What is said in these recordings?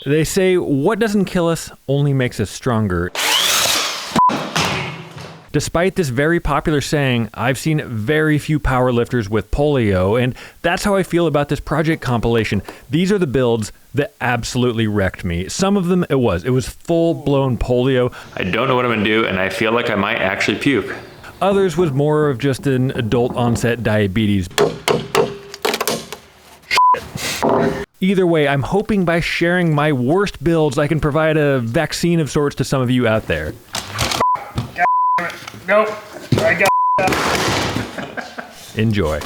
They say what doesn't kill us only makes us stronger. Despite this very popular saying, I've seen very few powerlifters with polio, and that's how I feel about this project compilation. These are the builds that absolutely wrecked me. Some of them it was full-blown polio. I don't know what I'm gonna do, and I feel like I might actually puke. Others was more of just an adult onset diabetes. Either way, I'm hoping by sharing my worst builds, I can provide a vaccine of sorts to some of you out there. Nope, I got Enjoy.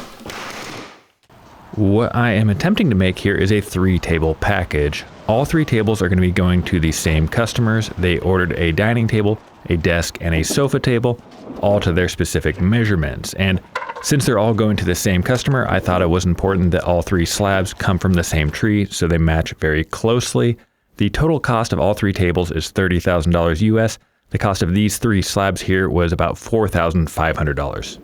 What I am attempting to make here is a 3-table package. All 3 tables are going to be going to the same customers. They ordered a dining table, a desk, and a sofa table, all to their specific measurements. And since they're all going to the same customer, I thought it was important that all 3 slabs come from the same tree so they match very closely. The total cost of all 3 tables is $30,000 US. The cost of these 3 slabs here was about $4,500.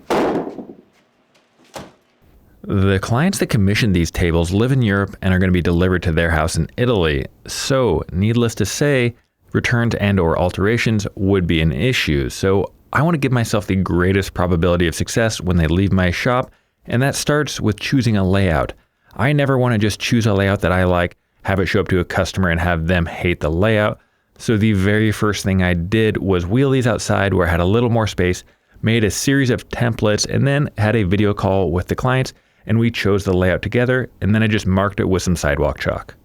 The clients that commissioned these tables live in Europe and are going to be delivered to their house in Italy. So, needless to say, returns and/or alterations would be an issue. So, I want to give myself the greatest probability of success when they leave my shop, and that starts with choosing a layout. I never want to just choose a layout that I like, have it show up to a customer and have them hate the layout. So the very first thing I did was wheel these outside where I had a little more space, made a series of templates, and then had a video call with the clients, and we chose the layout together, and then I just marked it with some sidewalk chalk.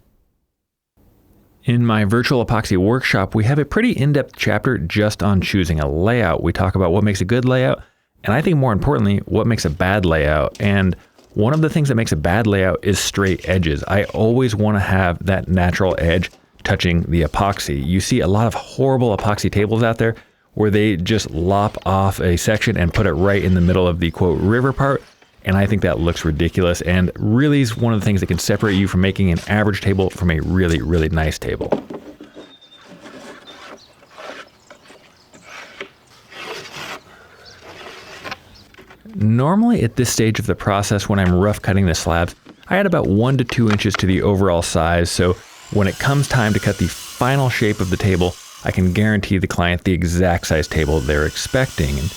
In my virtual epoxy workshop, we have a pretty in-depth chapter just on choosing a layout. We talk about what makes a good layout, and I think more importantly, what makes a bad layout. And one of the things that makes a bad layout is straight edges. I always want to have that natural edge touching the epoxy. You see a lot of horrible epoxy tables out there where they just lop off a section and put it right in the middle of the quote river part. And I think that looks ridiculous and really is one of the things that can separate you from making an average table from a really, really nice table. Normally at this stage of the process when I'm rough cutting the slabs, I add about 1 to 2 inches to the overall size. So when it comes time to cut the final shape of the table, I can guarantee the client the exact size table they're expecting. And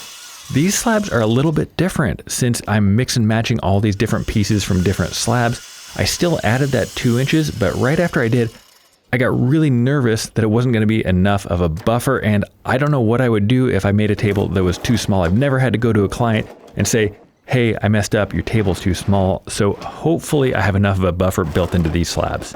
these slabs are a little bit different since I'm mix and matching all these different pieces from different slabs. I still added that 2 inches, but right after I did, I got really nervous that it wasn't going to be enough of a buffer, and I don't know what I would do if I made a table that was too small. I've never had to go to a client and say, hey, I messed up, your table's too small. So hopefully I have enough of a buffer built into these slabs.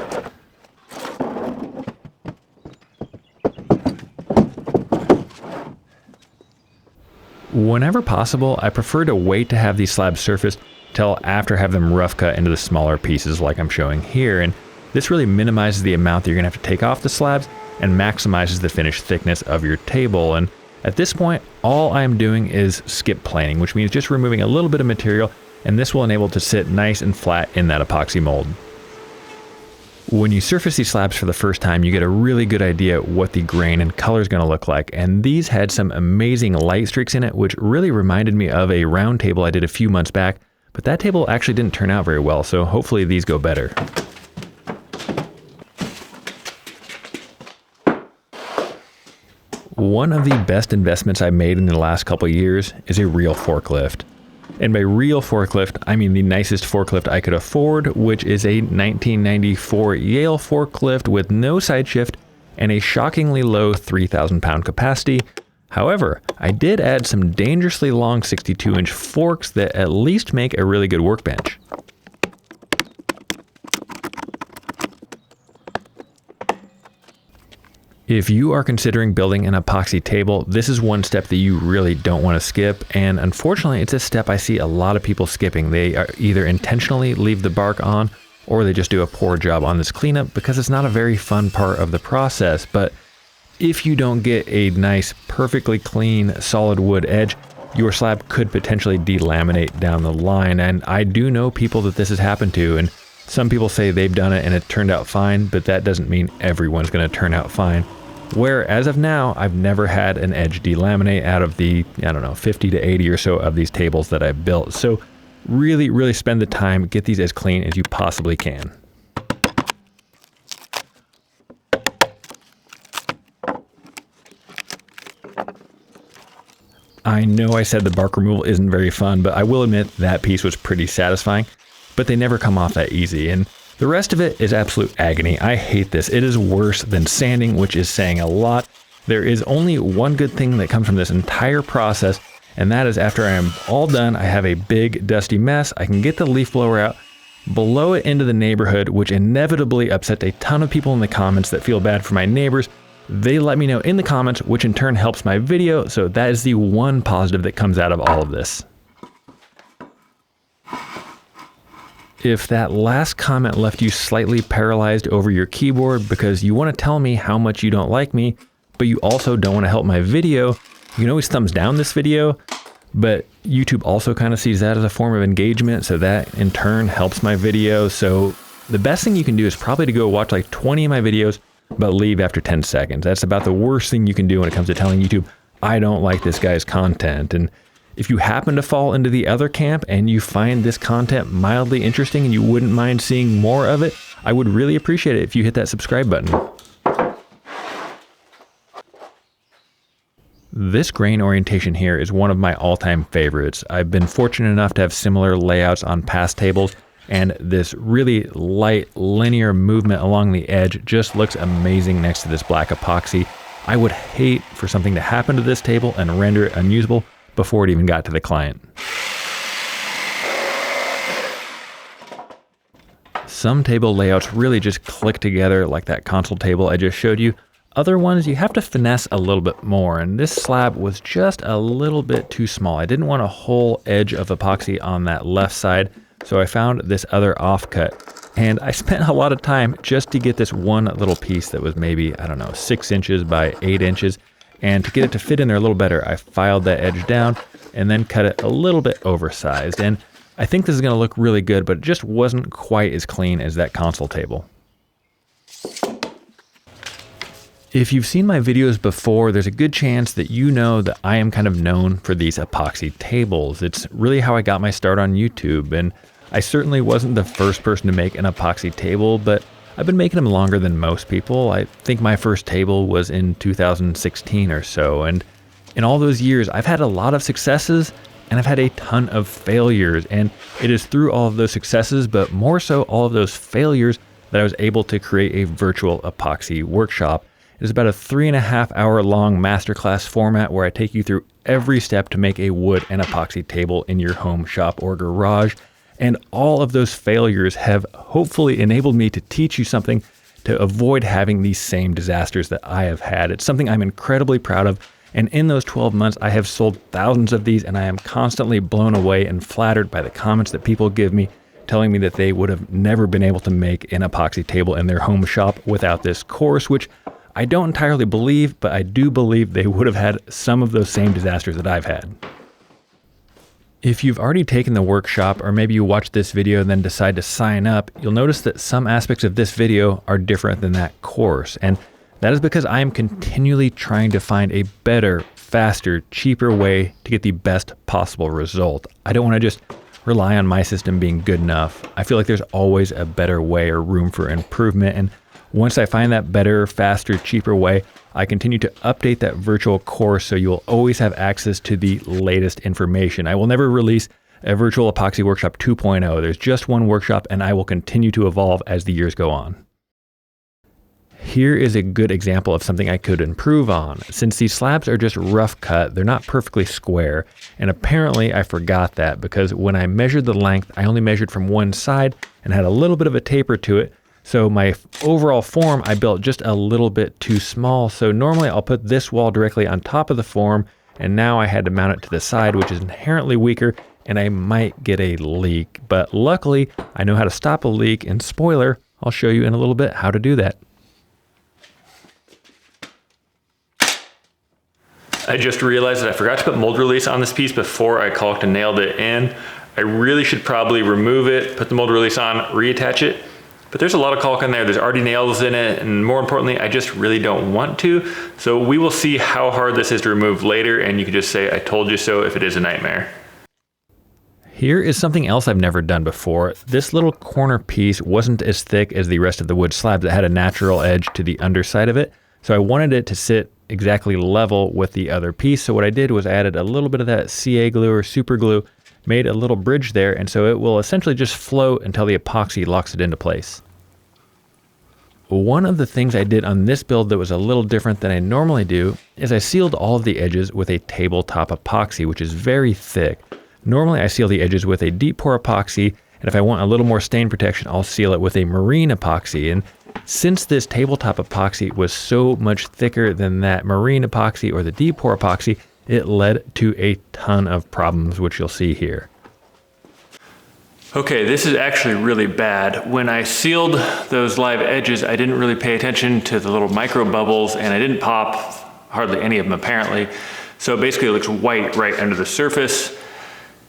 Whenever possible, I prefer to wait to have these slabs surfaced till after I have them rough cut into the smaller pieces like I'm showing here, and this really minimizes the amount that you're going to have to take off the slabs and maximizes the finished thickness of your table. And at this point, all I'm doing is skip planing, which means just removing a little bit of material, and this will enable it to sit nice and flat in that epoxy mold. When you surface these slabs for the first time, you get a really good idea what the grain and color is going to look like. And these had some amazing light streaks in it, which really reminded me of a round table I did a few months back, but that table actually didn't turn out very well, so hopefully these go better. One of the best investments I've made in the last couple of years is a real forklift. And by real forklift, I mean the nicest forklift I could afford, which is a 1994 Yale forklift with no side shift and a shockingly low 3,000 pound capacity. However, I did add some dangerously long 62-inch forks that at least make a really good workbench. If you are considering building an epoxy table, this is one step that you really don't want to skip, and unfortunately it's a step I see a lot of people skipping. They either intentionally leave the bark on or they just do a poor job on this cleanup because it's not a very fun part of the process. But if you don't get a nice, perfectly clean, solid wood edge, your slab could potentially delaminate down the line, and I do know people that this has happened to, and some people say they've done it and it turned out fine, but that doesn't mean everyone's going to turn out fine. Where, as of now, I've never had an edge delaminate out of the, 50 to 80 or so of these tables that I've built. So really, really spend the time, get these as clean as you possibly can. I know I said the bark removal isn't very fun, but I will admit that piece was pretty satisfying, but they never come off that easy. And the rest of it is absolute agony. I hate this. It is worse than sanding, which is saying a lot. There is only one good thing that comes from this entire process, and that is after I am all done, I have a big dusty mess. I can get the leaf blower out, blow it into the neighborhood, which inevitably upsets a ton of people in the comments that feel bad for my neighbors. They let me know in the comments, which in turn helps my video, so that is the one positive that comes out of all of this. If that last comment left you slightly paralyzed over your keyboard because you want to tell me how much you don't like me, but you also don't want to help my video, you can always thumbs down this video, but YouTube also kind of sees that as a form of engagement, so that in turn helps my video. So the best thing you can do is probably to go watch like 20 of my videos, but leave after 10 seconds. That's about the worst thing you can do when it comes to telling YouTube, I don't like this guy's content. And if you happen to fall into the other camp and you find this content mildly interesting and you wouldn't mind seeing more of it, I would really appreciate it if you hit that subscribe button. This grain orientation here is one of my all-time favorites. I've been fortunate enough to have similar layouts on past tables, and this really light linear movement along the edge just looks amazing next to this black epoxy. I would hate for something to happen to this table and render it unusable before it even got to the client. Some table layouts really just click together like that console table I just showed you. Other ones you have to finesse a little bit more, and this slab was just a little bit too small. I didn't want a whole edge of epoxy on that left side, so I found this other offcut. And I spent a lot of time just to get this one little piece that was maybe, I don't know, 6 inches by 8 inches. And to get it to fit in there a little better, I filed that edge down and then cut it a little bit oversized. And I think this is going to look really good, but it just wasn't quite as clean as that console table. If you've seen my videos before, there's a good chance that you know that I am kind of known for these epoxy tables. It's really how I got my start on YouTube, and I certainly wasn't the first person to make an epoxy table, but I've been making them longer than most people. I think my first table was in 2016 or so, and in all those years, I've had a lot of successes and I've had a ton of failures, and it is through all of those successes, but more so all of those failures, that I was able to create a virtual epoxy workshop. It is about a 3.5 hour long masterclass format where I take you through every step to make a wood and epoxy table in your home, shop, or garage. And all of those failures have hopefully enabled me to teach you something to avoid having these same disasters that I have had. It's something I'm incredibly proud of. And in those 12 months, I have sold thousands of these, and I am constantly blown away and flattered by the comments that people give me, telling me that they would have never been able to make an epoxy table in their home shop without this course, which I don't entirely believe, but I do believe they would have had some of those same disasters that I've had. If you've already taken the workshop, or maybe you watch this video and then decide to sign up, you'll notice that some aspects of this video are different than that course. And that is because I am continually trying to find a better, faster, cheaper way to get the best possible result. I don't want to just rely on my system being good enough. I feel like there's always a better way or room for improvement. And once I find that better, faster, cheaper way, I continue to update that virtual course so you'll always have access to the latest information. I will never release a virtual epoxy workshop 2.0. There's just one workshop, and I will continue to evolve as the years go on. Here is a good example of something I could improve on. Since these slabs are just rough cut, they're not perfectly square, and apparently I forgot that because when I measured the length, I only measured from one side and had a little bit of a taper to it. So my overall form, I built just a little bit too small. So normally I'll put this wall directly on top of the form, and now I had to mount it to the side, which is inherently weaker, and I might get a leak. But luckily, I know how to stop a leak, and spoiler, I'll show you in a little bit how to do that. I just realized that I forgot to put mold release on this piece before I caulked and nailed it in. I really should probably remove it, put the mold release on, reattach it. But there's a lot of caulk in there, there's already nails in it, and more importantly, I just really don't want to. So we will see how hard this is to remove later, and you can just say, I told you so if it is a nightmare. Here is something else I've never done before. This little corner piece wasn't as thick as the rest of the wood slab that had a natural edge to the underside of it. So I wanted it to sit exactly level with the other piece. So what I did was added a little bit of that CA glue or super glue, made a little bridge there, and so it will essentially just float until the epoxy locks it into place. One of the things I did on this build that was a little different than I normally do is I sealed all of the edges with a tabletop epoxy, which is very thick. Normally I seal the edges with a deep pour epoxy, and if I want a little more stain protection, I'll seal it with a marine epoxy. And since this tabletop epoxy was so much thicker than that marine epoxy or the deep pour epoxy, it led to a ton of problems, which you'll see here. Okay, this is actually really bad. When I sealed those live edges, I didn't really pay attention to the little micro bubbles, and I didn't pop hardly any of them apparently. So basically it looks white right under the surface.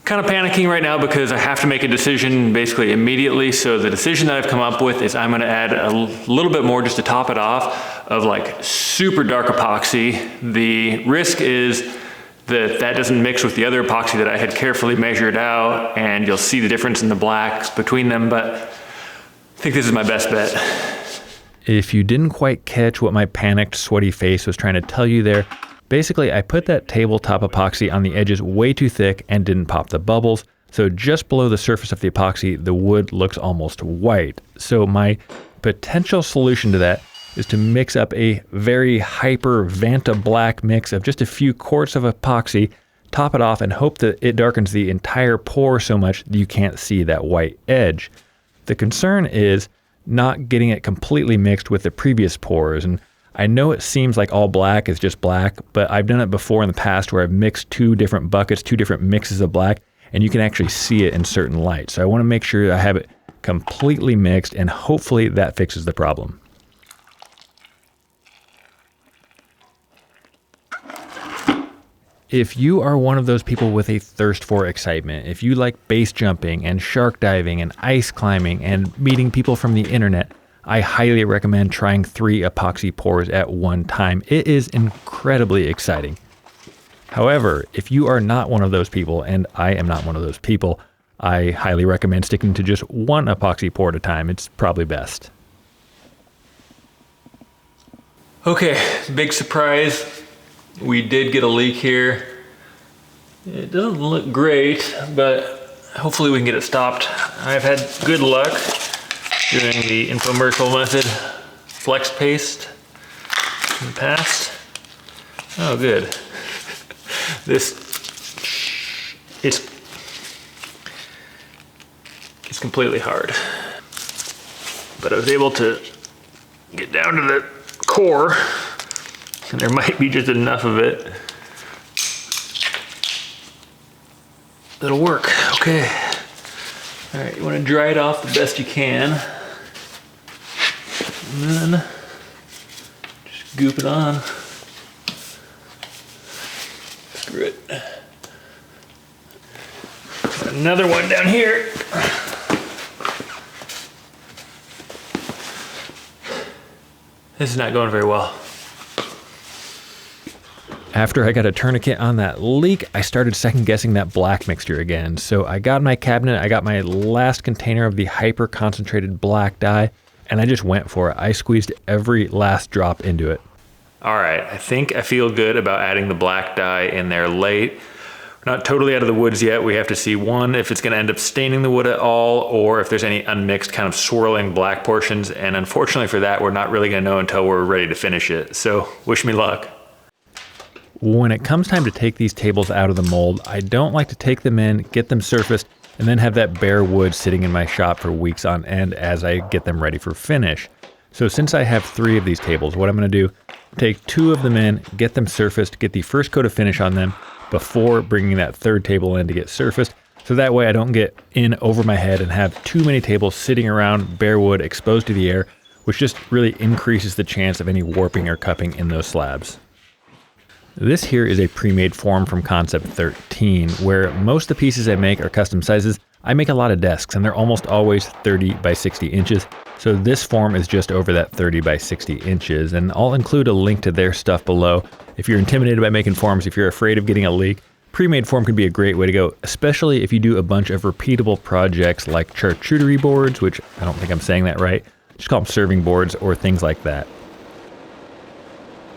Kind of panicking right now because I have to make a decision basically immediately. So the decision that I've come up with is I'm gonna add a little bit more just to top it off of like super dark epoxy. The risk is that doesn't mix with the other epoxy that I had carefully measured out, and you'll see the difference in the blacks between them, but I think this is my best bet. If you didn't quite catch what my panicked, sweaty face was trying to tell you there, basically I put that tabletop epoxy on the edges way too thick and didn't pop the bubbles, so just below the surface of the epoxy, the wood looks almost white. So my potential solution to that is to mix up a very hyper Vanta black mix of just a few quarts of epoxy, top it off, and hope that it darkens the entire pour so much that you can't see that white edge. The concern is not getting it completely mixed with the previous pours, and I know it seems like all black is just black, but I've done it before in the past where I've mixed two different buckets, two different mixes of black, and you can actually see it in certain light. So I want to make sure I have it completely mixed, and hopefully that fixes the problem. If you are one of those people with a thirst for excitement, if you like base jumping and shark diving and ice climbing and meeting people from the internet, I highly recommend trying 3 epoxy pours at one time. It is incredibly exciting. However, if you are not one of those people, and I am not one of those people, I highly recommend sticking to just 1 epoxy pour at a time. It's probably best. Okay, big surprise. We did get a leak here. It doesn't look great, but hopefully we can get it stopped. I've had good luck doing the infomercial method, flex paste, in the past. Oh, good. It's completely hard. But I was able to get down to the core, and there might be just enough of it that'll work. Okay. All right, you want to dry it off the best you can. And then just goop it on. Screw it. Got another one down here. This is not going very well. After I got a tourniquet on that leak, I started second guessing that black mixture again. So I got in my cabinet, I got my last container of the hyper concentrated black dye, and I just went for it. I squeezed every last drop into it. All right, I think I feel good about adding the black dye in there late. We're not totally out of the woods yet. We have to see, one, if it's gonna end up staining the wood at all, or if there's any unmixed kind of swirling black portions. And unfortunately for that, we're not really gonna know until we're ready to finish it. So wish me luck. When it comes time to take these tables out of the mold, I don't like to take them in, get them surfaced, and then have that bare wood sitting in my shop for weeks on end as I get them ready for finish. So since I have 3 of these tables, what I'm gonna do, take 2 of them in, get them surfaced, get the first coat of finish on them before bringing that 3rd table in to get surfaced. So that way I don't get in over my head and have too many tables sitting around bare wood exposed to the air, which just really increases the chance of any warping or cupping in those slabs. This here is a pre-made form from Concept 13, where most of the pieces I make are custom sizes. I make a lot of desks, and they're almost always 30 by 60 inches. So this form is just over that 30 by 60 inches, and I'll include a link to their stuff below. If you're intimidated by making forms, if you're afraid of getting a leak, pre-made form can be a great way to go, especially if you do a bunch of repeatable projects like charcuterie boards, which I don't think I'm saying that right. Just call them serving boards or things like that.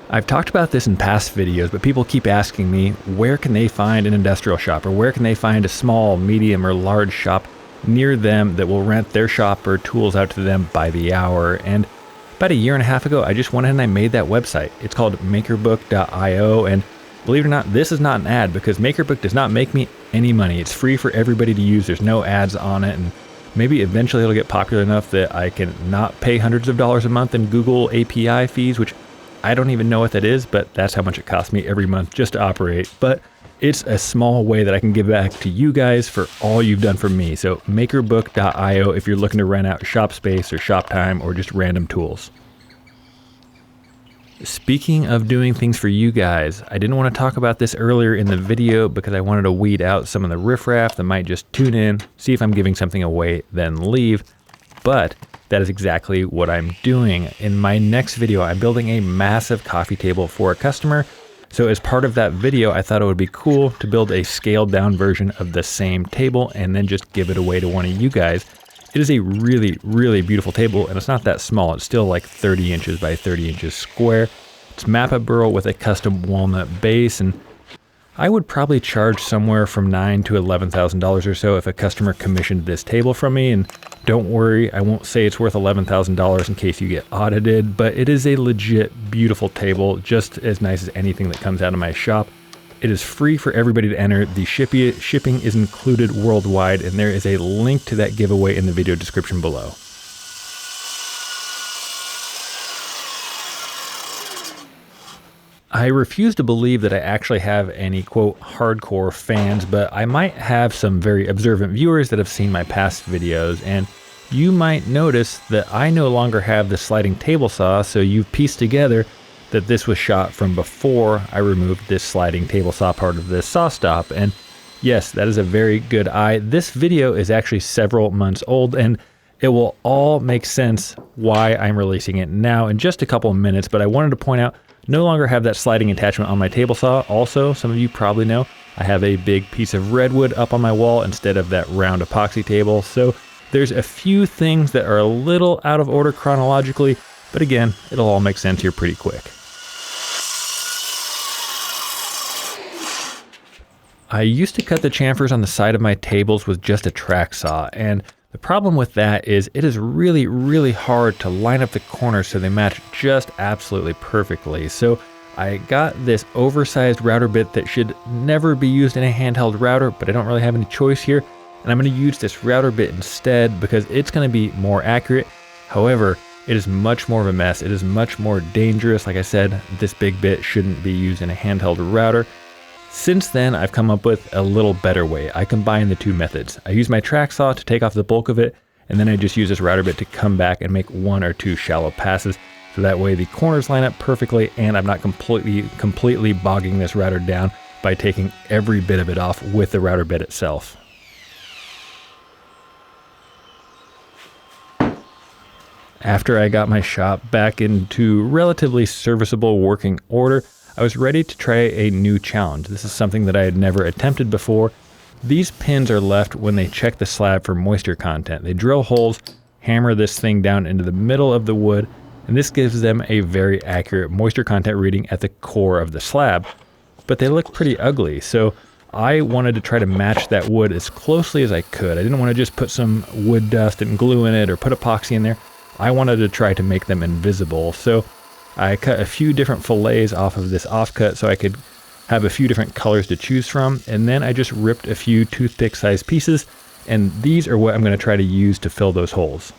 I've talked about this in past videos, but people keep asking me, where can they find an industrial shop, or where can they find a small, medium, or large shop near them that will rent their shop or tools out to them by the hour? And about a year and a half ago, I just went ahead and I made that website. It's called makerbook.io, and believe it or not, this is not an ad because MakerBook does not make me any money. It's free for everybody to use. There's no ads on it, and maybe eventually it'll get popular enough that I can not pay hundreds of dollars a month in Google API fees, which I don't even know what that is, but that's how much it costs me every month just to operate. But it's a small way that I can give back to you guys for all you've done for me. So makerbook.io if you're looking to rent out shop space or shop time or just random tools. Speaking of doing things for you guys, I didn't want to talk about this earlier in the video because I wanted to weed out some of the riffraff that might just tune in, see if I'm giving something away, then leave. But that is exactly what I'm doing. In my next video, I'm building a massive coffee table for a customer. So as part of that video, I thought it would be cool to build a scaled down version of the same table and then just give it away to one of you guys. It is a really, really beautiful table, and it's not that small. It's still like 30 inches by 30 inches square. It's Mappa burl with a custom walnut base, and I would probably charge somewhere from $9,000 to $11,000 or so if a customer commissioned this table from me. And don't worry, I won't say it's worth $11,000 in case you get audited, but it is a legit beautiful table, just as nice as anything that comes out of my shop. It is free for everybody to enter. The shipping is included worldwide, and there is a link to that giveaway in the video description below. I refuse to believe that I actually have any, quote, hardcore fans, but I might have some very observant viewers that have seen my past videos, and you might notice that I no longer have the sliding table saw, so you've pieced together that this was shot from before I removed this sliding table saw part of this saw stop. And yes, that is a very good eye. This video is actually several months old, and it will all make sense why I'm releasing it now in just a couple of minutes, but I wanted to point out, no longer have that sliding attachment on my table saw. Also, some of you probably know, I have a big piece of redwood up on my wall instead of that round epoxy table. So there's a few things that are a little out of order chronologically, but again, it'll all make sense here pretty quick. I used to cut the chamfers on the side of my tables with just a track saw, and the problem with that is it is really, really hard to line up the corners so they match just absolutely perfectly. So I got this oversized router bit that should never be used in a handheld router, but I don't really have any choice here. And I'm going to use this router bit instead because it's going to be more accurate. However, it is much more of a mess. It is much more dangerous. Like I said, this big bit shouldn't be used in a handheld router. Since then, I've come up with a little better way. I combine the two methods. I use my track saw to take off the bulk of it, and then I just use this router bit to come back and make one or two shallow passes. So that way the corners line up perfectly, and I'm not completely bogging this router down by taking every bit of it off with the router bit itself. After I got my shop back into relatively serviceable working order, I was ready to try a new challenge. This is something that I had never attempted before. These pins are left when they check the slab for moisture content. They drill holes, hammer this thing down into the middle of the wood, and this gives them a very accurate moisture content reading at the core of the slab. But they look pretty ugly, so I wanted to try to match that wood as closely as I could. I didn't want to just put some wood dust and glue in it or put epoxy in there. I wanted to try to make them invisible. So I cut a few different fillets off of this offcut so I could have a few different colors to choose from, and then I just ripped a few toothpick sized pieces, and these are what I'm going to try to use to fill those holes.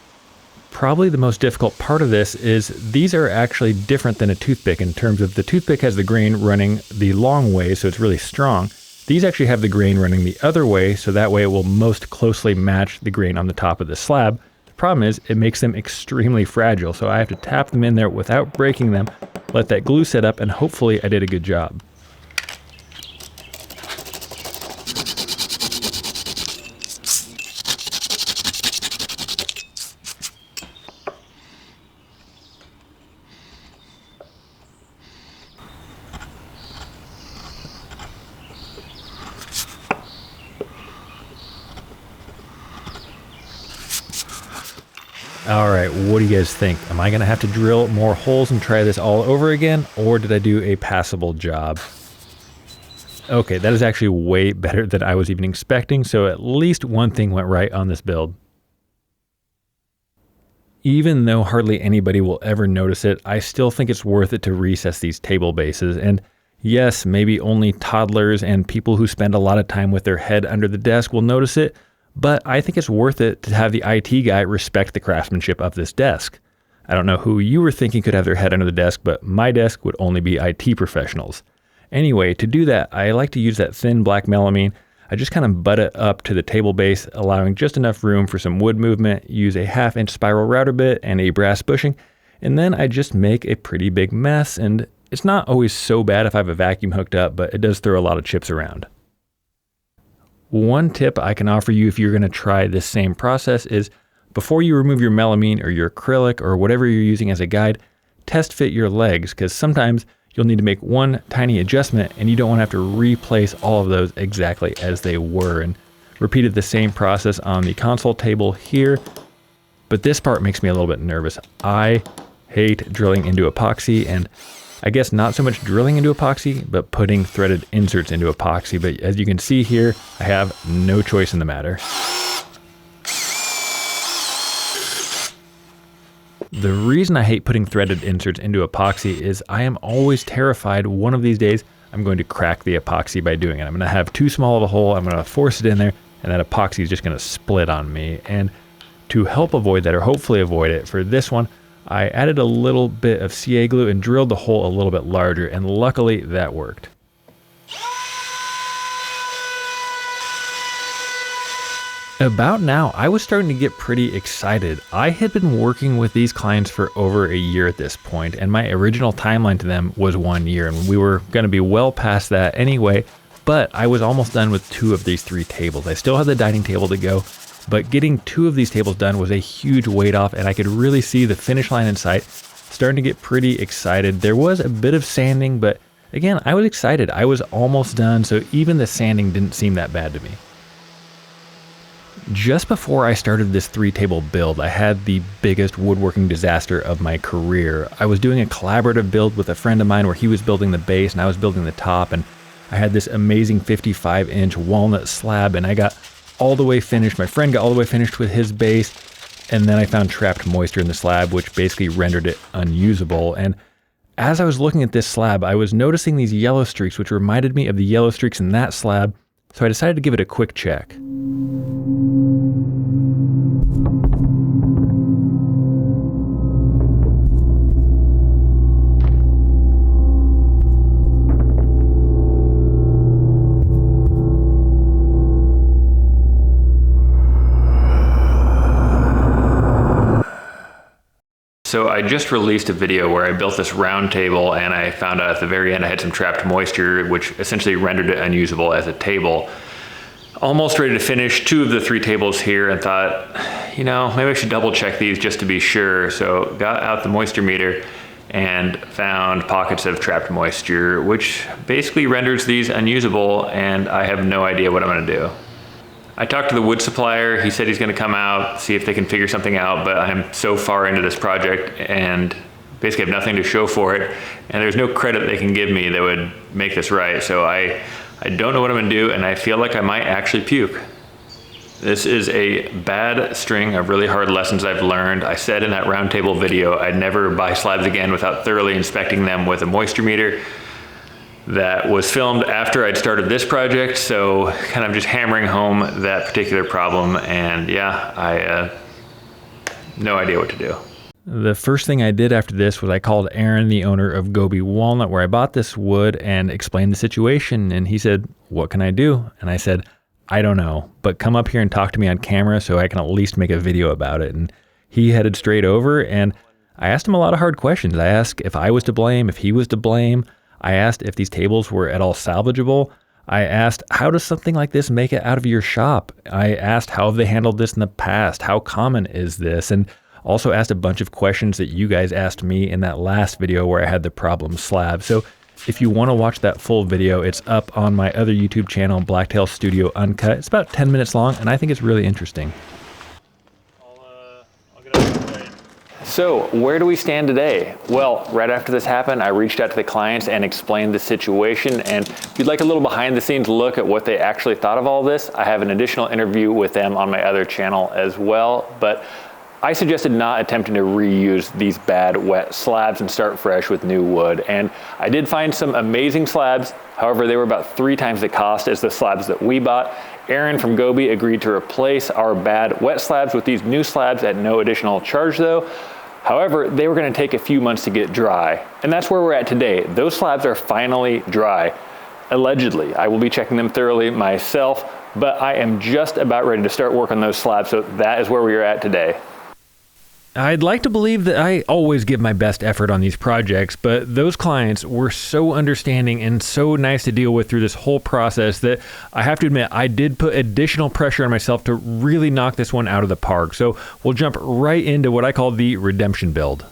Probably the most difficult part of this is these are actually different than a toothpick in terms of the toothpick has the grain running the long way, so it's really strong. These actually have the grain running the other way, so that way it will most closely match the grain on the top of the slab. Problem is, it makes them extremely fragile, so I have to tap them in there without breaking them, let that glue set up, and hopefully I did a good job. All right, what do you guys think? Am I gonna have to drill more holes and try this all over again, or did I do a passable job? Okay, that is actually way better than I was even expecting, so at least one thing went right on this build. Even though hardly anybody will ever notice it, I still think it's worth it to recess these table bases. And yes, maybe only toddlers and people who spend a lot of time with their head under the desk will notice it, but I think it's worth it to have the IT guy respect the craftsmanship of this desk. I don't know who you were thinking could have their head under the desk, but my desk would only be IT professionals. Anyway, to do that, I like to use that thin black melamine. I just kind of butt it up to the table base, allowing just enough room for some wood movement, use a 1/2-inch spiral router bit and a brass bushing, and then I just make a pretty big mess. And it's not always so bad if I have a vacuum hooked up, but it does throw a lot of chips around. One tip I can offer you if you're going to try this same process is before you remove your melamine or your acrylic or whatever you're using as a guide, test fit your legs, because sometimes you'll need to make one tiny adjustment and you don't want to have to replace all of those exactly as they were. And repeated the same process on the console table here, but this part makes me a little bit nervous. I hate drilling into epoxy, and I guess not so much drilling into epoxy, but putting threaded inserts into epoxy. But as you can see here, I have no choice in the matter. The reason I hate putting threaded inserts into epoxy is I am always terrified one of these days I'm going to crack the epoxy by doing it. I'm going to have too small of a hole, I'm going to force it in there, and that epoxy is just going to split on me. And to help avoid that, or hopefully avoid it, for this one, I added a little bit of CA glue and drilled the hole a little bit larger, and luckily that worked. About now, I was starting to get pretty excited. I had been working with these clients for over a year at this point, and my original timeline to them was 1 year, and we were going to be well past that anyway, but I was almost done with 2 of these 3 tables. I still had the dining table to go, but getting 2 of these tables done was a huge weight off, and I could really see the finish line in sight. Starting to get pretty excited. There was a bit of sanding, but again, I was excited. I was almost done, so even the sanding didn't seem that bad to me. Just before I started this 3-table build, I had the biggest woodworking disaster of my career. I was doing a collaborative build with a friend of mine where he was building the base and I was building the top, and I had this amazing 55-inch walnut slab, and I got all the way finished. My friend got all the way finished with his base, and then I found trapped moisture in the slab, which basically rendered it unusable. And as I was looking at this slab, I was noticing these yellow streaks, which reminded me of the yellow streaks in that slab, so I decided to give it a quick check. So I just released a video where I built this round table, and I found out at the very end I had some trapped moisture, which essentially rendered it unusable as a table. Almost ready to finish 2 of the 3 tables here, and thought, you know, maybe I should double check these just to be sure. So got out the moisture meter and found pockets of trapped moisture, which basically renders these unusable, and I have no idea what I'm gonna do. I talked to the wood supplier. He said he's going to come out, see if they can figure something out, but I'm so far into this project and basically have nothing to show for it, and there's no credit they can give me that would make this right. So I don't know what I'm going to do, and I feel like I might actually puke. This is a bad string of really hard lessons I've learned. I said in that roundtable video I'd never buy slabs again without thoroughly inspecting them with a moisture meter. That was filmed after I'd started this project, so kind of just hammering home that particular problem, and yeah, I no idea what to do. The first thing I did after this was I called Aaron, the owner of Gobi Walnut, where I bought this wood, and explained the situation, and he said, "What can I do?" And I said, "I don't know, but come up here and talk to me on camera so I can at least make a video about it." And he headed straight over, and I asked him a lot of hard questions. I asked if I was to blame, if he was to blame. I asked if these tables were at all salvageable. I asked, how does something like this make it out of your shop? I asked, how have they handled this in the past? How common is this? And also asked a bunch of questions that you guys asked me in that last video where I had the problem slab. So if you want to watch that full video, it's up on my other YouTube channel, Blacktail Studio Uncut. It's about 10 minutes long, and I think it's really interesting. I'll get out of the way. So where do we stand today? Well, right after this happened, I reached out to the clients and explained the situation. And if you'd like a little behind the scenes look at what they actually thought of all this, I have an additional interview with them on my other channel as well. But I suggested not attempting to reuse these bad wet slabs and start fresh with new wood. And I did find some amazing slabs. However, they were about 3 times the cost as the slabs that we bought. Aaron from Gobi agreed to replace our bad wet slabs with these new slabs at no additional charge though. However, they were going to take a few months to get dry. And that's where we're at today. Those slabs are finally dry. Allegedly. I will be checking them thoroughly myself, but I am just about ready to start work on those slabs. So that is where we are at today. I'd like to believe that I always give my best effort on these projects, but those clients were so understanding and so nice to deal with through this whole process that I have to admit I did put additional pressure on myself to really knock this one out of the park. So we'll jump right into what I call the redemption build.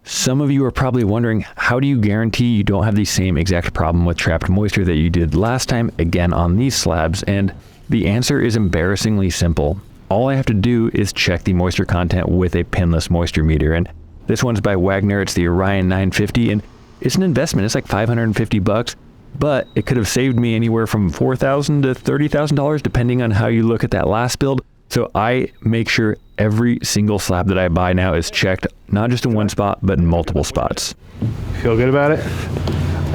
Some of you are probably wondering, how do you guarantee you don't have the same exact problem with trapped moisture that you did last time again on these slabs? And the answer is embarrassingly simple. All I have to do is check the moisture content with a pinless moisture meter. And this one's by Wagner. It's the Orion 950, and it's an investment. It's like $550, but it could have saved me anywhere from $4,000 to $30,000 depending on how you look at that last build. So I make sure every single slab that I buy now is checked, not just in one spot, but in multiple spots. Feel good about it?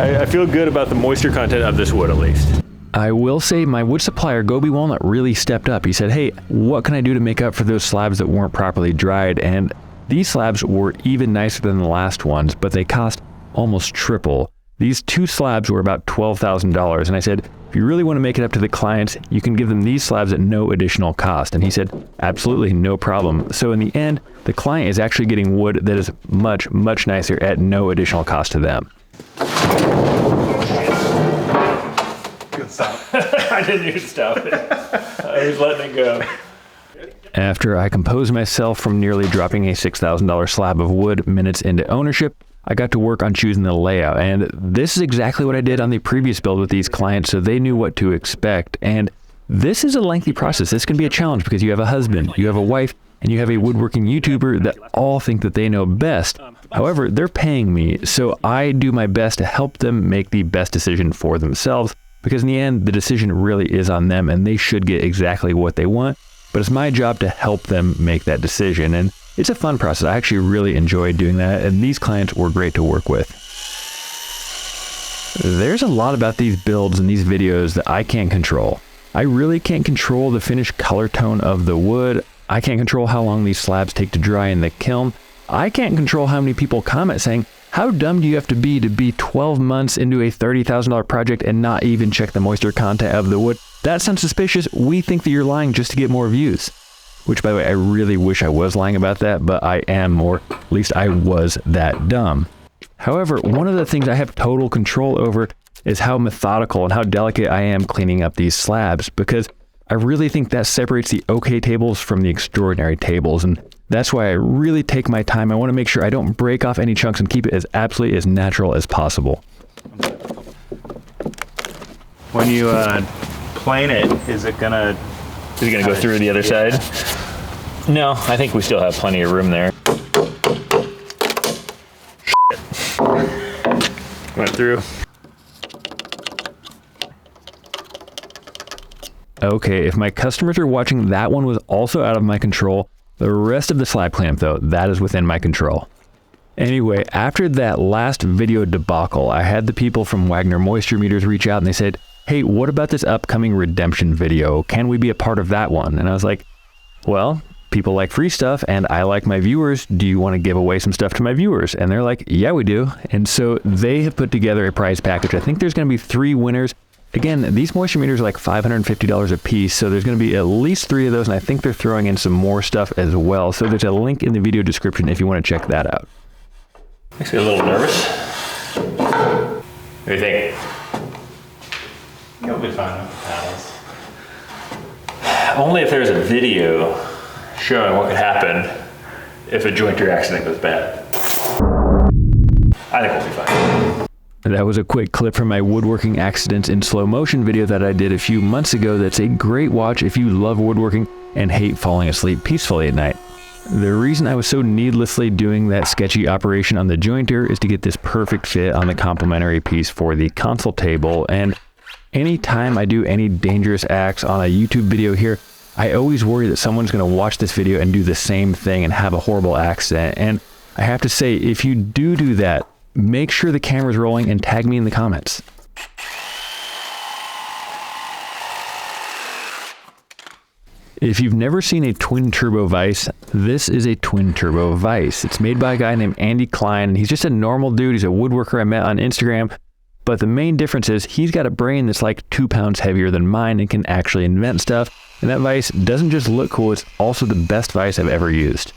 I feel good about the moisture content of this wood at least. I will say my wood supplier, Gobi Walnut, really stepped up. He said, hey, what can I do to make up for those slabs that weren't properly dried? And these slabs were even nicer than the last ones, but they cost almost triple. These 2 slabs were about $12,000. And I said, if you really want to make it up to the clients, you can give them these slabs at no additional cost. And he said, absolutely, no problem. So in the end, the client is actually getting wood that is much, much nicer at no additional cost to them. Stop. I didn't even stop it. I was letting it go. After I composed myself from nearly dropping a $6,000 slab of wood minutes into ownership, I got to work on choosing the layout. And this is exactly what I did on the previous build with these clients, so they knew what to expect. And this is a lengthy process. This can be a challenge because you have a husband, you have a wife, and you have a woodworking YouTuber that all think that they know best. However, they're paying me, so I do my best to help them make the best decision for themselves. Because in the end, the decision really is on them and they should get exactly what they want. But it's my job to help them make that decision. And it's a fun process. I actually really enjoy doing that. And these clients were great to work with. There's a lot about these builds and these videos that I can't control. I really can't control the finished color tone of the wood. I can't control how long these slabs take to dry in the kiln. I can't control how many people comment saying, how dumb do you have to be 12 months into a $30,000 project and not even check the moisture content of the wood? That sounds suspicious. We think that you're lying just to get more views. Which, by the way, I really wish I was lying about that, but I am, or at least I was that dumb. However, one of the things I have total control over is how methodical and how delicate I am cleaning up these slabs, because I really think that separates the okay tables from the extraordinary tables. And that's why I really take my time. I want to make sure I don't break off any chunks and keep it as absolutely as natural as possible. When you plane it, is it gonna go through the other side? No, I think we still have plenty of room there. Went through. Okay, if my customers are watching, that one was also out of my control. The rest of the slab clamp, though, that is within my control. Anyway, after that last video debacle, I had the people from Wagner Moisture Meters reach out and they said, hey, what about this upcoming redemption video? Can we be a part of that one? And I was like, well, people like free stuff and I like my viewers. Do you want to give away some stuff to my viewers? And they're like, yeah, we do. And so they have put together a prize package. I think there's going to be 3 winners. Again, these moisture meters are like $550 a piece, so there's going to be at least 3 of those, and I think they're throwing in some more stuff as well. So there's a link in the video description if you want to check that out. Makes me a little nervous. What do you think? You'll be fine with paddles. Only if there's a video showing what could happen if a jointer accident goes bad. I think we'll be fine. That was a quick clip from my woodworking accidents in slow motion video that I did a few months ago. That's a great watch if you love woodworking and hate falling asleep peacefully at night. The reason I was so needlessly doing that sketchy operation on the jointer is to get this perfect fit on the complementary piece for the console table. And anytime I do any dangerous acts on a YouTube video here, I always worry that someone's going to watch this video and do the same thing and have a horrible accident. And I have to say, if you do that, make sure the camera's rolling and tag me in the comments. If you've never seen a twin turbo vise, this is a twin turbo vise. It's made by a guy named Andy Klein, and he's just a normal dude. He's a woodworker I met on Instagram. But the main difference is he's got a brain that's like 2 pounds heavier than mine and can actually invent stuff. And that vise doesn't just look cool, it's also the best vise I've ever used.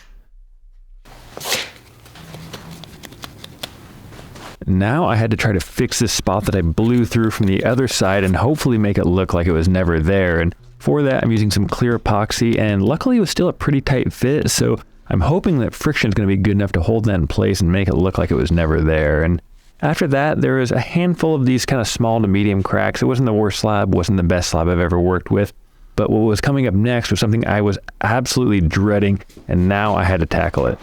Now I had to try to fix this spot that I blew through from the other side and hopefully make it look like it was never there. And for that, I'm using some clear epoxy, and luckily it was still a pretty tight fit, so I'm hoping that friction is going to be good enough to hold that in place and make it look like it was never there. And after that, there was a handful of these kind of small to medium cracks. It wasn't the worst slab, wasn't the best slab I've ever worked with, but what was coming up next was something I was absolutely dreading, and now I had to tackle it.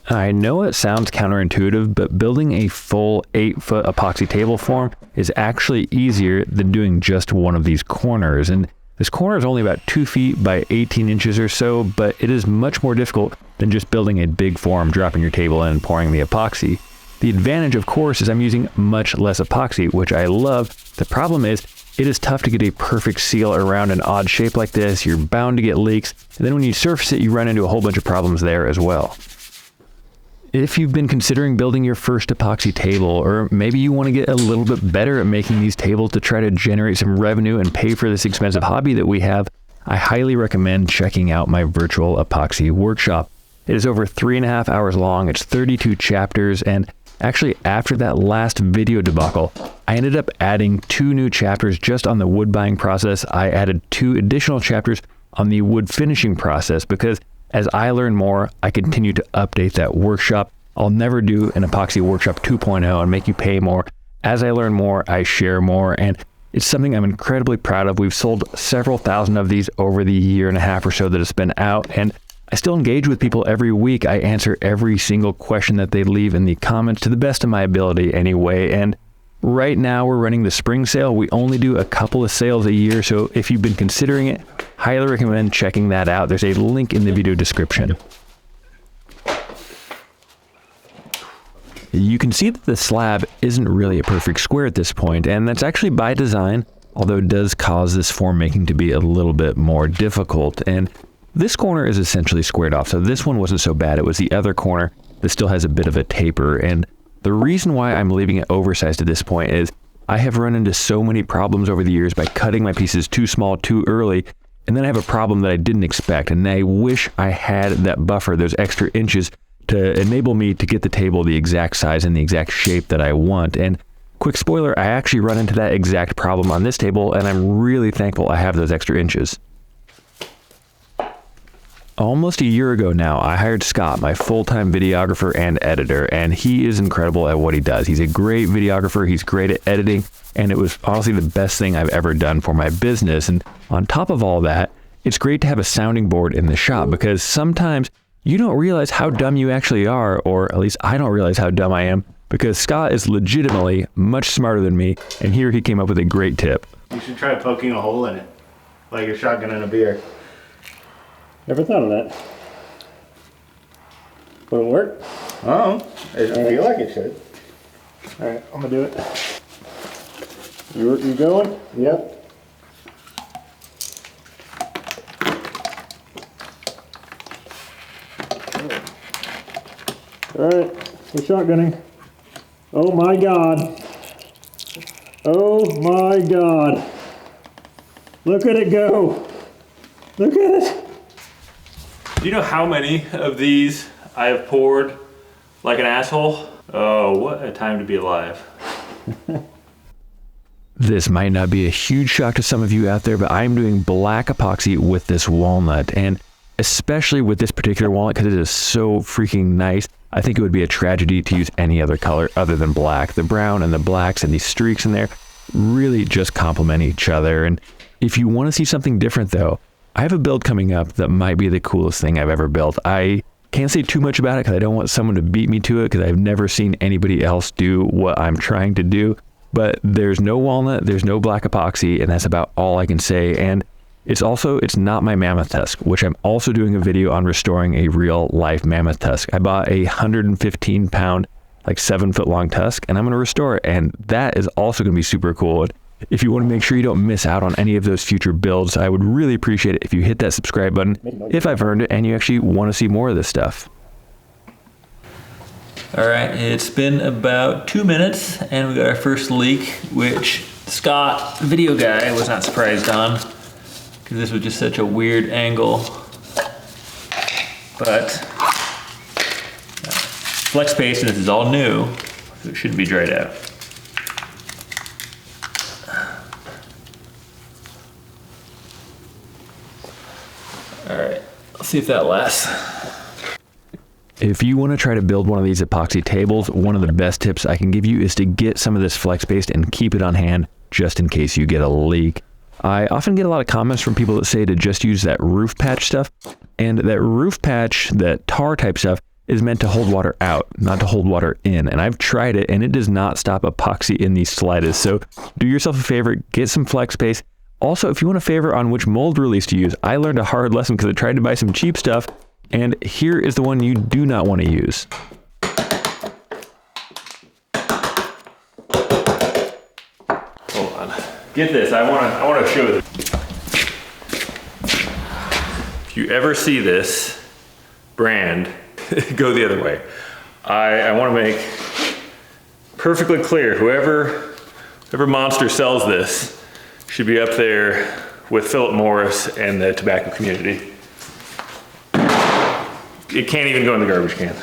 I know it sounds counterintuitive, but building a full 8-foot epoxy table form is actually easier than doing just one of these corners. And this corner is only about 2 feet by 18 inches or so, but it is much more difficult than just building a big form, dropping your table in and pouring the epoxy. The advantage, of course, is I'm using much less epoxy, which I love. The problem is, it is tough to get a perfect seal around an odd shape like this. You're bound to get leaks, and then when you surface it, you run into a whole bunch of problems there as well. If you've been considering building your first epoxy table, or maybe you want to get a little bit better at making these tables to try to generate some revenue and pay for this expensive hobby that we have, I highly recommend checking out my virtual epoxy workshop. It is over 3.5 hours long, it's 32 chapters, and actually after that last video debacle, I ended up adding 2 new chapters just on the wood buying process. I added 2 additional chapters on the wood finishing process because as I learn more, I continue to update that workshop. I'll never do an epoxy workshop 2.0 and make you pay more. As I learn more, I share more, and it's something I'm incredibly proud of. We've sold several thousand of these over the 1.5 years or so that it's been out, and I still engage with people every week. I answer every single question that they leave in the comments to the best of my ability anyway, and right now we're running the spring sale. We only do a couple of sales a year, so if you've been considering it, highly recommend checking that out. There's a link in the video description. You can see that the slab isn't really a perfect square at this point, and that's actually by design, although it does cause this form making to be a little bit more difficult. And this corner is essentially squared off, so this one wasn't so bad. It was the other corner that still has a bit of a taper, and the reason why I'm leaving it oversized at this point is I have run into so many problems over the years by cutting my pieces too small too early, and then I have a problem that I didn't expect, and I wish I had that buffer, those extra inches, to enable me to get the table the exact size and the exact shape that I want. And quick spoiler, I actually run into that exact problem on this table, and I'm really thankful I have those extra inches. Almost a year ago now, I hired Scott, my full-time videographer and editor, and he is incredible at what he does. He's a great videographer, he's great at editing, and it was honestly the best thing I've ever done for my business. And on top of all that, it's great to have a sounding board in the shop because sometimes you don't realize how dumb you actually are, or at least I don't realize how dumb I am, because Scott is legitimately much smarter than me, and here he came up with a great tip. You should try poking a hole in it, like a shotgun in a beer. Never thought of that. Will it work? Oh, I feel like it should. All right, I'm gonna do it. You going? Yep. All right, we're shotgunning. Oh my God. Oh my God. Look at it go. Look at it. Do you know how many of these I have poured like an asshole? Oh, what a time to be alive. This might not be a huge shock to some of you out there, but I'm doing black epoxy with this walnut, and especially with this particular walnut because it is so freaking nice. I think it would be a tragedy to use any other color other than black. The brown and the blacks and these streaks in there, really just complement each other. And if you want to see something different though, I have a build coming up that might be the coolest thing I've ever built. I can't say too much about it because I don't want someone to beat me to it, because I've never seen anybody else do what I'm trying to do. But there's no walnut, there's no black epoxy, and that's about all I can say. And it's not my mammoth tusk, which I'm also doing a video on restoring a real life mammoth tusk. I bought a 115 pound, like 7 foot long tusk, and I'm going to restore it. And that is also going to be super cool. And if you want to make sure you don't miss out on any of those future builds, I would really appreciate it if you hit that subscribe button, if I've earned it, and you actually want to see more of this stuff. All right, it's been about 2 minutes and we got our first leak, which Scott, the video guy, was not surprised on because this was just such a weird angle. But flex paste, and this is all new, so it should be dried out. All right, let's see if that lasts. If you want to try to build one of these epoxy tables, one of the best tips I can give you is to get some of this flex paste and keep it on hand just in case you get a leak. I often get a lot of comments from people that say to just use that roof patch stuff, and that roof patch, that tar type stuff, is meant to hold water out, not to hold water in. And I've tried it and it does not stop epoxy in the slightest. So do yourself a favor, get some flex paste. Also, if you want a favor on which mold release to use, I learned a hard lesson because I tried to buy some cheap stuff, and here is the one you do not want to use. Hold on. Get this. I want to show this. If you ever see this brand, go the other way. I want to make perfectly clear, whoever monster sells this should be up there with Philip Morris and the tobacco community. It can't even go in the garbage can.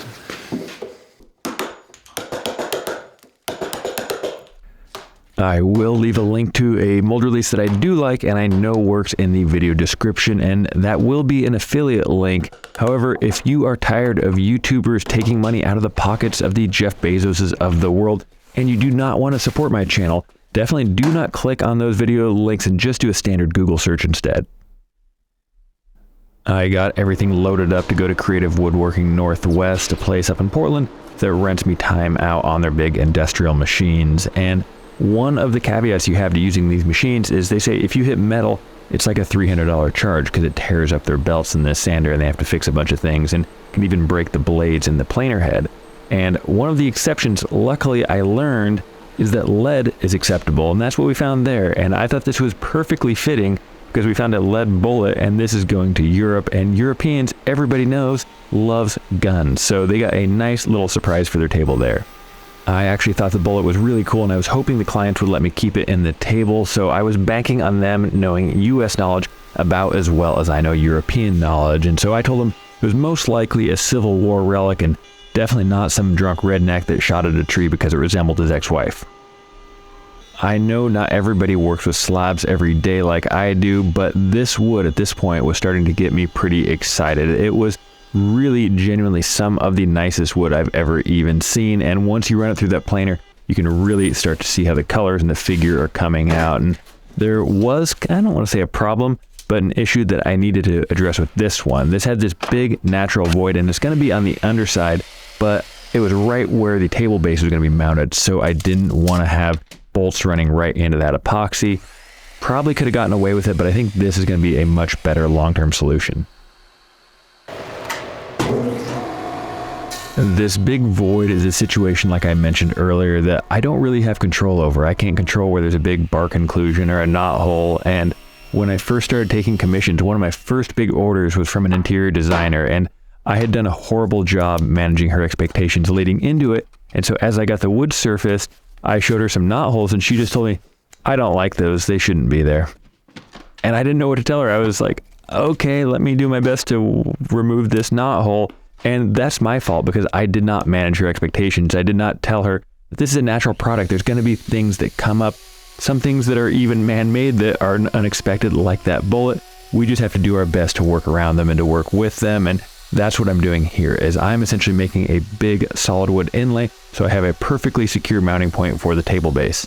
I will leave a link to a mold release that I do like and I know works in the video description, and that will be an affiliate link. However, if you are tired of YouTubers taking money out of the pockets of the Jeff Bezoses of the world and you do not want to support my channel, definitely do not click on those video links and just do a standard Google search instead. I got everything loaded up to go to Creative Woodworking Northwest, a place up in Portland that rents me time out on their big industrial machines. And one of the caveats you have to using these machines is they say if you hit metal, it's like a $300 charge because it tears up their belts in the sander and they have to fix a bunch of things and can even break the blades in the planer head. And one of the exceptions, luckily I learned, is that lead is acceptable, and that's what we found there. And I thought this was perfectly fitting because we found a lead bullet, and this is going to Europe, and Europeans, everybody knows, loves guns. So they got a nice little surprise for their table there. I actually thought the bullet was really cool, and I was hoping the clients would let me keep it in the table, so I was banking on them knowing US knowledge about as well as I know European knowledge. And so I told them it was most likely a Civil War relic and definitely not some drunk redneck that shot at a tree because it resembled his ex-wife. I know not everybody works with slabs every day like I do, but this wood at this point was starting to get me pretty excited. It was really genuinely some of the nicest wood I've ever even seen, and once you run it through that planer, you can really start to see how the colors and the figure are coming out. And there was, I don't want to say a problem, but an issue that I needed to address with this one. This had this big natural void, and it's going to be on the underside, but it was right where the table base was going to be mounted, so I didn't want to have bolts running right into that epoxy. Probably could have gotten away with it, but I think this is going to be a much better long-term solution. This big void is a situation, like I mentioned earlier, that I don't really have control over. I can't control where there's a big bark inclusion or a knot hole, and when I first started taking commissions, one of my first big orders was from an interior designer, and I had done a horrible job managing her expectations leading into it. And so as I got the wood surfaced, I showed her some knot holes, and she just told me, I don't like those, they shouldn't be there. And I didn't know what to tell her. I was like, okay, let me do my best to remove this knot hole. And that's my fault because I did not manage her expectations. I did not tell her that this is a natural product. There's going to be things that come up, some things that are even man-made that are unexpected, like that bullet. We just have to do our best to work around them and to work with them. And that's what I'm doing here, is I'm essentially making a big solid wood inlay so I have a perfectly secure mounting point for the table base.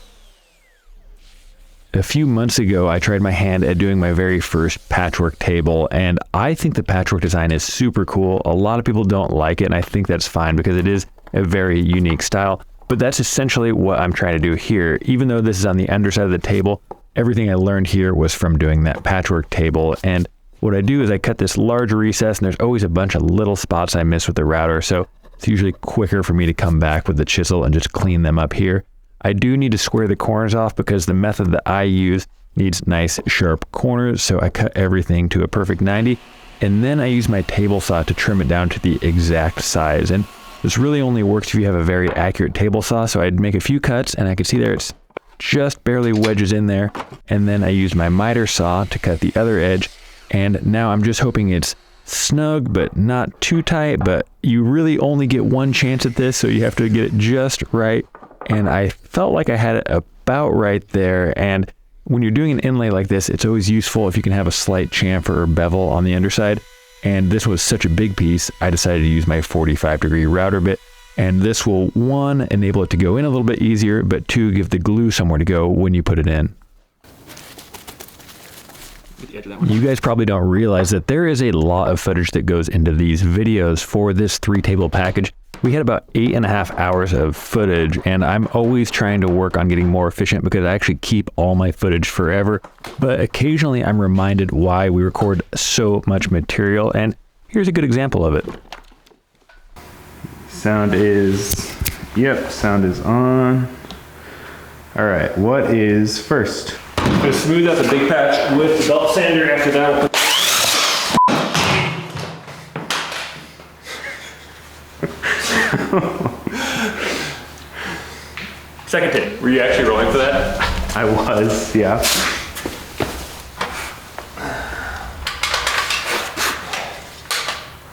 A few months ago, I tried my hand at doing my very first patchwork table, and I think the patchwork design is super cool. A lot of people don't like it, and I think that's fine because it is a very unique style. But that's essentially what I'm trying to do here. Even though this is on the underside of the table, everything I learned here was from doing that patchwork table. And what I do is I cut this large recess, and there's always a bunch of little spots I miss with the router, so it's usually quicker for me to come back with the chisel and just clean them up here. I do need to square the corners off because the method that I use needs nice sharp corners, so I cut everything to a perfect 90, and then I use my table saw to trim it down to the exact size. And this really only works if you have a very accurate table saw, so I'd make a few cuts, and I can see there it's just barely wedges in there, and then I use my miter saw to cut the other edge, and now I'm just hoping it's snug but not too tight. But you really only get one chance at this, so you have to get it just right. And I felt like I had it about right there. And when you're doing an inlay like this, it's always useful if you can have a slight chamfer or bevel on the underside. And this was such a big piece, I decided to use my 45-degree router bit. And this will, 1, enable it to go in a little bit easier, but 2, give the glue somewhere to go when you put it in. You guys probably don't realize that there is a lot of footage that goes into these videos for this 3-table package. We had about 8.5 hours of footage, and I'm always trying to work on getting more efficient because I actually keep all my footage forever. But occasionally I'm reminded why we record so much material, and here's a good example of it. Sound is on. All right, what is first? I'm going to smooth out the big patch with the belt sander. After that, we'll put second take. Were you actually rolling for that? I was, yeah.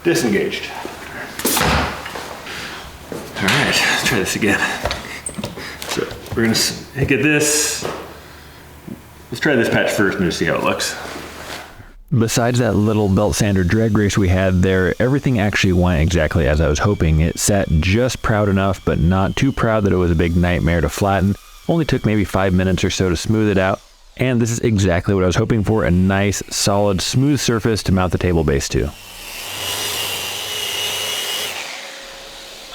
Disengaged. All right, let's try this again. So we're gonna get this. Let's try this patch first and just see how it looks. Besides that little belt sander drag race we had there, everything actually went exactly as I was hoping. It sat just proud enough, but not too proud that it was a big nightmare to flatten. Only took maybe 5 minutes or so to smooth it out. And this is exactly what I was hoping for, a nice, solid, smooth surface to mount the table base to.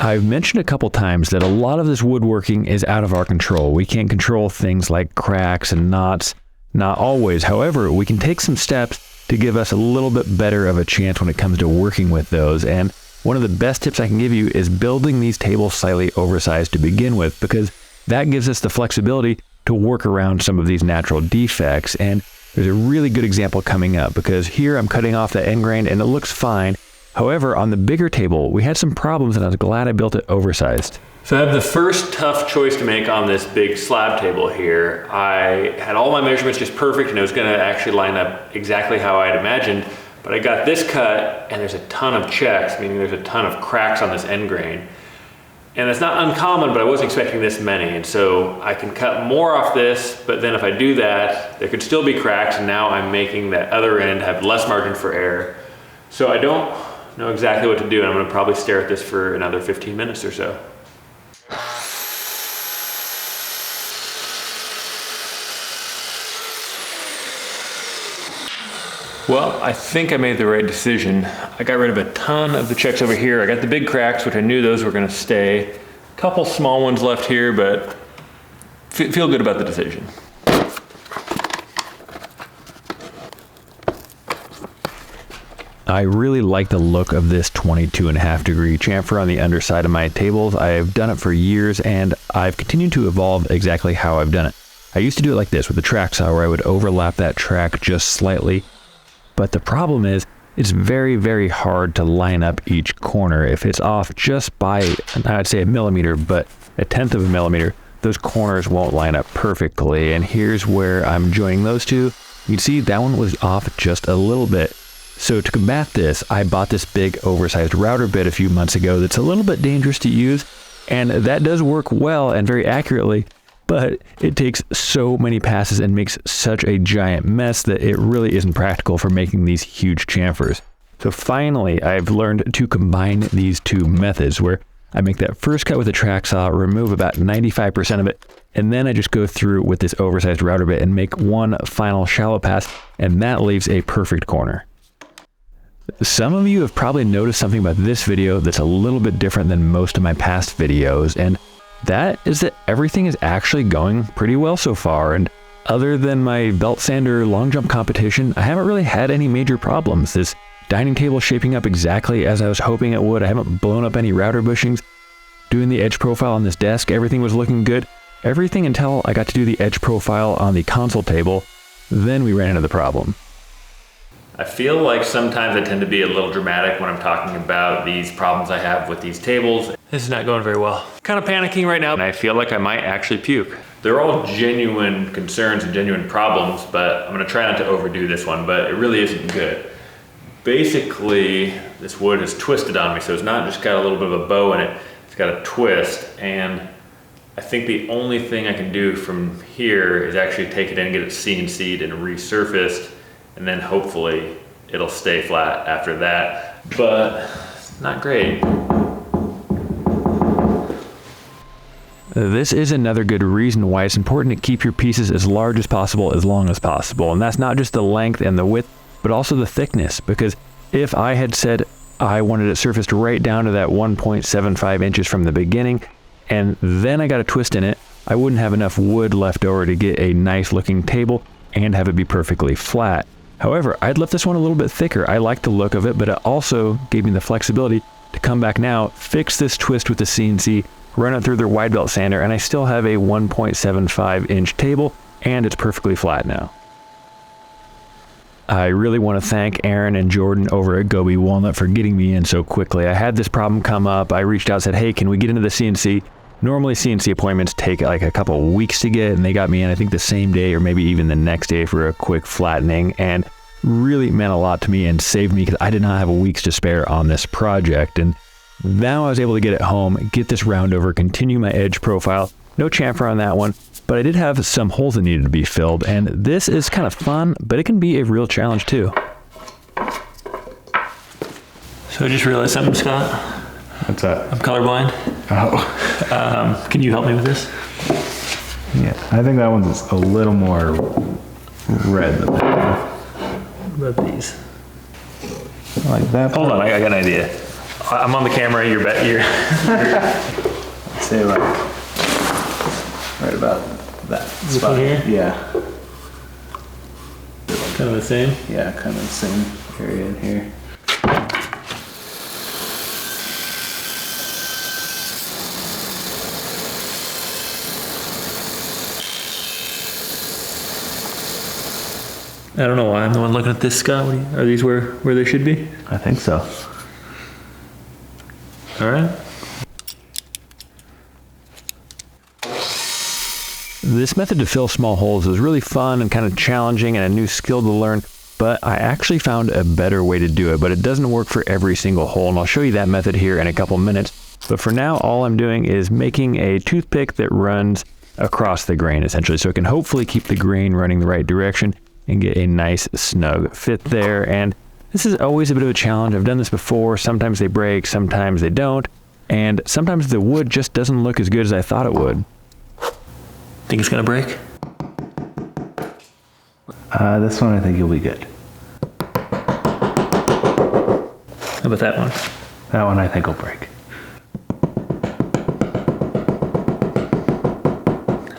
I've mentioned a couple times that a lot of this woodworking is out of our control. We can't control things like cracks and knots, not always. However, we can take some steps to give us a little bit better of a chance when it comes to working with those. And one of the best tips I can give you is building these tables slightly oversized to begin with, because that gives us the flexibility to work around some of these natural defects. And there's a really good example coming up, because here I'm cutting off the end grain and it looks fine. However, on the bigger table, we had some problems, and I was glad I built it oversized. So I have the first tough choice to make on this big slab table here. I had all my measurements just perfect, and it was gonna actually line up exactly how I had imagined, but I got this cut and there's a ton of checks, meaning there's a ton of cracks on this end grain. And that's not uncommon, but I wasn't expecting this many. And so I can cut more off this, but then if I do that, there could still be cracks, and now I'm making that other end have less margin for error. So I don't know exactly what to do, and I'm gonna probably stare at this for another 15 minutes or so. Well, I think I made the right decision. I got rid of a ton of the checks over here. I got the big cracks, which I knew those were gonna stay. A couple small ones left here, but feel good about the decision. I really like the look of this 22.5 degree chamfer on the underside of my tables. I've done it for years, and I've continued to evolve exactly how I've done it. I used to do it like this with the track saw, where I would overlap that track just slightly. But the problem is, it's very, very hard to line up each corner. If it's off just by, I'd say 1 millimeter, but 1/10 of a millimeter, those corners won't line up perfectly. And here's where I'm joining those two. You can see that one was off just a little bit. So to combat this, I bought this big oversized router bit a few months ago that's a little bit dangerous to use, and that does work well and very accurately, but it takes so many passes and makes such a giant mess that it really isn't practical for making these huge chamfers. So finally, I've learned to combine these two methods, where I make that first cut with a track saw, remove about 95% of it, And then I just go through with this oversized router bit and make one final shallow pass, and that leaves a perfect corner. Some of you have probably noticed something about this video that's a little bit different than most of my past videos, and that is that everything is actually going pretty well so far. And other than my belt sander long jump competition, I haven't really had any major problems. This dining table shaping up exactly as I was hoping it would. I haven't blown up any router bushings. Doing the edge profile on this desk, everything was looking good. Everything until I got to do the edge profile on the console table. Then we ran into the problem. I feel like sometimes I tend to be a little dramatic when I'm talking about these problems I have with these tables. This is not going very well. Kind of panicking right now, and I feel like I might actually puke. They're all genuine concerns and genuine problems, but I'm gonna try not to overdo this one, but it really isn't good. Basically, this wood has twisted on me, so it's not just got a little bit of a bow in it, it's got a twist, and I think the only thing I can do from here is actually take it in and get it CNC'd and resurfaced, and then hopefully it'll stay flat after that, but it's not great. This is another good reason why it's important to keep your pieces as large as possible, as long as possible. And that's not just the length and the width, but also the thickness, because if I had said I wanted it surfaced right down to that 1.75 inches from the beginning, and then I got a twist in it, I wouldn't have enough wood left over to get a nice looking table and have it be perfectly flat. However, I'd left this one a little bit thicker. I like the look of it, but it also gave me the flexibility to come back now, fix this twist with the CNC, run it through their wide belt sander, and I still have a 1.75 inch table, and it's perfectly flat now. I really want to thank Aaron and Jordan over at Gobi Walnut for getting me in so quickly. I had this problem come up. I reached out and said, hey, can we get into the CNC? Normally CNC appointments take like a couple of weeks to get, and they got me in I think the same day or maybe even the next day for a quick flattening, and really meant a lot to me and saved me because I did not have a week's to spare on this project. And now I was able to get it home, get this round over, continue my edge profile. No chamfer on that one, but I did have some holes that needed to be filled, and this is kind of fun, but it can be a real challenge too. So I just realized something, Scott. What's that? I'm colorblind. Oh. Can you help me with this? Yeah, I think that one's a little more red than that. What about these? Like that. Hold on, I got an idea. I'm on the camera, you're Say like right about that spot. here? Yeah. Kind of the same. Yeah, kind of the same area in here. I don't know why I'm the one looking at this, Scott. Are these where they should be? I think so. All right. This method to fill small holes was really fun and kind of challenging and a new skill to learn, but I actually found a better way to do it, but it doesn't work for every single hole, and I'll show you that method here in a couple minutes. But for now, all I'm doing is making a toothpick that runs across the grain essentially, so it can hopefully keep the grain running the right direction and get a nice snug fit there. And this is always a bit of a challenge. I've done this before. Sometimes they break, sometimes they don't, and sometimes the wood just doesn't look as good as I thought it would. Think it's gonna break? This one I think you'll be good. How about that one? That one I think will break.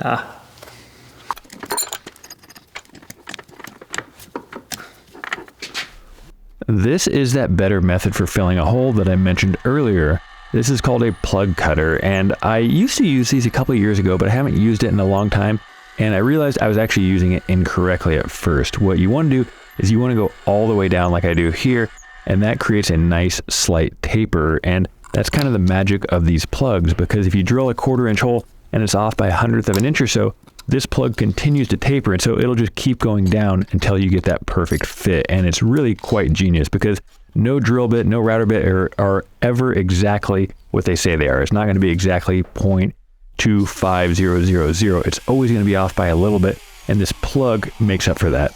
Ah. This is that better method for filling a hole that I mentioned earlier. This is called a plug cutter, and I used to use these a couple of years ago, but I haven't used it in a long time, and I realized I was actually using it incorrectly at first. What you want to do is you want to go all the way down like I do here, and that creates a nice slight taper, and that's kind of the magic of these plugs, because if you drill a 1/4 inch hole and it's off by 1/100 of an inch or so, this plug continues to taper, and so it'll just keep going down until you get that perfect fit. And it's really quite genius because no drill bit, no router bit are ever exactly what they say they are. It's not going to be exactly 0.25000. It's always going to be off by a little bit, and this plug makes up for that.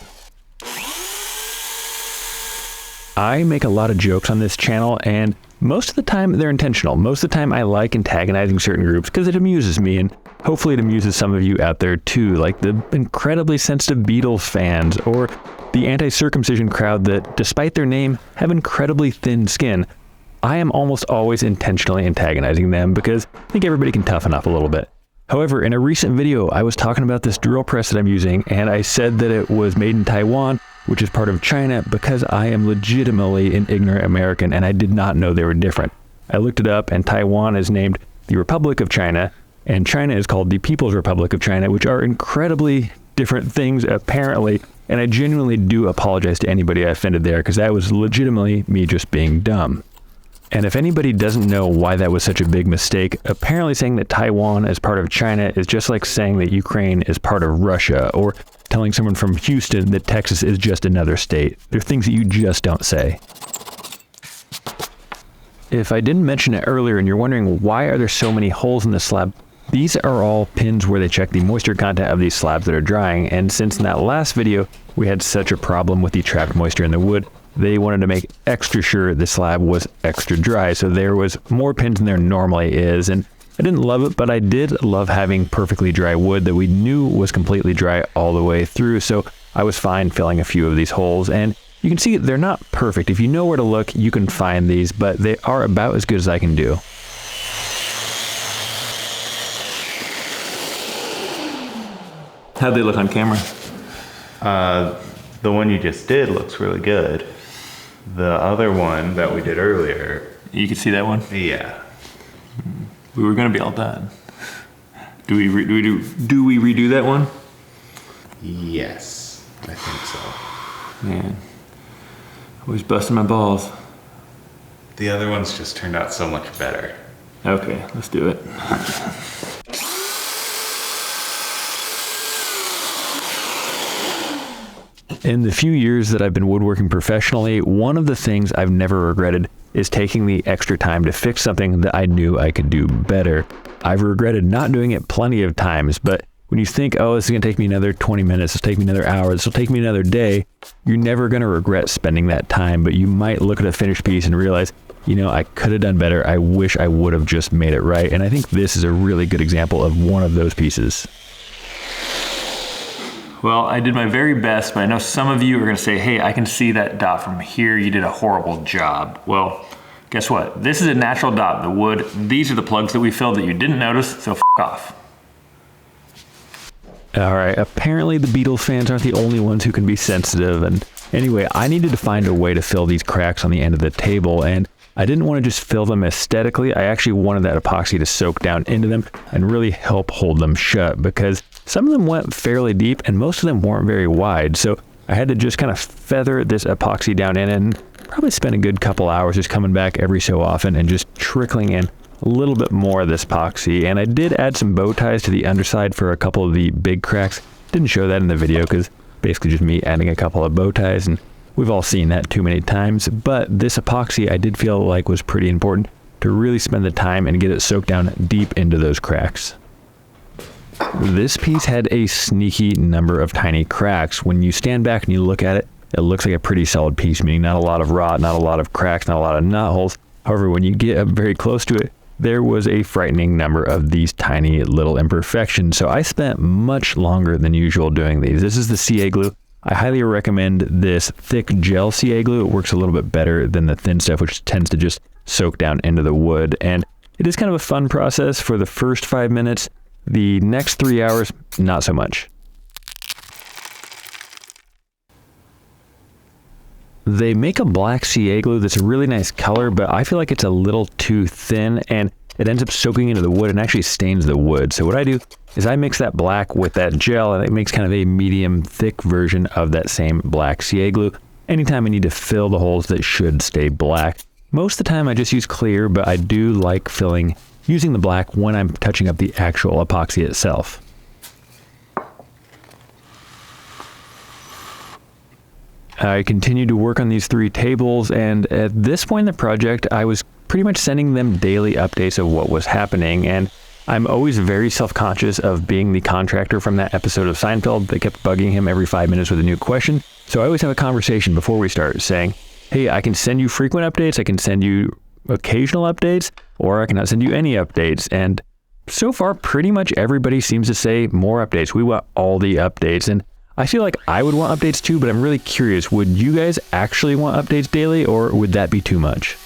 I make a lot of jokes on this channel, and most of the time they're intentional. Most of the time I like antagonizing certain groups because it amuses me, and hopefully it amuses some of you out there too, like the incredibly sensitive Beatles fans or the anti-circumcision crowd that, despite their name, have incredibly thin skin. I am almost always intentionally antagonizing them because I think everybody can toughen up a little bit. However, in a recent video, I was talking about this drill press that I'm using, and I said that it was made in Taiwan, which is part of China, because I am legitimately an ignorant American and I did not know they were different. I looked it up, and Taiwan is named the Republic of China, and China is called the People's Republic of China, which are incredibly different things apparently, and I genuinely do apologize to anybody I offended there, because that was legitimately me just being dumb. And if anybody doesn't know why that was such a big mistake, apparently saying that Taiwan is part of China is just like saying that Ukraine is part of Russia, or telling someone from Houston that Texas is just another state. They're things that you just don't say. If I didn't mention it earlier and you're wondering why are there so many holes in the slab, these are all pins where they check the moisture content of these slabs that are drying, and since in that last video we had such a problem with the trapped moisture in the wood, they wanted to make extra sure the slab was extra dry, so there was more pins than there normally is, and I didn't love it, but I did love having perfectly dry wood that we knew was completely dry all the way through, so I was fine filling a few of these holes, and you can see they're not perfect. If you know where to look, you can find these, but they are about as good as I can do. How'd they look on camera? The one you just did looks really good. The other one that we did earlier, You could see that one? yeah. We were gonna be all done. Do we redo that one? Yes, I think so. Man, always busting my balls. The other ones just turned out so much better. Okay, let's do it. In the few years that I've been woodworking professionally, one of the things I've never regretted is taking the extra time to fix something that I knew I could do better. I've regretted not doing it plenty of times, but when you think, oh, this is gonna take me another 20 minutes, this will take me another hour, this will take me another day, you're never gonna regret spending that time, but you might look at a finished piece and realize, you know, I could have done better, I wish I would have just made it right, and I think this is a really good example of one of those pieces. Well, I did my very best, but I know some of you are gonna say, hey, I can see that dot from here, you did a horrible job. Well, guess what? This is a natural dot, the wood. These are the plugs that we filled that you didn't notice, so f*** off. All right, apparently the Beatles fans aren't the only ones who can be sensitive, and anyway, I needed to find a way to fill these cracks on the end of the table, and I didn't want to just fill them aesthetically, I actually wanted that epoxy to soak down into them and really help hold them shut, because some of them went fairly deep and most of them weren't very wide, so I had to just kind of feather this epoxy down in it and probably spend a good couple hours just coming back every so often and just trickling in a little bit more of this epoxy. And I did add some bow ties to the underside for a couple of the big cracks. Didn't show that in the video because basically just me adding a couple of bow ties, and we've all seen that too many times, but this epoxy I did feel like was pretty important to really spend the time and get it soaked down deep into those cracks. This piece had a sneaky number of tiny cracks. When you stand back and you look at it, it looks like a pretty solid piece, meaning not a lot of rot, not a lot of cracks, not a lot of knot holes. However, when you get up very close to it, there was a frightening number of these tiny little imperfections. So I spent much longer than usual doing these. This is the CA glue. I highly recommend this thick gel CA glue. It works a little bit better than the thin stuff, which tends to just soak down into the wood. And it is kind of a fun process for the first 5 minutes. The next 3 hours, not so much. They make a black CA glue that's a really nice color, but I feel like it's a little too thin and it ends up soaking into the wood and actually stains the wood. So what I do is I mix that black with that gel and it makes kind of a medium thick version of that same black CA glue. Anytime I need to fill the holes that should stay black. Most of the time I just use clear, but I do like using the black when I'm touching up the actual epoxy itself. I continued to work on these 3 tables, and at this point in the project, I was pretty much sending them daily updates of what was happening, and I'm always very self-conscious of being the contractor from that episode of Seinfeld that kept bugging him every 5 minutes with a new question. So I always have a conversation before we start saying, hey, I can send you frequent updates, I can send you occasional updates, or I cannot send you any updates. And so far, pretty much everybody seems to say more updates. We want all the updates. And I feel like I would want updates too, but I'm really curious, would you guys actually want updates daily, or would that be too much?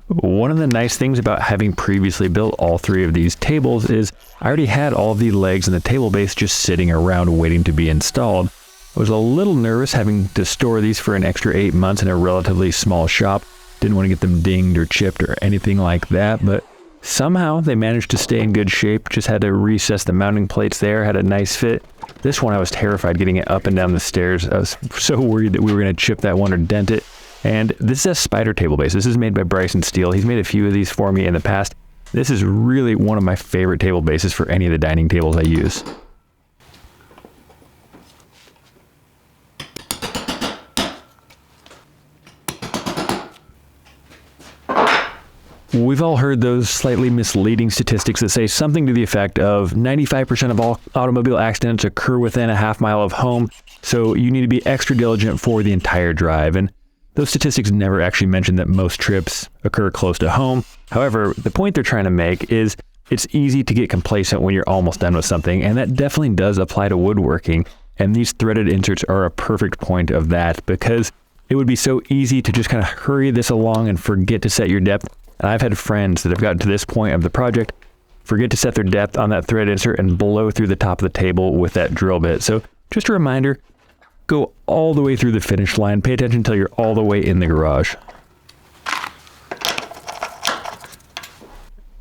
One of the nice things about having previously built all 3 of these tables is I already had all of the legs and the table base just sitting around waiting to be installed. I was a little nervous having to store these for an extra 8 months in a relatively small shop. Didn't want to get them dinged or chipped or anything like that, but somehow they managed to stay in good shape. Just had to recess the mounting plates there, had a nice fit. This one I was terrified getting it up and down the stairs. I was so worried that we were going to chip that one or dent it. And this is a spider table base. This is made by Bryson Steele. He's made a few of these for me in the past. This is really one of my favorite table bases for any of the dining tables I use. We've all heard those slightly misleading statistics that say something to the effect of 95% of all automobile accidents occur within a half mile of home, so you need to be extra diligent for the entire drive. And those statistics never actually mention that most trips occur close to home. However, the point they're trying to make is it's easy to get complacent when you're almost done with something, and that definitely does apply to woodworking. And these threaded inserts are a perfect point of that, because it would be so easy to just kind of hurry this along and forget to set your depth. And I've had friends that have gotten to this point of the project, forget to set their depth on that thread insert and blow through the top of the table with that drill bit. So just a reminder, go all the way through the finish line. Pay attention until you're all the way in the garage.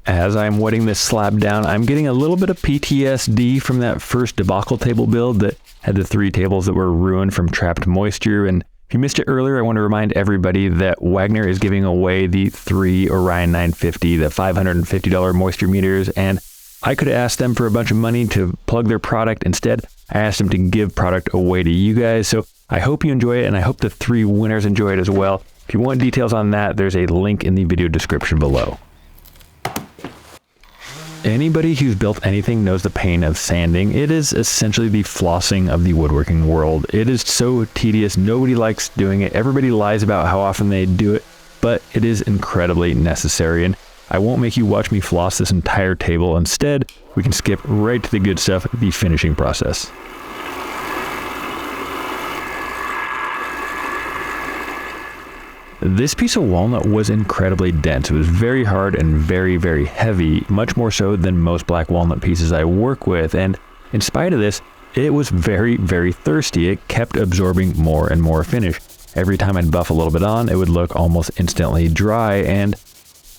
As I'm wetting this slab down, I'm getting a little bit of PTSD from that first debacle table build that had the 3 tables that were ruined from trapped moisture. And if you missed it earlier, I want to remind everybody that Wagner is giving away the 3 Orion 950, the $550 moisture meters, and I could have asked them for a bunch of money to plug their product. Instead, I asked them to give product away to you guys. So I hope you enjoy it, and I hope the 3 winners enjoy it as well. If you want details on that, there's a link in the video description below. Anybody who's built anything knows the pain of sanding. It is essentially the flossing of the woodworking world. It is so tedious. Nobody likes doing it. Everybody lies about how often they do it, but it is incredibly necessary. And I won't make you watch me floss this entire table. Instead, we can skip right to the good stuff, the finishing process. This piece of walnut was incredibly dense. It was very hard and very, very heavy, much more so than most black walnut pieces I work with. And in spite of this, it was very, very thirsty. It kept absorbing more and more finish. Every time I'd buff a little bit on, it would look almost instantly dry. And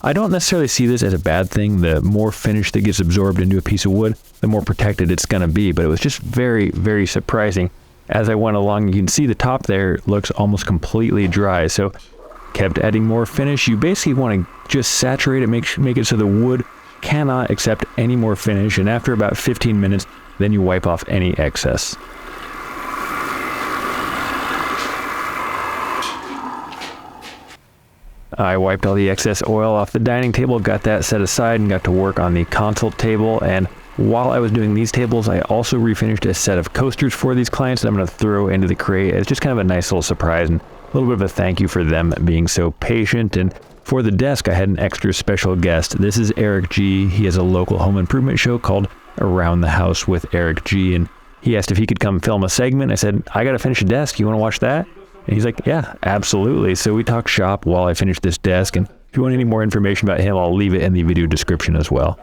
I don't necessarily see this as a bad thing. The more finish that gets absorbed into a piece of wood, the more protected it's going to be. But it was just very, very surprising. As I went along, you can see the top there looks almost completely dry. So kept adding more finish. You basically want to just saturate it, make it so the wood cannot accept any more finish. And after about 15 minutes, then you wipe off any excess. I wiped all the excess oil off the dining table, got that set aside, and got to work on the console table. And while I was doing these tables, I also refinished a set of coasters for these clients that I'm going to throw into the crate. It's just kind of a nice little surprise and a little bit of a thank you for them being so patient. And for the desk, I had an extra special guest. This is Eric G. He has a local home improvement show called Around the House with Eric G. And he asked if he could come film a segment. I said, I got to finish a desk. You want to watch that? And he's like, yeah, absolutely. So we talked shop while I finished this desk. And if you want any more information about him, I'll leave it in the video description as well.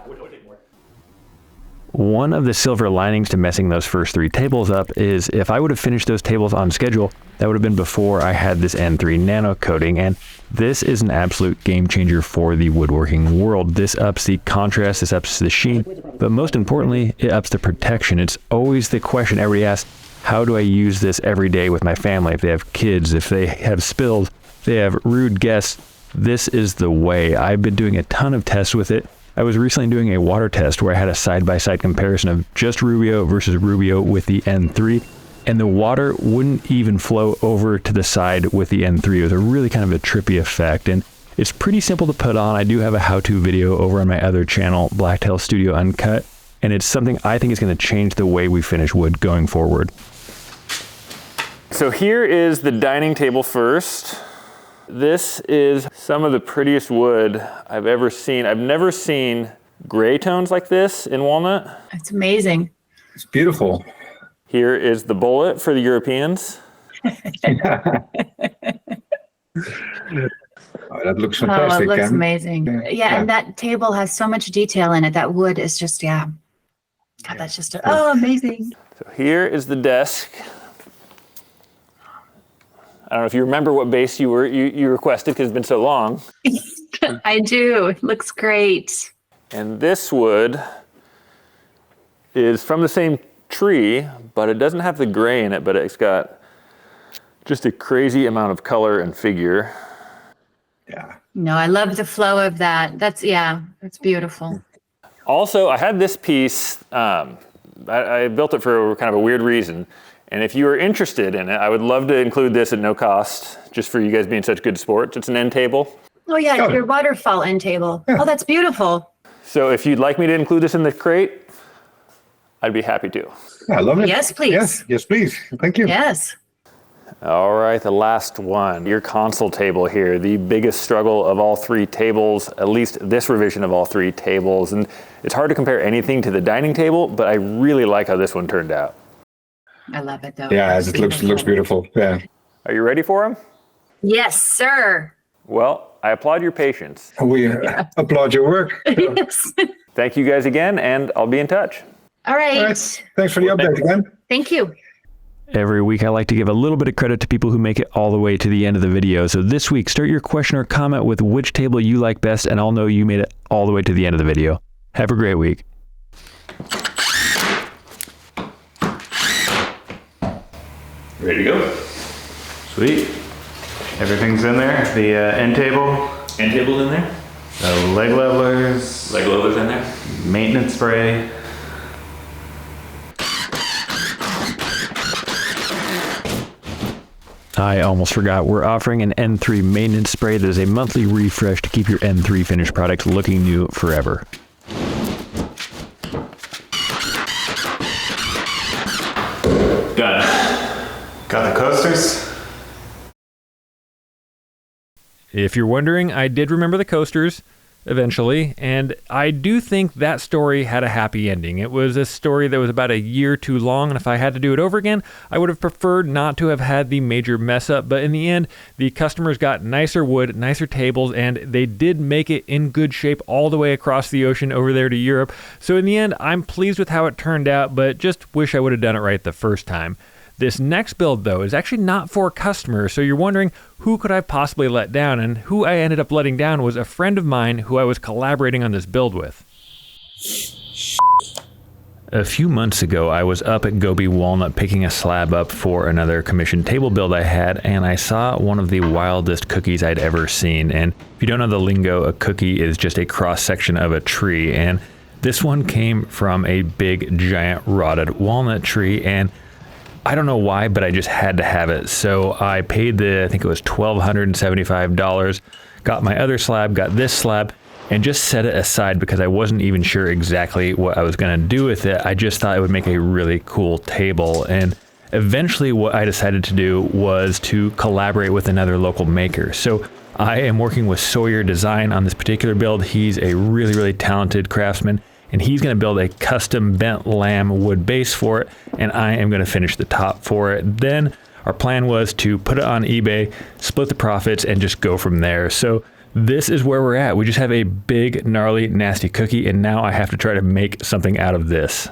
One of the silver linings to messing those first 3 tables up is if I would have finished those tables on schedule, that would have been before I had this N3 nano coating. And this is an absolute game changer for the woodworking world. This ups the contrast, this ups the sheen, but most importantly, it ups the protection. It's always the question everybody asks, how do I use this every day with my family? If they have kids, if they have spills, if they have rude guests, this is the way. I've been doing a ton of tests with it. I was recently doing a water test where I had a side-by-side comparison of just Rubio versus Rubio with the N3, and the water wouldn't even flow over to the side with the N3. It was a really kind of a trippy effect, and it's pretty simple to put on. I do have a how-to video over on my other channel, Blacktail Studio Uncut, and it's something I think is going to change the way we finish wood going forward. So here is the dining table first. This is some of the prettiest wood I've ever seen. I've never seen gray tones like this in walnut. It's amazing. It's beautiful. Here is the bullet for the Europeans. Oh, that looks Oh, fantastic. it looks Ken. amazing. Yeah, and that table has so much detail in it. That wood is just, God, that's just, amazing. So here is the desk. I don't know if you remember what base you requested because it's been so long. I do. It looks great. And this wood is from the same tree, but it doesn't have the gray in it, but it's got just a crazy amount of color and figure. Yeah. No, I love the flow of that. That's beautiful. Also, I had this piece, I built it for kind of a weird reason. And if you are interested in it, I would love to include this at no cost, just for you guys being such good sports. It's an end table. Oh yeah, your waterfall end table. Oh, that's beautiful. So if you'd like me to include this in the crate, I'd be happy to. I love it. Yes, please. Yes, please. Thank you. Yes. All right, the last one, your console table here, the biggest struggle of all three tables, at least this revision of all three tables. And it's hard to compare anything to the dining table, but I really like how this one turned out. I love it though. Yeah, It's it looks beautiful. Yeah. Are you ready for them? Yes, sir. Well, I applaud your patience. We applaud your work. Yes. Thank you guys again, and I'll be in touch. All right. All right. Thanks for the update again. Thank you. Every week, I like to give a little bit of credit to people who make it all the way to the end of the video. So this week, start your question or comment with which table you like best, and I'll know you made it all the way to the end of the video. Have a great week. Ready to go. Sweet. Everything's in there. The end table, End table's in there? the leg levelers, Leg levelers in there? maintenance spray. I almost forgot, we're offering an N3 maintenance spray that is a monthly refresh to keep your N3 finished product looking new forever. Got the coasters. If you're wondering, I did remember the coasters eventually, and I do think that story had a happy ending. It was a story that was about a year too long, and if I had to do it over again, I would have preferred not to have had the major mess up, but in the end, the customers got nicer wood, nicer tables, and they did make it in good shape all the way across the ocean over there to Europe. So in the end, I'm pleased with how it turned out, but just wish I would have done it right the first time. This next build, though, is actually not for customers, so you're wondering who could I possibly let down, and who I ended up letting down was a friend of mine who I was collaborating on this build with. A few months ago, I was up at Gobi Walnut picking a slab up for another commissioned table build I had, and I saw one of the wildest cookies I'd ever seen. And if you don't know the lingo, a cookie is just a cross-section of a tree, and this one came from a big, giant, rotted walnut tree, and I don't know why, but I just had to have it. So I paid I think it was $1,275, got my other slab, got this slab, and just set it aside because I wasn't even sure exactly what I was going to do with it. I just thought it would make a really cool table. And eventually what I decided to do was to collaborate with another local maker. So I am working with Sawyer Design on this particular build. He's a really, really talented craftsman, and he's going to build a custom bent lamb wood base for it, and I am going to finish the top for it. Then our plan was to put it on eBay, split the profits, and just go from there. So this is where we're at. We just have a big, gnarly, nasty cookie, and now I have to try to make something out of this.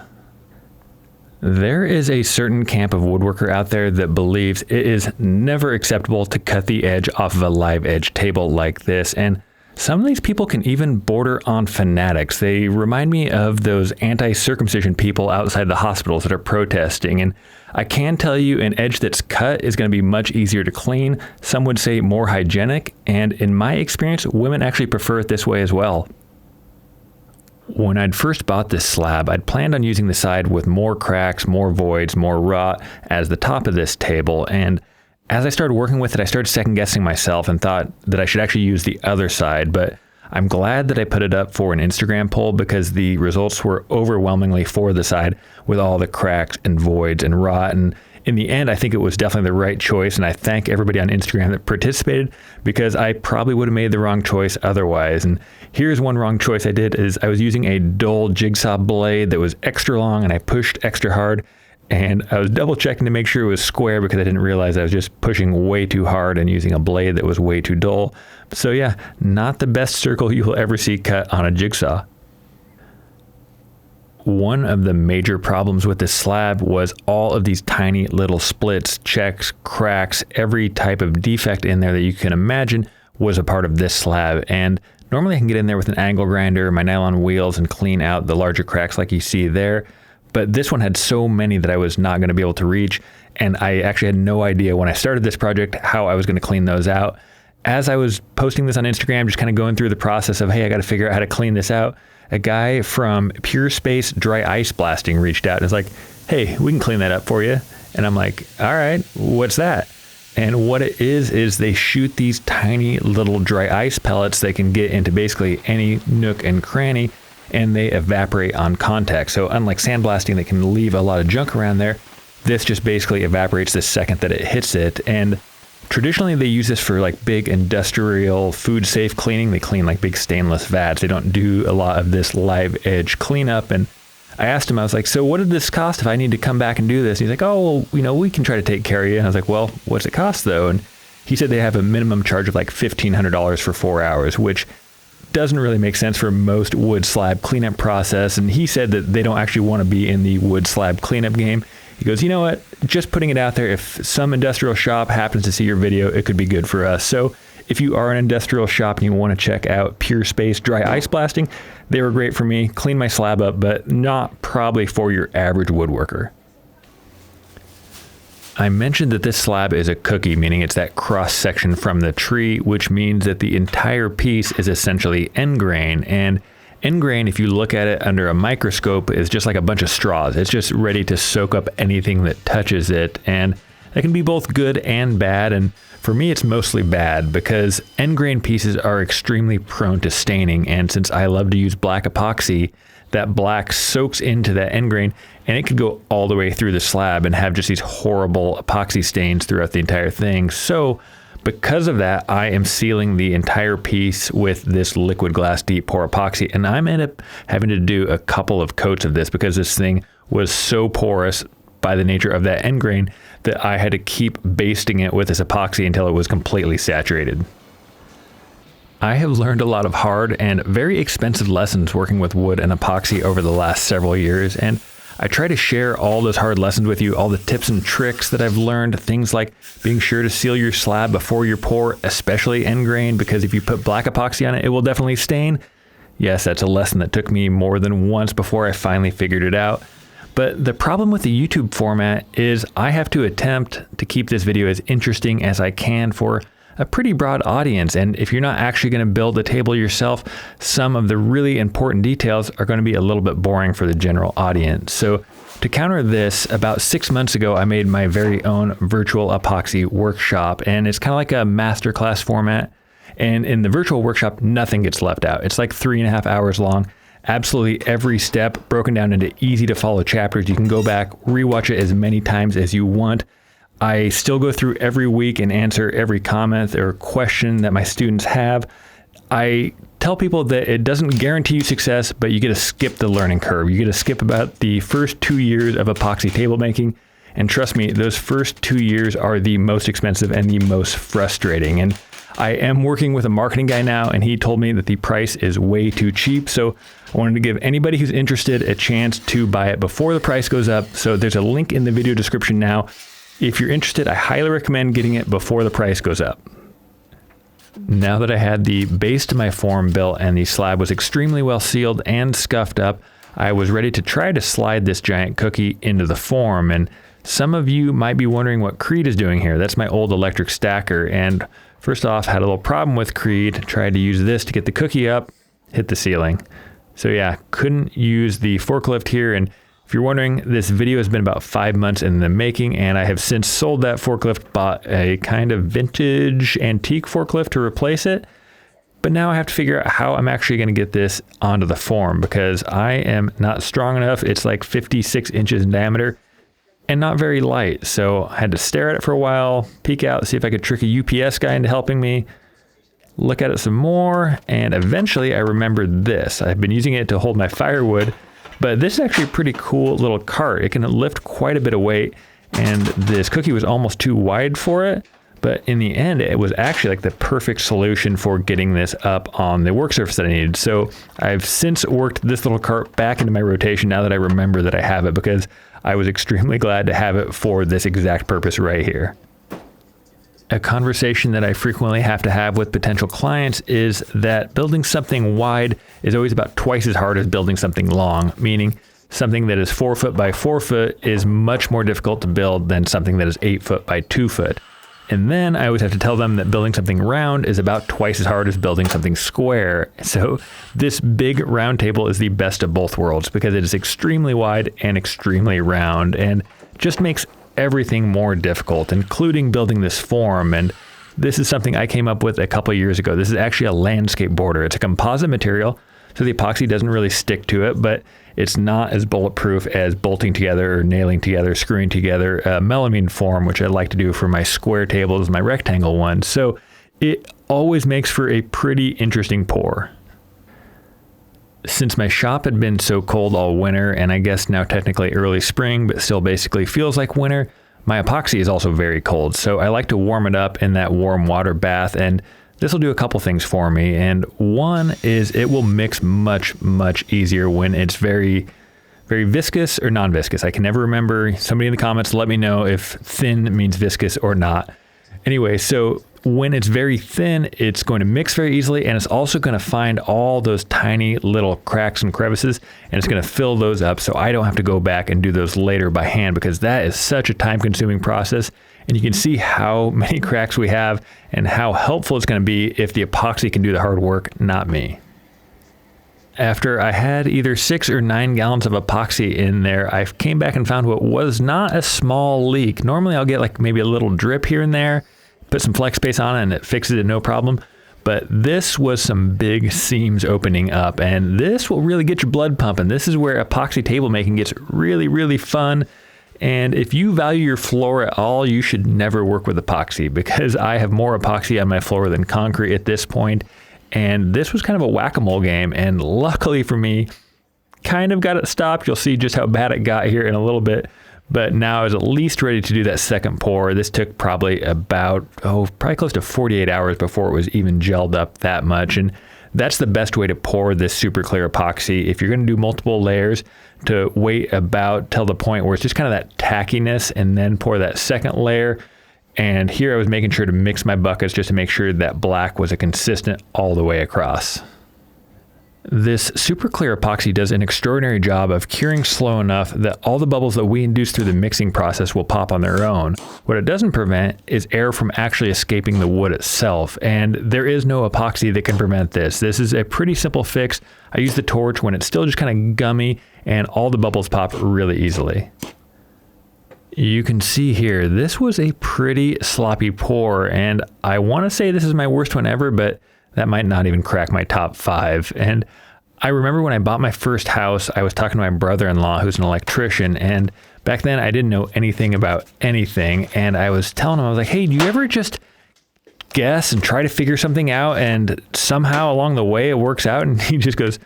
There is a certain camp of woodworker out there that believes it is never acceptable to cut the edge off of a live edge table like this, and some of these people can even border on fanatics. They remind me of those anti-circumcision people outside the hospitals that are protesting. And I can tell you an edge that's cut is going to be much easier to clean. Some would say more hygienic. And in my experience, women actually prefer it this way as well. When I'd first bought this slab, I'd planned on using the side with more cracks, more voids, more rot as the top of this table. And as I started working with it, I started second guessing myself and thought that I should actually use the other side, but I'm glad that I put it up for an Instagram poll because the results were overwhelmingly for the side with all the cracks and voids and rot, and in the end, I think it was definitely the right choice. And I thank everybody on Instagram that participated, because I probably would have made the wrong choice otherwise. And here's one wrong choice I did is I was using a dull jigsaw blade that was extra long, and I pushed extra hard. And I was double checking to make sure it was square, because I didn't realize I was just pushing way too hard and using a blade that was way too dull. So yeah, not the best circle you will ever see cut on a jigsaw. One of the major problems with this slab was all of these tiny little splits, checks, cracks, every type of defect in there that you can imagine was a part of this slab. And normally I can get in there with an angle grinder, my nylon wheels, and clean out the larger cracks like you see there. But this one had so many that I was not going to be able to reach. And I actually had no idea when I started this project how I was going to clean those out. As I was posting this on Instagram, just kind of going through the process of, hey, I got to figure out how to clean this out, a guy from Pure Space Dry Ice Blasting reached out and was like, hey, we can clean that up for you. And I'm like, all right, what's that? And what it is they shoot these tiny little dry ice pellets they can get into basically any nook and cranny, and they evaporate on contact. So unlike sandblasting that can leave a lot of junk around there, this just basically evaporates the second that it hits it. And traditionally they use this for like big industrial food safe cleaning. They clean like big stainless vats. They don't do a lot of this live edge cleanup. And I asked him, I was like, so what did this cost if I need to come back and do this? And he's like, oh, well, we can try to take care of you. And I was like, well, what's it cost though? And he said they have a minimum charge of like $1,500 for 4 hours, which doesn't really make sense for most wood slab cleanup process. And he said that they don't actually want to be in the wood slab cleanup game. He goes, you know what, just putting it out there, if some industrial shop happens to see your video, it could be good for us. So if you are an industrial shop and you want to check out Pure Space Dry Ice Blasting, they were great for me, clean my slab up, but not probably for your average woodworker. I mentioned that this slab is a cookie, meaning it's that cross section from the tree, which means that the entire piece is essentially end grain. And end grain, if you look at it under a microscope, is just like a bunch of straws. It's just ready to soak up anything that touches it. And that can be both good and bad. And for me, it's mostly bad because end grain pieces are extremely prone to staining. And since I love to use black epoxy, that black soaks into that end grain, and it could go all the way through the slab and have just these horrible epoxy stains throughout the entire thing. So because of that, I am sealing the entire piece with this liquid glass deep pour epoxy, and I'm end up having to do a couple of coats of this because this thing was so porous by the nature of that end grain that I had to keep basting it with this epoxy until it was completely saturated. I have learned a lot of hard and very expensive lessons working with wood and epoxy over the last several years, and I try to share all those hard lessons with you, all the tips and tricks that I've learned, things like being sure to seal your slab before you pour, especially end grain, because if you put black epoxy on it, it will definitely stain. Yes, that's a lesson that took me more than once before I finally figured it out. But the problem with the YouTube format is I have to attempt to keep this video as interesting as I can for a pretty broad audience. And if you're not actually going to build the table yourself, some of the really important details are going to be a little bit boring for the general audience. So to counter this, about 6 months ago, I made my very own virtual epoxy workshop, and it's kind of like a masterclass format. And in the virtual workshop, nothing gets left out. It's like 3.5 hours long. Absolutely every step broken down into easy to follow chapters. You can go back, rewatch it as many times as you want. I still go through every week and answer every comment or question that my students have. I tell people that it doesn't guarantee you success, but you get to skip the learning curve. You get to skip about the first 2 years of epoxy table making. And trust me, those first 2 years are the most expensive and the most frustrating. And I am working with a marketing guy now, and he told me that the price is way too cheap. So I wanted to give anybody who's interested a chance to buy it before the price goes up. So there's a link in the video description now. If you're interested, I highly recommend getting it before the price goes up. Now that I had the base to my form built and the slab was extremely well sealed and scuffed up, I was ready to try to slide this giant cookie into the form. And some of you might be wondering what Creed is doing here. That's my old electric stacker. And first off, had a little problem with Creed. Tried to use this to get the cookie up, hit the ceiling. So yeah, couldn't use the forklift here. And if you're wondering, this video has been about 5 months in the making, and I have since sold that forklift, bought a kind of vintage antique forklift to replace it. But now I have to figure out how I'm actually going to get this onto the form because I am not strong enough. It's like 56 inches in diameter, and not very light. So I had to stare at it for a while, peek out, see if I could trick a UPS guy into helping me, look at it some more, and eventually I remembered this. I've been using it to hold my firewood, but this is actually a pretty cool little cart. It can lift quite a bit of weight, and this cookie was almost too wide for it. But in the end, it was actually like the perfect solution for getting this up on the work surface that I needed. So I've since worked this little cart back into my rotation now that I remember that I have it, because I was extremely glad to have it for this exact purpose right here. A conversation that I frequently have to have with potential clients is that building something wide is always about twice as hard as building something long, meaning something that is 4 foot by 4 foot is much more difficult to build than something that is 8 foot by 2 foot. And then I always have to tell them that building something round is about twice as hard as building something square. So this big round table is the best of both worlds because it is extremely wide and extremely round, and just makes everything more difficult, including building this form. And this is something I came up with a couple of years ago. This is actually a landscape border. It's a composite material, so the epoxy doesn't really stick to it, but it's not as bulletproof as bolting together or nailing together, screwing together a melamine form, which I like to do for my square tables, my rectangle ones. So it always makes for a pretty interesting pour. Since my shop had been so cold all winter, and I guess now technically early spring, but still basically feels like winter, my epoxy is also very cold. So I like to warm it up in that warm water bath, and this will do a couple things for me. And one is it will mix much, much easier when it's very, very viscous or non-viscous. I can never remember. Somebody in the comments, let me know if thin means viscous or not. Anyway, so when it's very thin, it's going to mix very easily, and it's also going to find all those tiny little cracks and crevices, and it's going to fill those up so I don't have to go back and do those later by hand, because that is such a time-consuming process. And you can see how many cracks we have and how helpful it's going to be if the epoxy can do the hard work, not me. After I had either 6 or 9 gallons of epoxy in there, I came back and found what was not a small leak. Normally I'll get like maybe a little drip here and there, put some flex space on it and it fixes it no problem. But this was some big seams opening up, and this will really get your blood pumping. This is where epoxy table making gets really, really fun. And if you value your floor at all, you should never work with epoxy, because I have more epoxy on my floor than concrete at this point. And this was kind of a whack-a-mole game. And luckily for me, kind of got it stopped. You'll see just how bad it got here in a little bit. But now I was at least ready to do that second pour. This took probably about, probably close to 48 hours before it was even gelled up that much. And that's the best way to pour this super clear epoxy. If you're going to do multiple layers, to wait about till the point where it's just kind of that tackiness, and then pour that second layer. And here I was making sure to mix my buckets just to make sure that black was a consistent all the way across. This super clear epoxy does an extraordinary job of curing slow enough that all the bubbles that we induce through the mixing process will pop on their own. What it doesn't prevent is air from actually escaping the wood itself, and there is no epoxy that can prevent this. This is a pretty simple fix. I use the torch when it's still just kind of gummy, and all the bubbles pop really easily. You can see here, this was a pretty sloppy pour, and I want to say this is my worst one ever, but that might not even crack my top 5. And I remember when I bought my first house, I was talking to my brother-in-law, who's an electrician, and back then I didn't know anything about anything, and I was telling him, I was like, hey, do you ever just guess and try to figure something out, and somehow along the way it works out? And he just goes,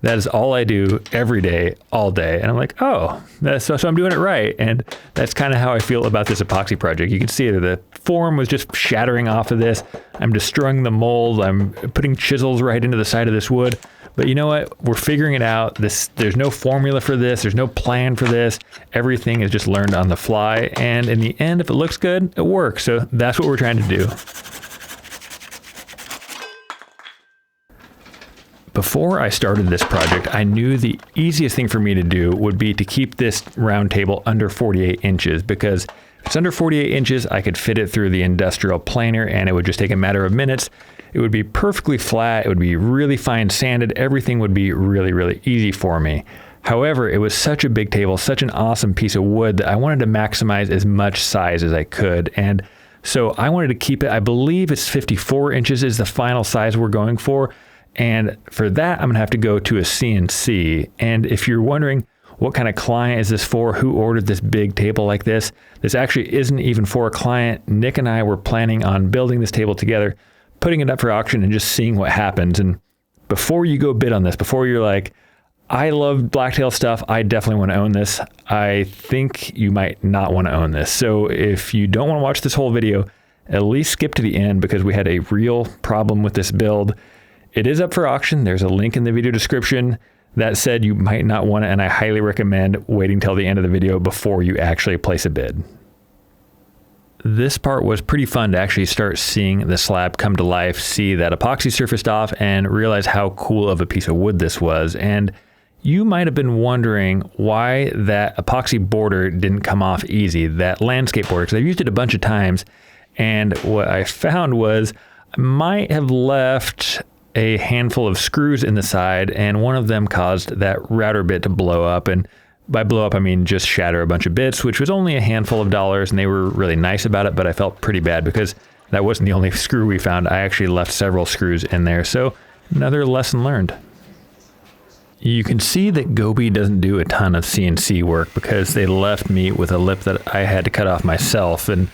that is all I do every day, all day. And I'm like, oh, so I'm doing it right. And that's kind of how I feel about this epoxy project. You can see the form was just shattering off of this. I'm destroying the mold. I'm putting chisels right into the side of this wood. But you know what? We're figuring it out. There's no formula for this. There's no plan for this. Everything is just learned on the fly. And in the end, if it looks good, it works. So that's what we're trying to do. Before I started this project, I knew the easiest thing for me to do would be to keep this round table under 48 inches, because if it's under 48 inches, I could fit it through the industrial planer and it would just take a matter of minutes. It would be perfectly flat. It would be really fine sanded. Everything would be really, really easy for me. However, it was such a big table, such an awesome piece of wood, that I wanted to maximize as much size as I could. And so I wanted to keep it, I believe it's 54 inches is the final size we're going for. And for that, I'm gonna have to go to a CNC. And if you're wondering, what kind of client is this for? Who ordered this big table like this? This actually isn't even for a client. Nick and I were planning on building this table together, putting it up for auction and just seeing what happens. And before you go bid on this, before you're like, I love blacktail stuff, I definitely want to own this, I think you might not want to own this. So if you don't want to watch this whole video, at least skip to the end, because we had a real problem with this build. It is up for auction. There's a link in the video description. That said, you might not want it, and I highly recommend waiting till the end of the video before you actually place a bid. This part was pretty fun to actually start seeing the slab come to life, see that epoxy surfaced off, and realize how cool of a piece of wood this was. And you might have been wondering why that epoxy border didn't come off easy, that landscape border, because I've used it a bunch of times. And what I found was I might have left a handful of screws in the side, and one of them caused that router bit to blow up. And by blow up, I mean just shatter a bunch of bits, which was only a handful of dollars, and they were really nice about it, but I felt pretty bad because that wasn't the only screw we found. I actually left several screws in there. So another lesson learned. You can see that Gobi doesn't do a ton of CNC work because they left me with a lip that I had to cut off myself. And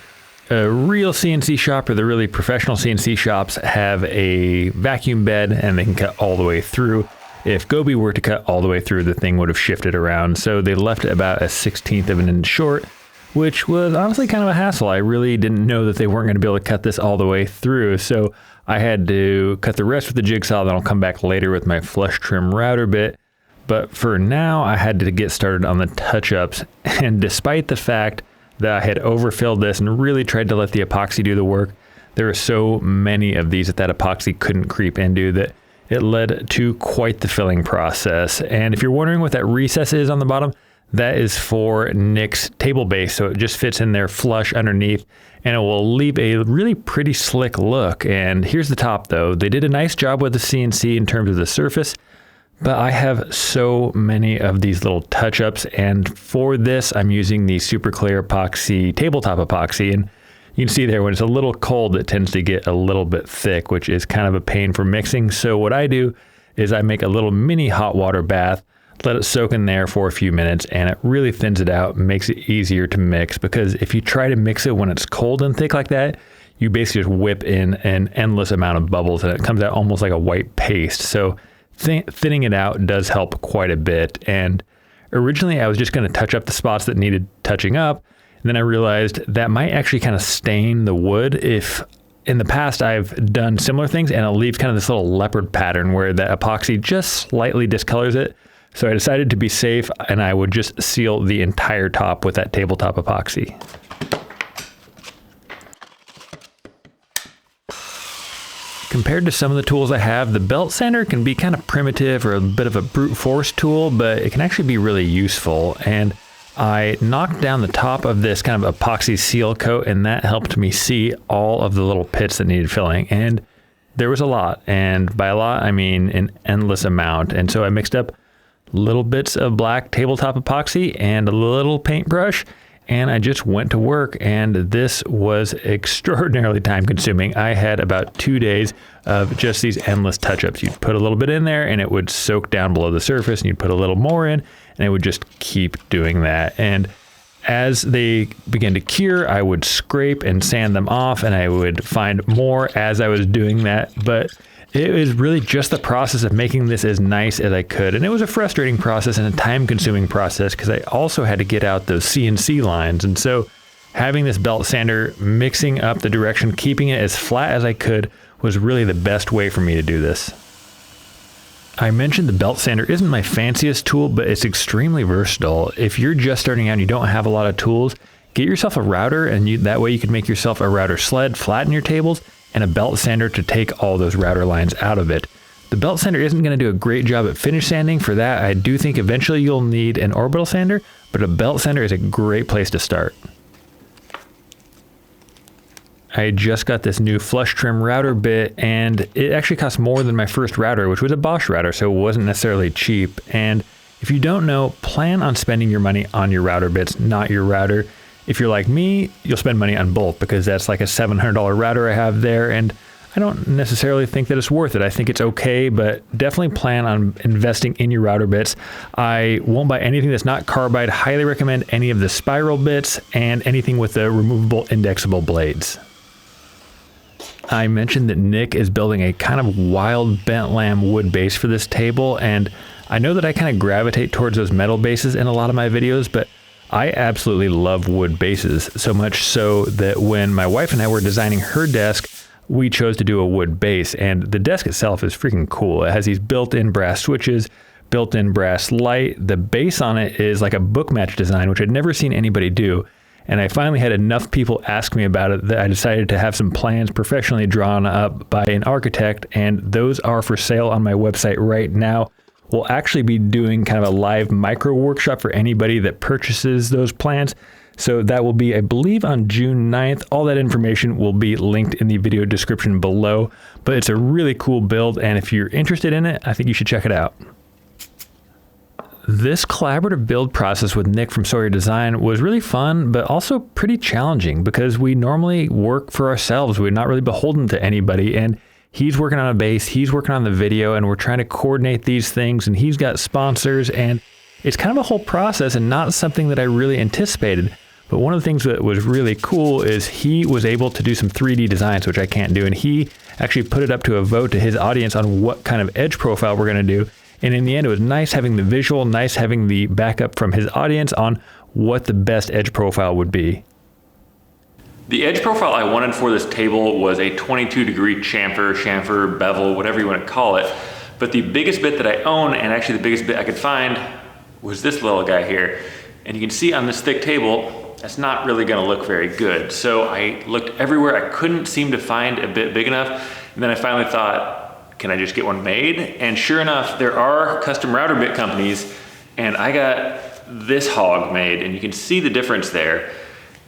a real CNC shop, or the really professional CNC shops, have a vacuum bed and they can cut all the way through. If Gobi were to cut all the way through, the thing would have shifted around. So they left it about 1/16 of an inch short, which was honestly kind of a hassle. I really didn't know that they weren't going to be able to cut this all the way through. So I had to cut the rest with the jigsaw, then I'll come back later with my flush trim router bit. But for now, I had to get started on the touch-ups. And despite the fact that I had overfilled this and really tried to let the epoxy do the work, there are so many of these that epoxy couldn't creep into that it led to quite the filling process. And if you're wondering what that recess is on the bottom, that is for Nick's table base. So it just fits in there flush underneath, and it will leave a really pretty slick look. And here's the top though. They did a nice job with the CNC in terms of the surface, but I have so many of these little touch-ups, and for this, I'm using the super clear epoxy, tabletop epoxy, and you can see there when it's a little cold, it tends to get a little bit thick, which is kind of a pain for mixing. So what I do is I make a little mini hot water bath, let it soak in there for a few minutes, and it really thins it out, makes it easier to mix, because if you try to mix it when it's cold and thick like that, you basically just whip in an endless amount of bubbles, and it comes out almost like a white paste. So thinning it out does help quite a bit. And originally I was just going to touch up the spots that needed touching up. And then I realized that might actually kind of stain the wood. If in the past I've done similar things, and it leaves kind of this little leopard pattern where the epoxy just slightly discolors it. So I decided to be safe, and I would just seal the entire top with that tabletop epoxy. Compared to some of the tools I have, the belt sander can be kind of primitive or a bit of a brute force tool, but it can actually be really useful. And I knocked down the top of this kind of epoxy seal coat, and that helped me see all of the little pits that needed filling. And there was a lot, and by a lot, I mean an endless amount. And so I mixed up little bits of black tabletop epoxy and a little paintbrush, and I just went to work, and this was extraordinarily time consuming. I had about 2 days of just these endless touch-ups. You'd put a little bit in there and it would soak down below the surface, and you'd put a little more in, and it would just keep doing that. And as they began to cure, I would scrape and sand them off, and I would find more as I was doing that. But it was really just the process of making this as nice as I could. And it was a frustrating process and a time-consuming process because I also had to get out those CNC lines. And so having this belt sander, mixing up the direction, keeping it as flat as I could, was really the best way for me to do this. I mentioned the belt sander isn't my fanciest tool, but it's extremely versatile. If you're just starting out and you don't have a lot of tools, get yourself a router, and that way you can make yourself a router sled, flatten your tables, and a belt sander to take all those router lines out of it. The belt sander isn't going to do a great job at finish sanding. For that, I do think eventually you'll need an orbital sander, but a belt sander is a great place to start. I just got this new flush trim router bit, and it actually cost more than my first router, which was a Bosch router, so it wasn't necessarily cheap. And if you don't know, plan on spending your money on your router bits, not your router. If you're like me, you'll spend money on both, because that's like a $700 router I have there, and I don't necessarily think that it's worth it. I think it's okay, but definitely plan on investing in your router bits. I won't buy anything that's not carbide. Highly recommend any of the spiral bits and anything with the removable indexable blades. I mentioned that Nick is building a kind of wild bent lamb wood base for this table, and I know that I kind of gravitate towards those metal bases in a lot of my videos, but I absolutely love wood bases, so much so that when my wife and I were designing her desk, we chose to do a wood base, and the desk itself is freaking cool. It has these built-in brass switches, built-in brass light. The base on it is like a book match design, which I'd never seen anybody do. And I finally had enough people ask me about it that I decided to have some plans professionally drawn up by an architect, and those are for sale on my website right now. We'll actually be doing kind of a live micro workshop for anybody that purchases those plans. So that will be, I believe, on June 9th. All that information will be linked in the video description below, but it's a really cool build, and if you're interested in it, I think you should check it out. This collaborative build process with Nick from Sawyer Design was really fun, but also pretty challenging because we normally work for ourselves. We're not really beholden to anybody, and he's working on a base, he's working on the video, and we're trying to coordinate these things, and he's got sponsors, and it's kind of a whole process and not something that I really anticipated. But one of the things that was really cool is he was able to do some 3D designs, which I can't do, and he actually put it up to a vote to his audience on what kind of edge profile we're going to do. And in the end, it was nice having the visual, nice having the backup from his audience on what the best edge profile would be. The edge profile I wanted for this table was a 22-degree chamfer, bevel, whatever you want to call it. But the biggest bit that I own, and actually the biggest bit I could find, was this little guy here. And you can see on this thick table, that's not really going to look very good. So I looked everywhere. I couldn't seem to find a bit big enough. And then I finally thought, can I just get one made? And sure enough, there are custom router bit companies, and I got this hog made, and you can see the difference there.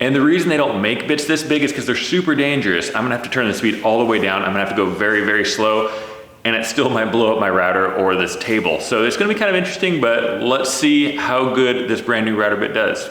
And the reason they don't make bits this big is because they're super dangerous. I'm gonna have to turn the speed all the way down. I'm gonna have to go very, very slow, and it still might blow up my router or this table. So it's gonna be kind of interesting, but let's see how good this brand new router bit does.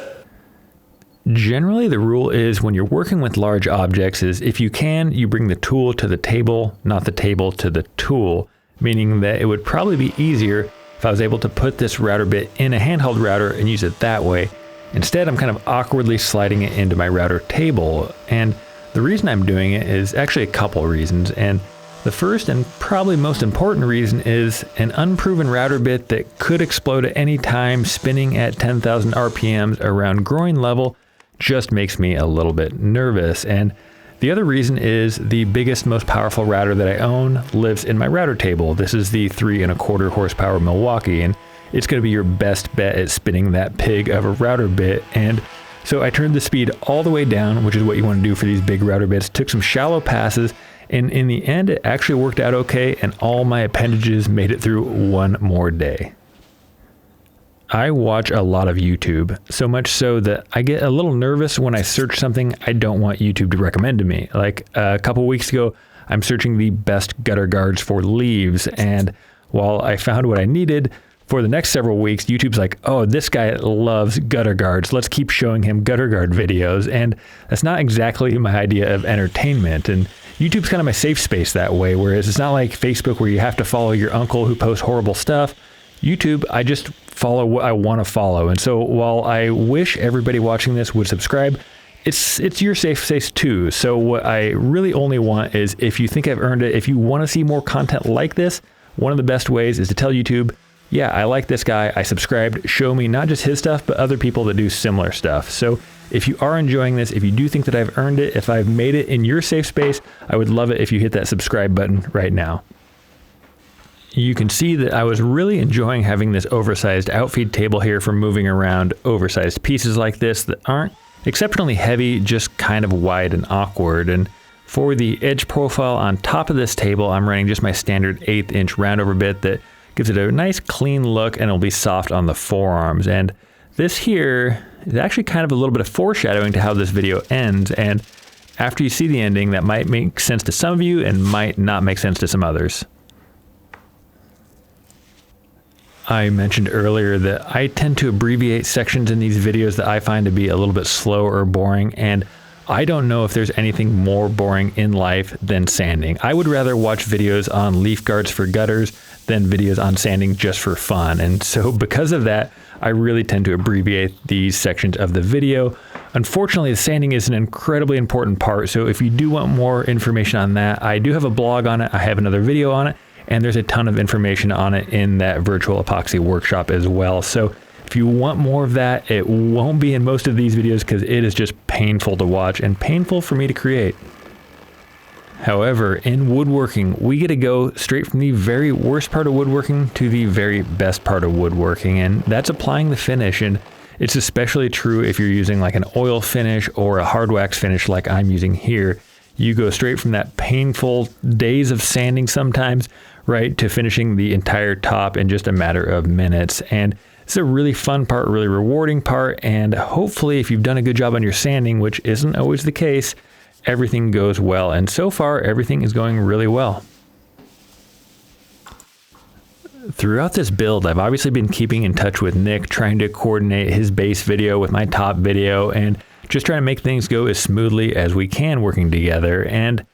Generally, the rule is when you're working with large objects is if you can, you bring the tool to the table, not the table to the tool, meaning that it would probably be easier if I was able to put this router bit in a handheld router and use it that way. Instead, I'm kind of awkwardly sliding it into my router table. And the reason I'm doing it is actually a couple reasons. And the first and probably most important reason is an unproven router bit that could explode at any time spinning at 10,000 RPMs around groin level just makes me a little bit nervous. And the other reason is the biggest, most powerful router that I own lives in my router table. This is the 3¼ horsepower Milwaukee, and it's going to be your best bet at spinning that pig of a router bit. And so I turned the speed all the way down, which is what you want to do for these big router bits, took some shallow passes, and in the end, it actually worked out okay, and all my appendages made it through one more day. I watch a lot of YouTube, so much so that I get a little nervous when I search something I don't want YouTube to recommend to me. Like a couple weeks ago, I'm searching the best gutter guards for leaves, and while I found what I needed, for the next several weeks, YouTube's like, oh, this guy loves gutter guards. Let's keep showing him gutter guard videos. And that's not exactly my idea of entertainment. And YouTube's kind of my safe space that way, whereas it's not like Facebook where you have to follow your uncle who posts horrible stuff. YouTube, I just follow what I want to follow. And so while I wish everybody watching this would subscribe, it's your safe space too. So what I really only want is if you think I've earned it, if you want to see more content like this, one of the best ways is to tell YouTube, yeah, I like this guy, I subscribed, show me not just his stuff, but other people that do similar stuff. So if you are enjoying this, if you do think that I've earned it, if I've made it in your safe space, I would love it if you hit that subscribe button right now. You can see that I was really enjoying having this oversized outfeed table here for moving around oversized pieces like this that aren't exceptionally heavy, just kind of wide and awkward. And for the edge profile on top of this table, I'm running just my standard 1/8 inch roundover bit that gives it a nice clean look, and it'll be soft on the forearms. And this here is actually kind of a little bit of foreshadowing to how this video ends. And after you see the ending, that might make sense to some of you and might not make sense to some others. I mentioned earlier that I tend to abbreviate sections in these videos that I find to be a little bit slow or boring, and I don't know if there's anything more boring in life than sanding. I would rather watch videos on leaf guards for gutters than videos on sanding just for fun. And so because of that, I really tend to abbreviate these sections of the video. Unfortunately, the sanding is an incredibly important part. So if you do want more information on that, I do have a blog on it. I have another video on it, and there's a ton of information on it in that virtual epoxy workshop as well. So if you want more of that, it won't be in most of these videos because it is just painful to watch and painful for me to create. However, in woodworking, we get to go straight from the very worst part of woodworking to the very best part of woodworking, and that's applying the finish. And it's especially true if you're using like an oil finish or a hard wax finish like I'm using here. You go straight from that painful days of sanding sometimes, right, to finishing the entire top in just a matter of minutes. And it's a really fun part, really rewarding part, and hopefully if you've done a good job on your sanding, which isn't always the case, everything goes well. And so far, everything is going really well. Throughout this build, I've obviously been keeping in touch with Nick, trying to coordinate his base video with my top video, and just trying to make things go as smoothly as we can working together. And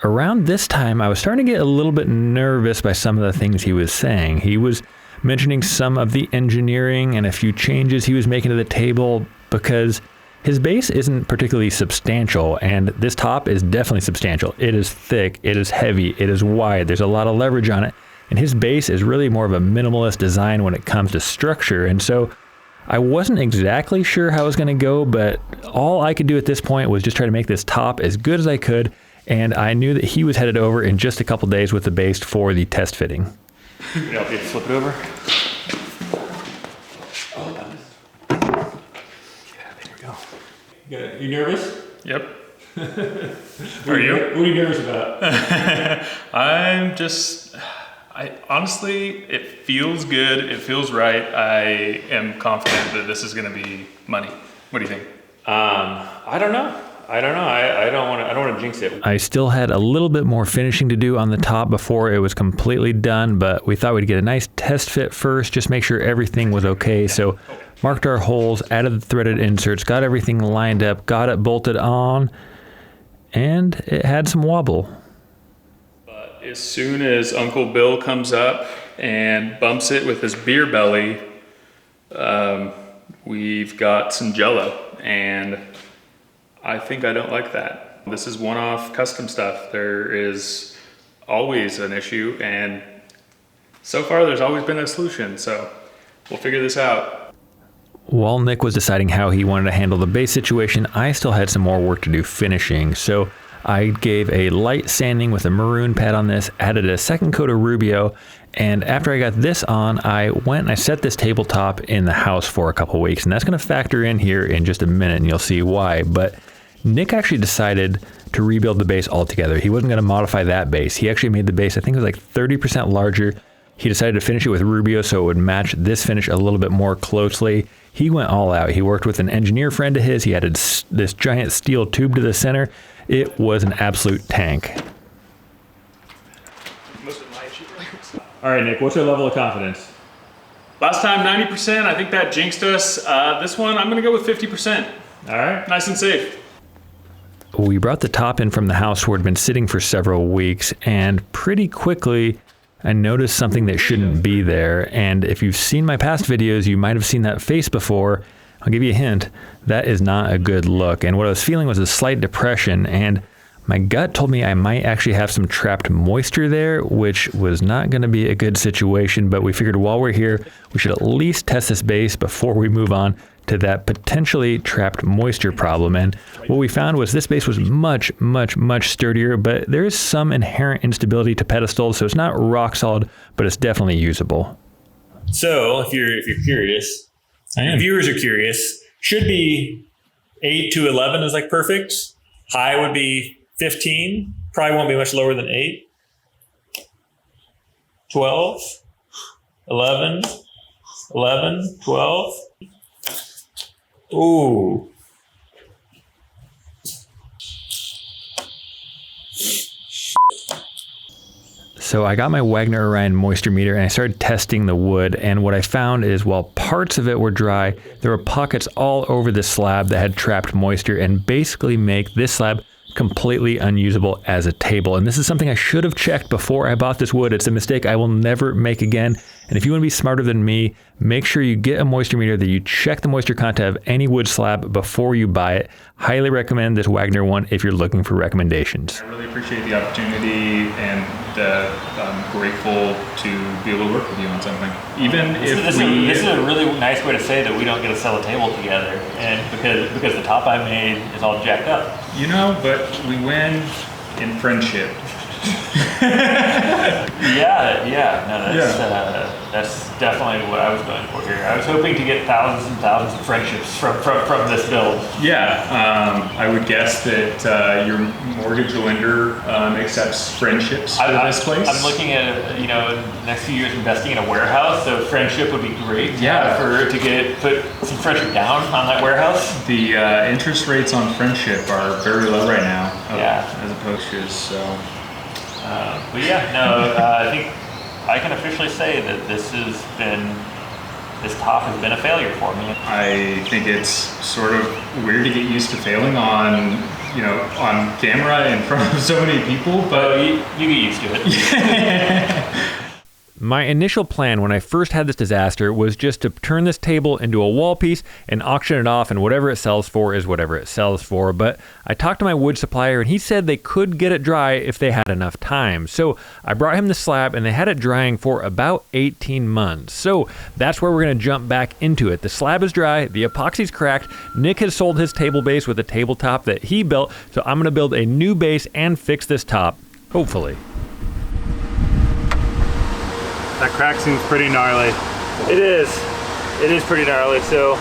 around this time, I was starting to get a little bit nervous by some of the things he was saying. He was mentioning some of the engineering and a few changes he was making to the table because his base isn't particularly substantial, and this top is definitely substantial. It is thick, it is heavy, it is wide, there's a lot of leverage on it, and his base is really more of a minimalist design when it comes to structure. And so I wasn't exactly sure how it was going to go, but all I could do at this point was just try to make this top as good as I could, and I knew that he was headed over in just a couple days with the base for the test fitting. Yeah, flip it over. You nervous? Yep. Are you? What are you nervous about? I honestly, it feels good. It feels right. I am confident that this is going to be money. What do you think? I don't know. I don't want to jinx it. I still had a little bit more finishing to do on the top before it was completely done, but we thought we'd get a nice test fit first, just make sure everything was okay. So marked our holes, added the threaded inserts, got everything lined up, got it bolted on, and it had some wobble. But as soon as Uncle Bill comes up and bumps it with his beer belly, we've got some jello, and I think I don't like that. This is one-off custom stuff. There is always an issue, and so far there's always been a solution, so we'll figure this out. While Nick was deciding how he wanted to handle the base situation, I still had some more work to do finishing. So I gave a light sanding with a maroon pad on this, added a second coat of Rubio, and after I got this on, I went and I set this tabletop in the house for a couple weeks, and that's going to factor in here in just a minute, and you'll see why. But Nick actually decided to rebuild the base altogether. He wasn't going to modify that base. He actually made the base, I think it was like 30% larger. He decided to finish it with Rubio so it would match this finish a little bit more closely. He went all out. He worked with an engineer friend of his. He added this giant steel tube to the center. It was an absolute tank. All right, Nick, what's your level of confidence? Last time 90%, I think that jinxed us. This one, I'm gonna go with 50%. All right. Nice and safe. We brought the top in from the house where it had been sitting for several weeks, and pretty quickly I noticed something that shouldn't be there. And if you've seen my past videos, you might have seen that face before. I'll give you a hint. That is not a good look. And what I was feeling was a slight depression, and my gut told me I might actually have some trapped moisture there, which was not going to be a good situation. But we figured while we're here, we should at least test this base before we move on to that potentially trapped moisture problem. And what we found was this base was much, much, much sturdier, but there is some inherent instability to pedestals, so it's not rock solid, but it's definitely usable. So, if you're curious, viewers are curious, should be 8 to 11 is like perfect. High would be 15. Probably won't be much lower than 8. 12, 11, 11, 12. Ooh. So I got my Wagner Orion moisture meter and I started testing the wood, and what I found is while parts of it were dry, there were pockets all over the slab that had trapped moisture and basically make this slab completely unusable as a table. And this is something I should have checked before I bought this wood. It's a mistake I will never make again. And if you want to be smarter than me, make sure you get a moisture meter, that you check the moisture content of any wood slab before you buy it. Highly recommend this Wagner one if you're looking for recommendations. I really appreciate the opportunity, and I'm grateful to be able to work with you on something. Even This is a really nice way to say that we don't get to sell a table together, and because the top I made is all jacked up. You know, but we win in friendship. That's definitely what I was going for here. I was hoping to get thousands and thousands of friendships from this build. Yeah, I would guess that your mortgage lender accepts friendships for this place. I'm looking at, in the next few years investing in a warehouse, so friendship would be great. Yeah. Put some friendship down on that warehouse. The interest rates on friendship are very low right now. Yeah. As opposed to, so. I think I can officially say that this top has been a failure for me. I think it's sort of weird to get used to failing on camera in front of so many people, but you get used to it. My initial plan when I first had this disaster was just to turn this table into a wall piece and auction it off, and whatever it sells for is whatever it sells for. But I talked to my wood supplier and he said they could get it dry if they had enough time. So I brought him the slab and they had it drying for about 18 months. So that's where we're going to jump back into it. The slab is dry, the epoxy's cracked, Nick has sold his table base with a tabletop that he built, so I'm going to build a new base and fix this top, hopefully. That crack seems pretty gnarly. It is pretty gnarly, so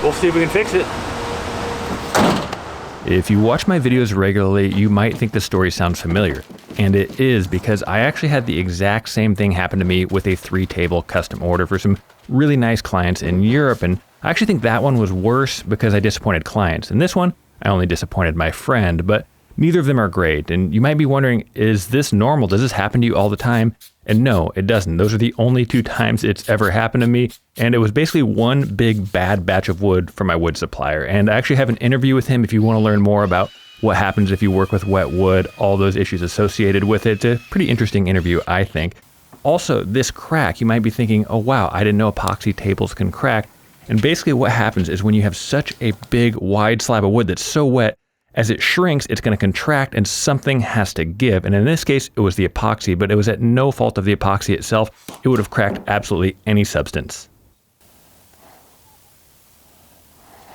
we'll see if we can fix it. If you watch my videos regularly, you might think the story sounds familiar. And it is, because I actually had the exact same thing happen to me with a 3-table custom order for some really nice clients in Europe. And I actually think that one was worse because I disappointed clients. And this one, I only disappointed my friend, but neither of them are great. And you might be wondering, is this normal? Does this happen to you all the time? And no, it doesn't. Those are the only 2 times it's ever happened to me. And it was basically one big bad batch of wood from my wood supplier. And I actually have an interview with him if you want to learn more about what happens if you work with wet wood, all those issues associated with it. It's a pretty interesting interview, I think. Also, this crack, you might be thinking, oh wow, I didn't know epoxy tables can crack. And basically what happens is when you have such a big, wide slab of wood that's so wet, as it shrinks, it's going to contract and something has to give. And in this case, it was the epoxy, but it was at no fault of the epoxy itself. It would have cracked absolutely any substance.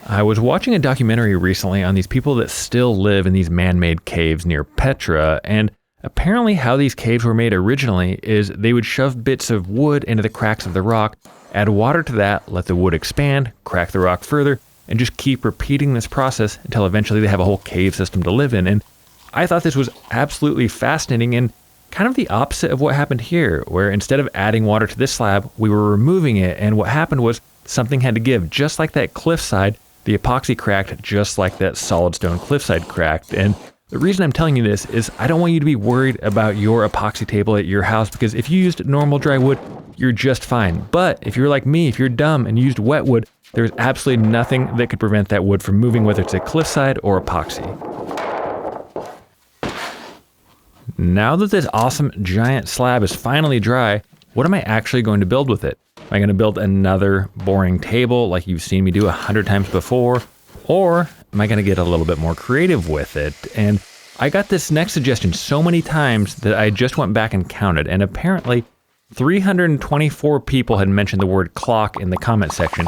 I was watching a documentary recently on these people that still live in these man-made caves near Petra, and apparently how these caves were made originally is they would shove bits of wood into the cracks of the rock, add water to that, let the wood expand, crack the rock further, and just keep repeating this process until eventually they have a whole cave system to live in. And I thought this was absolutely fascinating and kind of the opposite of what happened here, where instead of adding water to this slab, we were removing it, and what happened was something had to give. Just like that cliffside, the epoxy cracked just like that solid stone cliffside cracked. And the reason I'm telling you this is I don't want you to be worried about your epoxy table at your house, because if you used normal dry wood, you're just fine. But if you're like me, if you're dumb and used wet wood, there's absolutely nothing that could prevent that wood from moving, whether it's a cliffside or epoxy. Now that this awesome giant slab is finally dry, what am I actually going to build with it? Am I going to build another boring table like you've seen me do 100 times before? Or am I going to get a little bit more creative with it? And I got this next suggestion so many times that I just went back and counted, and apparently 324 people had mentioned the word clock in the comment section.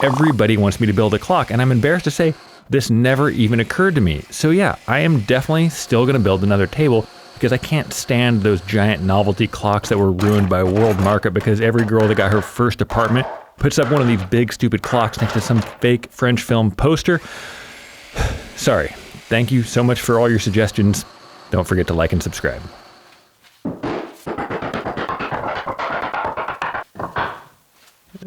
Everybody wants me to build a clock, and I'm embarrassed to say this never even occurred to me. So yeah, I am definitely still going to build another table, because I can't stand those giant novelty clocks that were ruined by World Market because every girl that got her first apartment puts up one of these big stupid clocks next to some fake French film poster. Sorry. Thank you so much for all your suggestions. Don't forget to like and subscribe.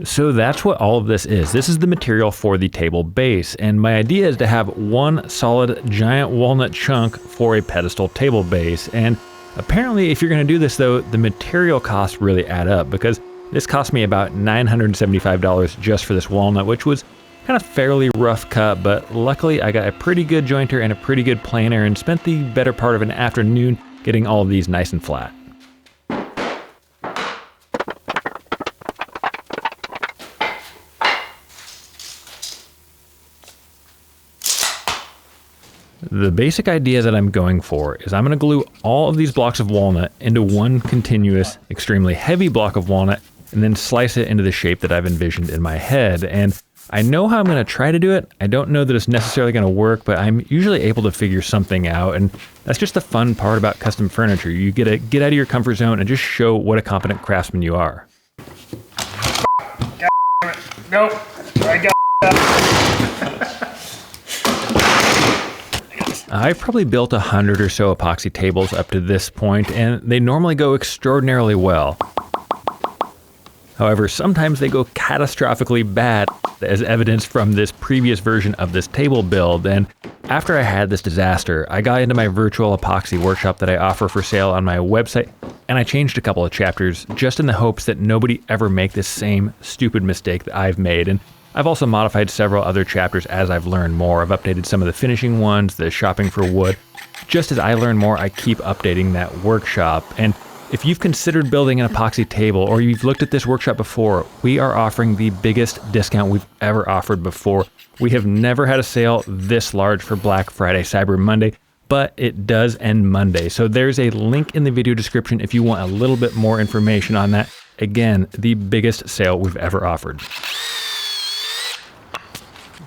So that's what all of this is. This is the material for the table base, and my idea is to have one solid giant walnut chunk for a pedestal table base. And Apparently, if you're going to do this though, the material costs really add up, because this cost me about $975 just for this walnut, which was kind of fairly rough cut, but luckily I got a pretty good jointer and a pretty good planer and spent the better part of an afternoon getting all of these nice and flat. The basic idea that I'm going for is I'm going to glue all of these blocks of walnut into one continuous, extremely heavy block of walnut, and then slice it into the shape that I've envisioned in my head. And I know how I'm going to try to do it. I don't know that it's necessarily going to work, but I'm usually able to figure something out. And that's just the fun part about custom furniture. You get to get out of your comfort zone and just show what a competent craftsman you are. Nope. I got I've probably built 100 or so epoxy tables up to this point, and they normally go extraordinarily well. However, sometimes they go catastrophically bad, as evidenced from this previous version of this table build. And after I had this disaster, I got into my virtual epoxy workshop that I offer for sale on my website, and I changed a couple of chapters just in the hopes that nobody ever make this same stupid mistake that I've made. And I've also modified several other chapters as I've learned more. I've updated some of the finishing ones, the shopping for wood. Just as I learn more, I keep updating that workshop. And if you've considered building an epoxy table or you've looked at this workshop before, we are offering the biggest discount we've ever offered before. We have never had a sale this large for Black Friday, Cyber Monday, but it does end Monday. So there's a link in the video description if you want a little bit more information on that. Again, the biggest sale we've ever offered.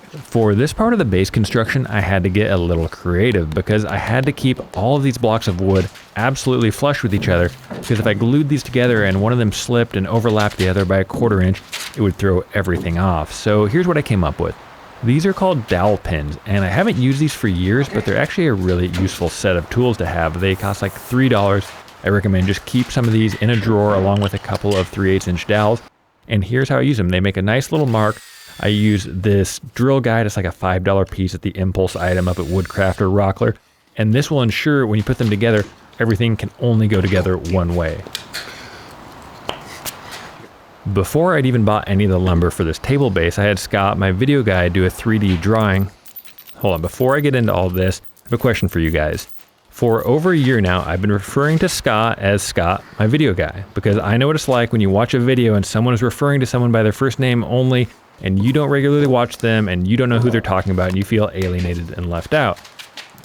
For this part of the base construction, I had to get a little creative because I had to keep all of these blocks of wood absolutely flush with each other, because if I glued these together and one of them slipped and overlapped the other by 1/4 inch, it would throw everything off. So here's what I came up with. These are called dowel pins, and I haven't used these for years, but they're actually a really useful set of tools to have. They cost like $3. I recommend just keep some of these in a drawer along with a couple of 3/8 inch dowels. And here's how I use them. They make a nice little mark. I use this drill guide. It's like a $5 piece at the impulse item up at Woodcraft or Rockler. And this will ensure when you put them together, everything can only go together one way. Before I'd even bought any of the lumber for this table base, I had Scott, my video guy, do a 3D drawing. Hold on, before I get into all this, I have a question for you guys. For over a year now, I've been referring to Scott as Scott, my video guy, because I know what it's like when you watch a video and someone is referring to someone by their first name only, and you don't regularly watch them, and you don't know who they're talking about, and you feel alienated and left out.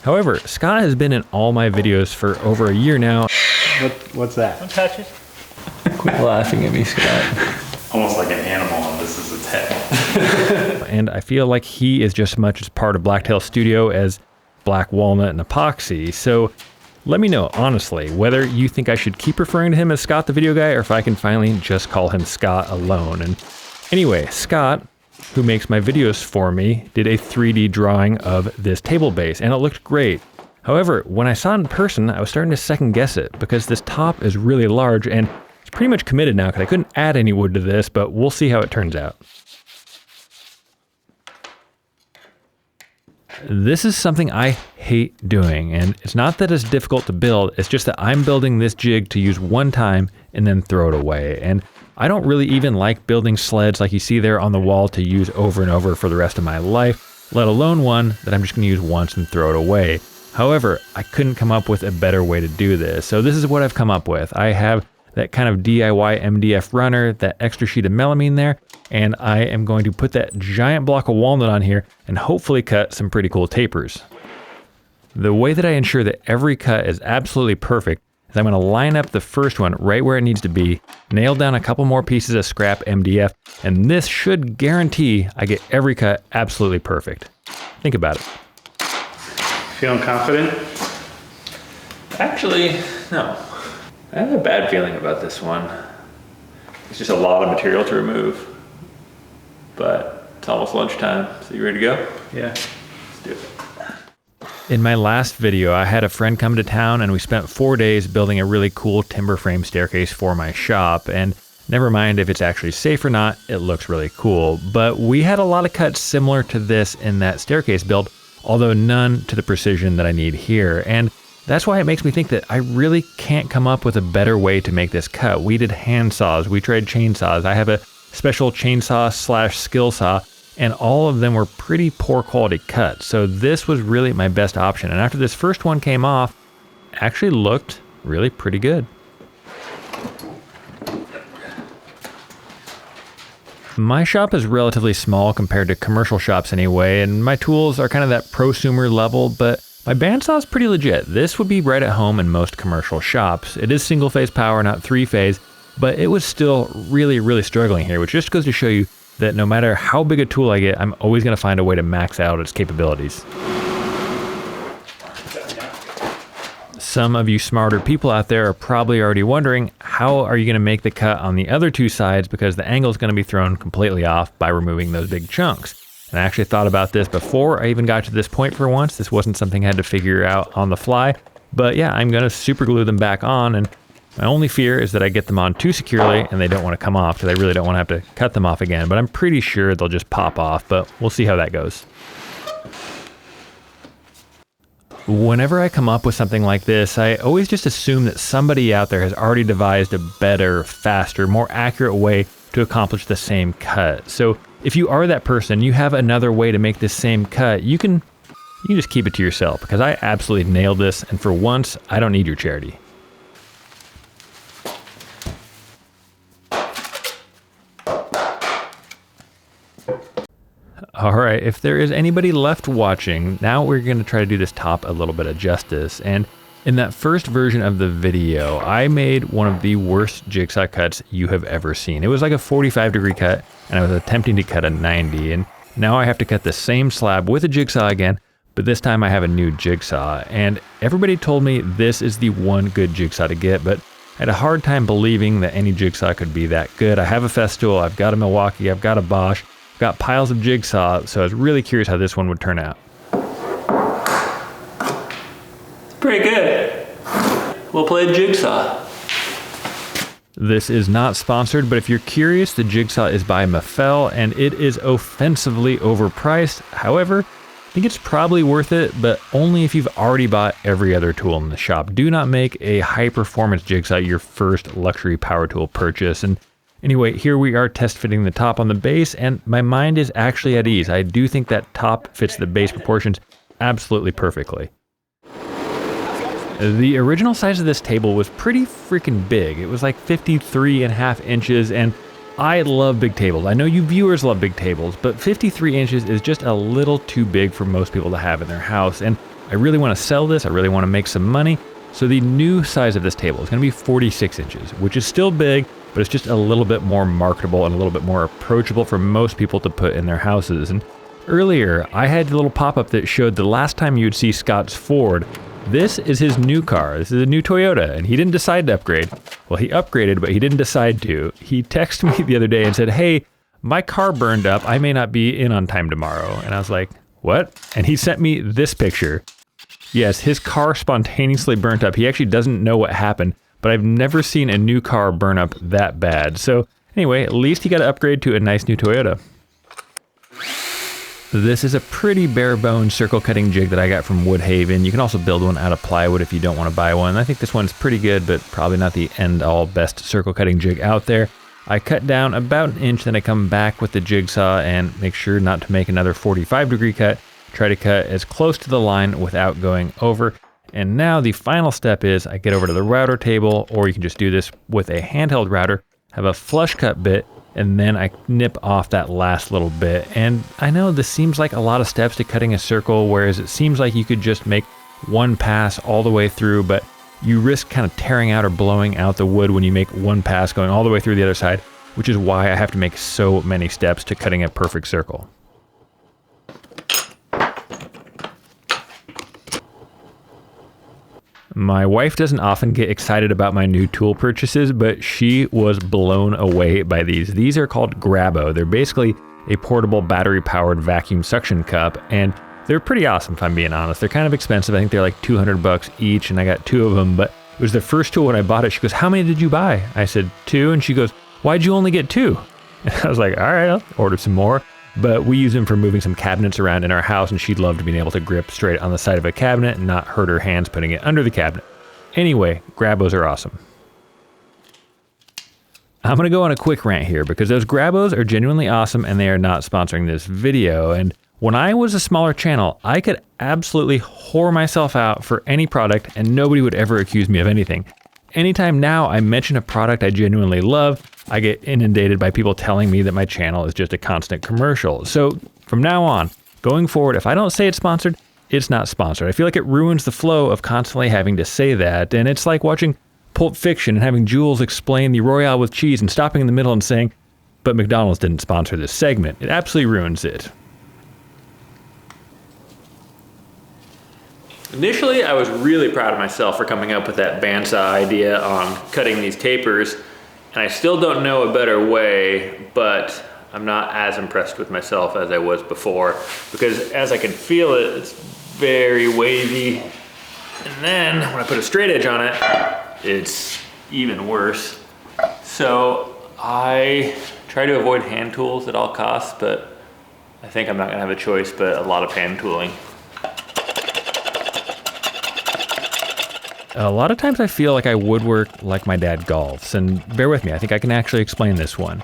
However, Scott has been in all my videos for over a year now. What's that? Don't touch it. Quit laughing at me, Scott. Almost like an animal, and this is its head. And I feel like he is just as much as part of Blacktail Studio as Black Walnut and Epoxy. So let me know, honestly, whether you think I should keep referring to him as Scott the video guy, or if I can finally just call him Scott alone. And anyway, Scott, who makes my videos for me, did a 3D drawing of this table base, and it looked great. However, when I saw it in person, I was starting to second guess it, because this top is really large, and it's pretty much committed now, because I couldn't add any wood to this, but we'll see how it turns out. This is something I hate doing, and it's not that it's difficult to build, it's just that I'm building this jig to use one time and then throw it away. And I don't really even like building sleds like you see there on the wall to use over and over for the rest of my life, let alone one that I'm just going to use once and throw it away. However, I couldn't come up with a better way to do this, so this is what I've come up with. I have that kind of DIY MDF runner, that extra sheet of melamine there, and I am going to put that giant block of walnut on here and hopefully cut some pretty cool tapers. The way that I ensure that every cut is absolutely perfect is I'm going to line up the first one right where it needs to be, nail down a couple more pieces of scrap MDF, and this should guarantee I get every cut absolutely perfect. Think about it. Feeling confident? Actually, no. I have a bad feeling about this one. It's just a lot of material to remove. But it's almost lunchtime, so you ready to go? Yeah. Let's do it. In my last video, I had a friend come to town and we spent 4 days building a really cool timber frame staircase for my shop. And never mind if it's actually safe or not, it looks really cool. But we had a lot of cuts similar to this in that staircase build, although none to the precision that I need here. And that's why it makes me think that I really can't come up with a better way to make this cut. We did hand saws, we tried chainsaws. I have a special chainsaw / skill saw, and all of them were pretty poor quality cuts. So this was really my best option. And after this first one came off, it actually looked really pretty good. My shop is relatively small compared to commercial shops anyway, and my tools are kind of that prosumer level, but my bandsaw is pretty legit. This would be right at home in most commercial shops. It is single phase power, not 3-phase, but it was still really struggling here, which just goes to show you that no matter how big a tool I get, I'm always going to find a way to max out its capabilities. Some of you smarter people out there are probably already wondering, how are you going to make the cut on the other two sides, because the angle is going to be thrown completely off by removing those big chunks. And I actually thought about this before I even got to this point for once. This wasn't something I had to figure out on the fly. But yeah, I'm going to super glue them back on, and my only fear is that I get them on too securely and they don't want to come off, because I really don't want to have to cut them off again. But I'm pretty sure they'll just pop off, but we'll see how that goes. Whenever I come up with something like this, I always just assume that somebody out there has already devised a better, faster, more accurate way to accomplish the same cut. So if you are that person, you have another way to make this same cut, you can just keep it to yourself, because I absolutely nailed this, and for once, I don't need your charity. All right, if there is anybody left watching, now we're going to try to do this top a little bit of justice. And in that first version of the video, I made one of the worst jigsaw cuts you have ever seen. It was like a 45-degree cut, and I was attempting to cut a 90. And now I have to cut the same slab with a jigsaw again, but this time I have a new jigsaw. And everybody told me this is the one good jigsaw to get, but I had a hard time believing that any jigsaw could be that good. I have a Festool, I've got a Milwaukee, I've got a Bosch, got piles of jigsaw, so I was really curious how this one would turn out. It's pretty good. Well played, jigsaw. This is not sponsored, but if you're curious, the jigsaw is by Mafel, and it is offensively overpriced. However, I think it's probably worth it, but only if you've already bought every other tool in the shop. Do not make a high-performance jigsaw your first luxury power tool purchase. And anyway, here we are test fitting the top on the base, and my mind is actually at ease. I do think that top fits the base proportions absolutely perfectly. The original size of this table was pretty freaking big. It was like 53.5 inches, and I love big tables. I know you viewers love big tables, but 53 inches is just a little too big for most people to have in their house, and I really want to sell this. I really want to make some money. So the new size of this table is going to be 46 inches, which is still big, but it's just a little bit more marketable and a little bit more approachable for most people to put in their houses. And earlier, I had a little pop-up that showed the last time you'd see Scott's Ford. This is his new car. This is a new Toyota, and he didn't decide to upgrade. Well, he upgraded, but he didn't decide to. He texted me the other day and said, "Hey, my car burned up. I may not be in on time tomorrow." And I was like, "What?" And he sent me this picture. Yes, his car spontaneously burnt up. He actually doesn't know what happened, but I've never seen a new car burn up that bad. So anyway, at least he got to upgrade to a nice new Toyota. This is a pretty bare bones circle cutting jig that I got from Woodhaven. You can also build one out of plywood if you don't want to buy one. I think this one's pretty good, but probably not the end all best circle cutting jig out there. I cut down about 1 inch, then I come back with the jigsaw and make sure not to make another 45-degree cut. Try to cut as close to the line without going over. And now the final step is I get over to the router table, or you can just do this with a handheld router, have a flush cut bit, and then I nip off that last little bit. And I know this seems like a lot of steps to cutting a circle, whereas it seems like you could just make one pass all the way through, but you risk kind of tearing out or blowing out the wood when you make one pass going all the way through the other side, which is why I have to make so many steps to cutting a perfect circle. My wife doesn't often get excited about my new tool purchases, but she was blown away by these. These are called Grabo. They're basically a portable battery-powered vacuum suction cup, and they're pretty awesome if I'm being honest. They're kind of expensive. I think they're like $200 each, and I got 2 of them, but it was the first tool when I bought it. She goes, "How many did you buy?" I said, 2, and she goes, "Why'd you only get 2?" And I was like, all right, I'll order some more. but we use them for moving some cabinets around in our house, and she loved being able to grip straight on the side of a cabinet and not hurt her hands putting it under the cabinet. Anyway, Grabos are awesome. I'm going to go on a quick rant here because those Grabos are genuinely awesome and they are not sponsoring this video. And when I was a smaller channel, I could absolutely whore myself out for any product and nobody would ever accuse me of anything. Anytime now I mention a product I genuinely love, I get inundated by people telling me that my channel is just a constant commercial. So from now on, going forward, if I don't say it's sponsored, it's not sponsored. I feel like it ruins the flow of constantly having to say that. And it's like watching Pulp Fiction and having Jules explain the Royale with cheese and stopping in the middle and saying, but McDonald's didn't sponsor this segment. It absolutely ruins it. Initially, I was really proud of myself for coming up with that bandsaw idea on cutting these tapers, and I still don't know a better way, but I'm not as impressed with myself as I was before, because as I can feel it, it's very wavy, and then when I put a straight edge on it, it's even worse. So I try to avoid hand tools at all costs, but I think I'm not gonna have a choice but a lot of hand tooling. A lot of times I feel like I woodwork like my dad golfs, and bear with me, I think I can actually explain this one.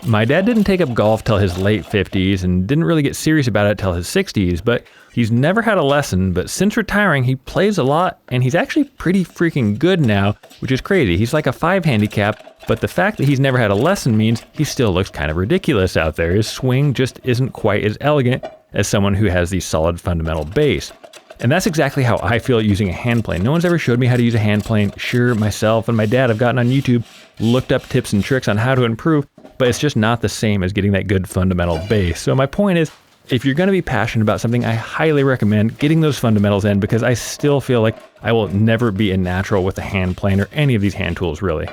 My dad didn't take up golf till his late 50s and didn't really get serious about it till his 60s, but he's never had a lesson, but since retiring he plays a lot and he's actually pretty freaking good now, which is crazy. He's like a 5 handicap, but the fact that he's never had a lesson means he still looks kind of ridiculous out there. His swing just isn't quite as elegant as someone who has the solid fundamental base. And that's exactly how I feel using a hand plane. No one's ever showed me how to use a hand plane. Sure, myself and my dad have gotten on YouTube, looked up tips and tricks on how to improve, but it's just not the same as getting that good fundamental base. So my point is, if you're going to be passionate about something, I highly recommend getting those fundamentals in, because I still feel like I will never be a natural with a hand plane or any of these hand tools really.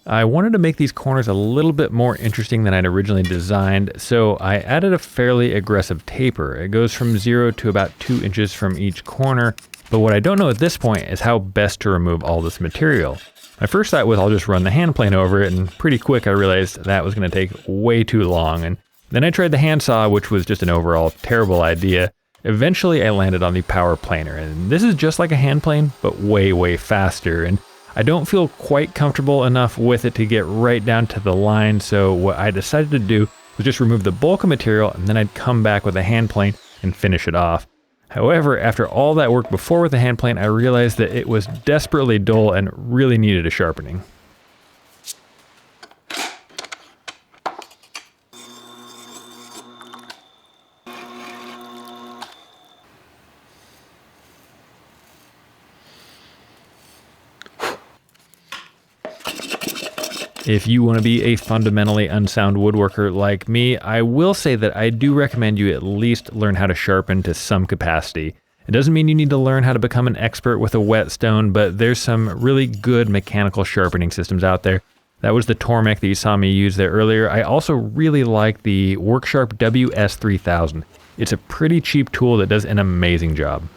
I wanted to make these corners a little bit more interesting than I'd originally designed, so I added a fairly aggressive taper. It goes from 0 to about 2 inches from each corner, but what I don't know at this point is how best to remove all this material. My first thought was I'll just run the hand plane over it, and pretty quick I realized that was going to take way too long, and then I tried the handsaw, which was just an overall terrible idea. Eventually I landed on the power planer, and this is just like a hand plane, but way faster, and I don't feel quite comfortable enough with it to get right down to the line, so what I decided to do was just remove the bulk of material and then I'd come back with a hand plane and finish it off. However, after all that work before with the hand plane, I realized that it was desperately dull and really needed a sharpening. If you want to be a fundamentally unsound woodworker like me, I will say that I do recommend you at least learn how to sharpen to some capacity. It doesn't mean you need to learn how to become an expert with a whetstone, but there's some really good mechanical sharpening systems out there. That was the Tormek that you saw me use there earlier. I also really like the Worksharp WS3000. It's a pretty cheap tool that does an amazing job.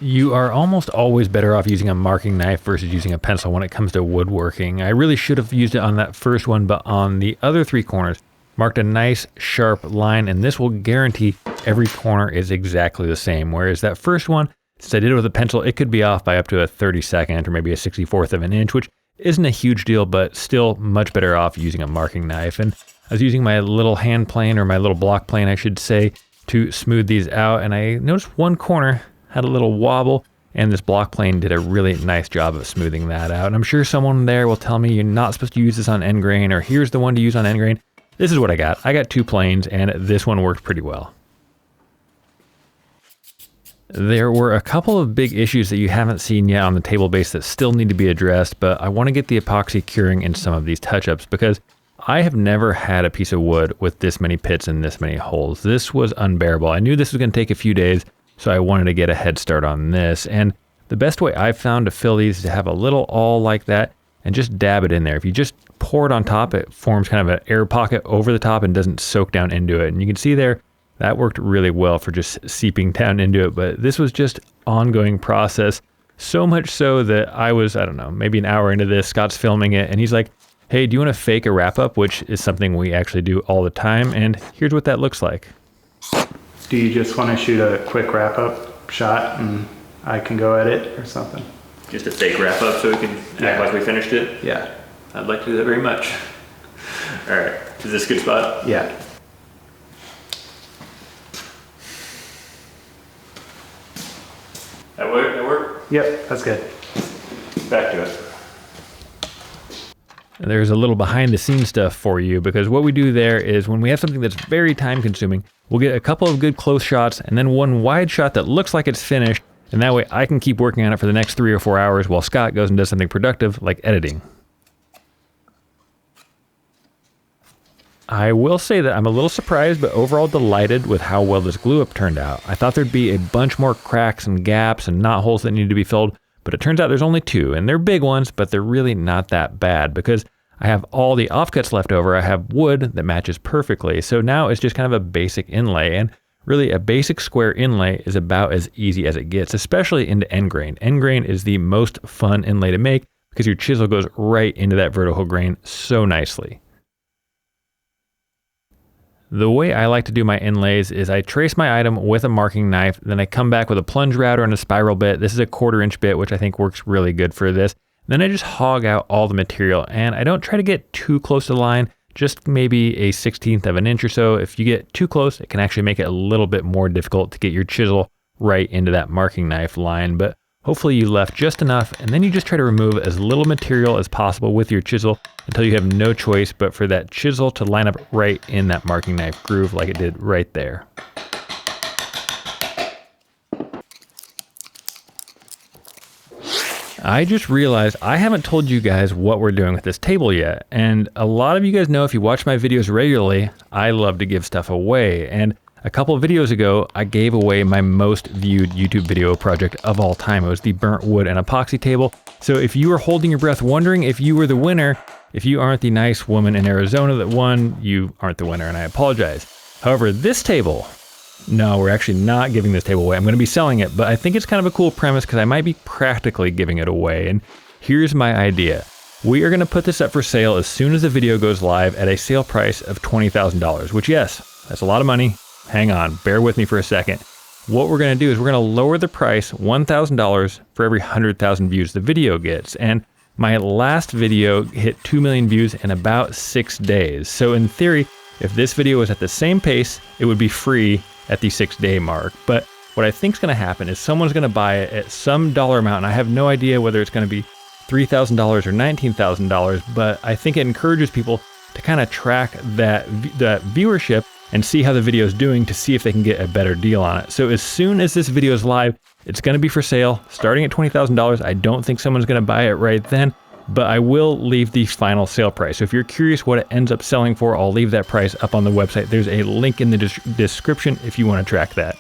You are almost always better off using a marking knife versus using a pencil when it comes to woodworking. I really should have used it on that first one, but on the other 3 corners, marked a nice sharp line, and this will guarantee every corner is exactly the same. Whereas that first one, since I did it with a pencil, it could be off by up to a 32nd or maybe a 64th of an inch, which isn't a huge deal, but still much better off using a marking knife. And I was using my little hand plane, or my little block plane, I should say, to smooth these out, and I noticed one corner had a little wobble, and this block plane did a really nice job of smoothing that out. And I'm sure someone there will tell me you're not supposed to use this on end grain, or here's the one to use on end grain. This is what I got. I got 2 planes, and this one worked pretty well. There were a couple of big issues that you haven't seen yet on the table base that still need to be addressed, but I want to get the epoxy curing in some of these touch-ups, because I have never had a piece of wood with this many pits and this many holes. This was unbearable. I knew this was going to take a few days, so I wanted to get a head start on this. And the best way I've found to fill these is to have a little awl like that and just dab it in there. If you just pour it on top, it forms kind of an air pocket over the top and doesn't soak down into it. And you can see there, that worked really well for just seeping down into it. But this was just ongoing process. So much so that I was, I don't know, maybe an hour into this, Scott's filming it, and he's like, hey, do you want to fake a wrap up? Which is something we actually do all the time. And here's what that looks like. Do you just want to shoot a quick wrap up shot and I can go edit or something? Just a fake wrap up so we can act like we finished it? Yeah. I'd like to do that very much. All right, is this a good spot? Yeah. That work? Yep, that's good. Back to it. There's a little behind the scenes stuff for you, because what we do there is when we have something that's very time consuming, we'll get a couple of good close shots and then one wide shot that looks like it's finished. And that way I can keep working on it for the next 3 or 4 hours while Scott goes and does something productive like editing. I will say that I'm a little surprised, but overall delighted with how well this glue up turned out. I thought there'd be a bunch more cracks and gaps and knot holes that need to be filled, but it turns out there's only 2, and they're big ones, but they're really not that bad because I have all the offcuts left over. I have wood that matches perfectly. So now it's just kind of a basic inlay, and really a basic square inlay is about as easy as it gets, especially into end grain. End grain is the most fun inlay to make because your chisel goes right into that vertical grain so nicely. The way I like to do my inlays is I trace my item with a marking knife, then I come back with a plunge router and a spiral bit. This is a 1/4 inch bit, which I think works really good for this. Then I just hog out all the material, and I don't try to get too close to the line, just maybe a 1/16 of an inch or so. If you get too close, it can actually make it a little bit more difficult to get your chisel right into that marking knife line, but hopefully you left just enough, and then you just try to remove as little material as possible with your chisel until you have no choice but for that chisel to line up right in that marking knife groove like it did right there. I just realized I haven't told you guys what we're doing with this table yet, and a lot of you guys know if you watch my videos regularly, I love to give stuff away, and a couple of videos ago, I gave away my most viewed YouTube video project of all time. It was the burnt wood and epoxy table. So if you were holding your breath wondering if you were the winner, if you aren't the nice woman in Arizona that won, you aren't the winner, and I apologize. However, this table, no, we're actually not giving this table away. I'm going to be selling it, but I think it's kind of a cool premise because I might be practically giving it away. And here's my idea. We are going to put this up for sale as soon as the video goes live at a sale price of $20,000, which, yes, that's a lot of money. Hang on, bear with me for a second. What we're going to do is we're going to lower the price $1,000 for every 100,000 views the video gets. And my last video hit 2 million views in about 6 days. So in theory, if this video was at the same pace, it would be free at the 6-day mark. But what I think is going to happen is someone's going to buy it at some dollar amount, and I have no idea whether it's going to be $3,000 or $19,000, but I think it encourages people to kind of track that viewership and see how the video is doing to see if they can get a better deal on it. So as soon as this video is live, it's going to be for sale, starting at $20,000. I don't think someone's going to buy it right then, but I will leave the final sale price. So if you're curious what it ends up selling for, I'll leave that price up on the website. There's a link in the description if you want to track that.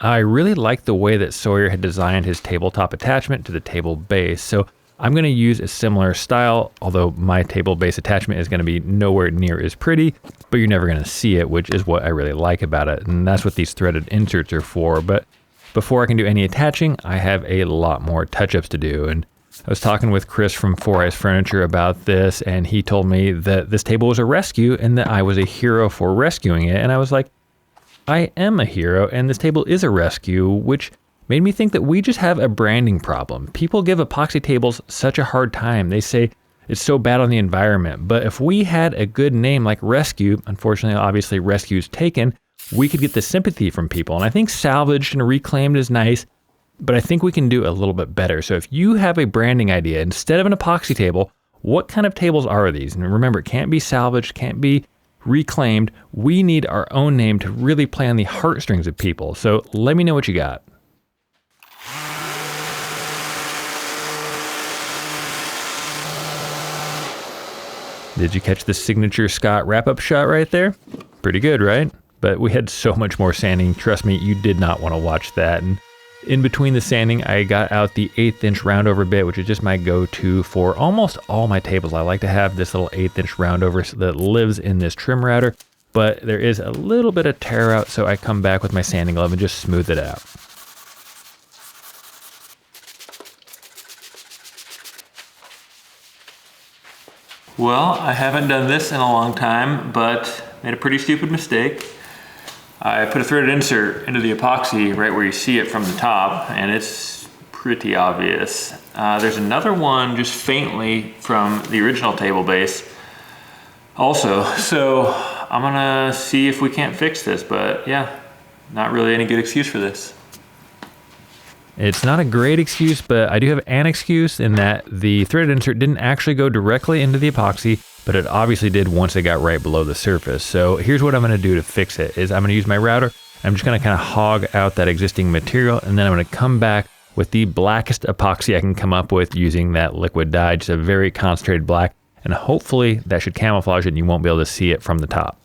I really like the way that Sawyer had designed his tabletop attachment to the table base, so I'm going to use a similar style, although my table base attachment is going to be nowhere near as pretty, but you're never going to see it, which is what I really like about it, and that's what these threaded inserts are for. But before I can do any attaching, I have a lot more touch-ups to do, and I was talking with Chris from 4 Eyes Furniture about this, and he told me that this table was a rescue and that I was a hero for rescuing it, and I was like, I am a hero, and this table is a rescue, which made me think that we just have a branding problem. People give epoxy tables such a hard time. They say it's so bad on the environment. But if we had a good name like Rescue, unfortunately, obviously Rescue's taken, we could get the sympathy from people. And I think salvaged and reclaimed is nice, but I think we can do a little bit better. So if you have a branding idea, instead of an epoxy table, what kind of tables are these? And remember, it can't be salvaged, can't be reclaimed. We need our own name to really play on the heartstrings of people. So let me know what you got. Did you catch the signature Scott wrap-up shot right there? Pretty good, right? But we had so much more sanding. Trust me, you did not want to watch that. And in between the sanding, I got out the 1/8 inch roundover bit, which is just my go-to for almost all my tables. I like to have this little 1/8 inch roundover that lives in this trim router. but there is a little bit of tear out, so I come back with my sanding glove and just smooth it out. Well, I haven't done this in a long time, but made a pretty stupid mistake. I put a threaded insert into the epoxy right where you see it from the top, and it's pretty obvious. There's another one just faintly from the original table base also, so I'm gonna see if we can't fix this, but yeah, not really any good excuse for this. It's not a great excuse, but I do have an excuse in that the threaded insert didn't actually go directly into the epoxy, but it obviously did once it got right below the surface. So here's what I'm gonna do to fix it, is I'm gonna use my router. I'm just gonna kind of hog out that existing material, and then I'm gonna come back with the blackest epoxy I can come up with using that liquid dye, just a very concentrated black, and hopefully that should camouflage it and you won't be able to see it from the top.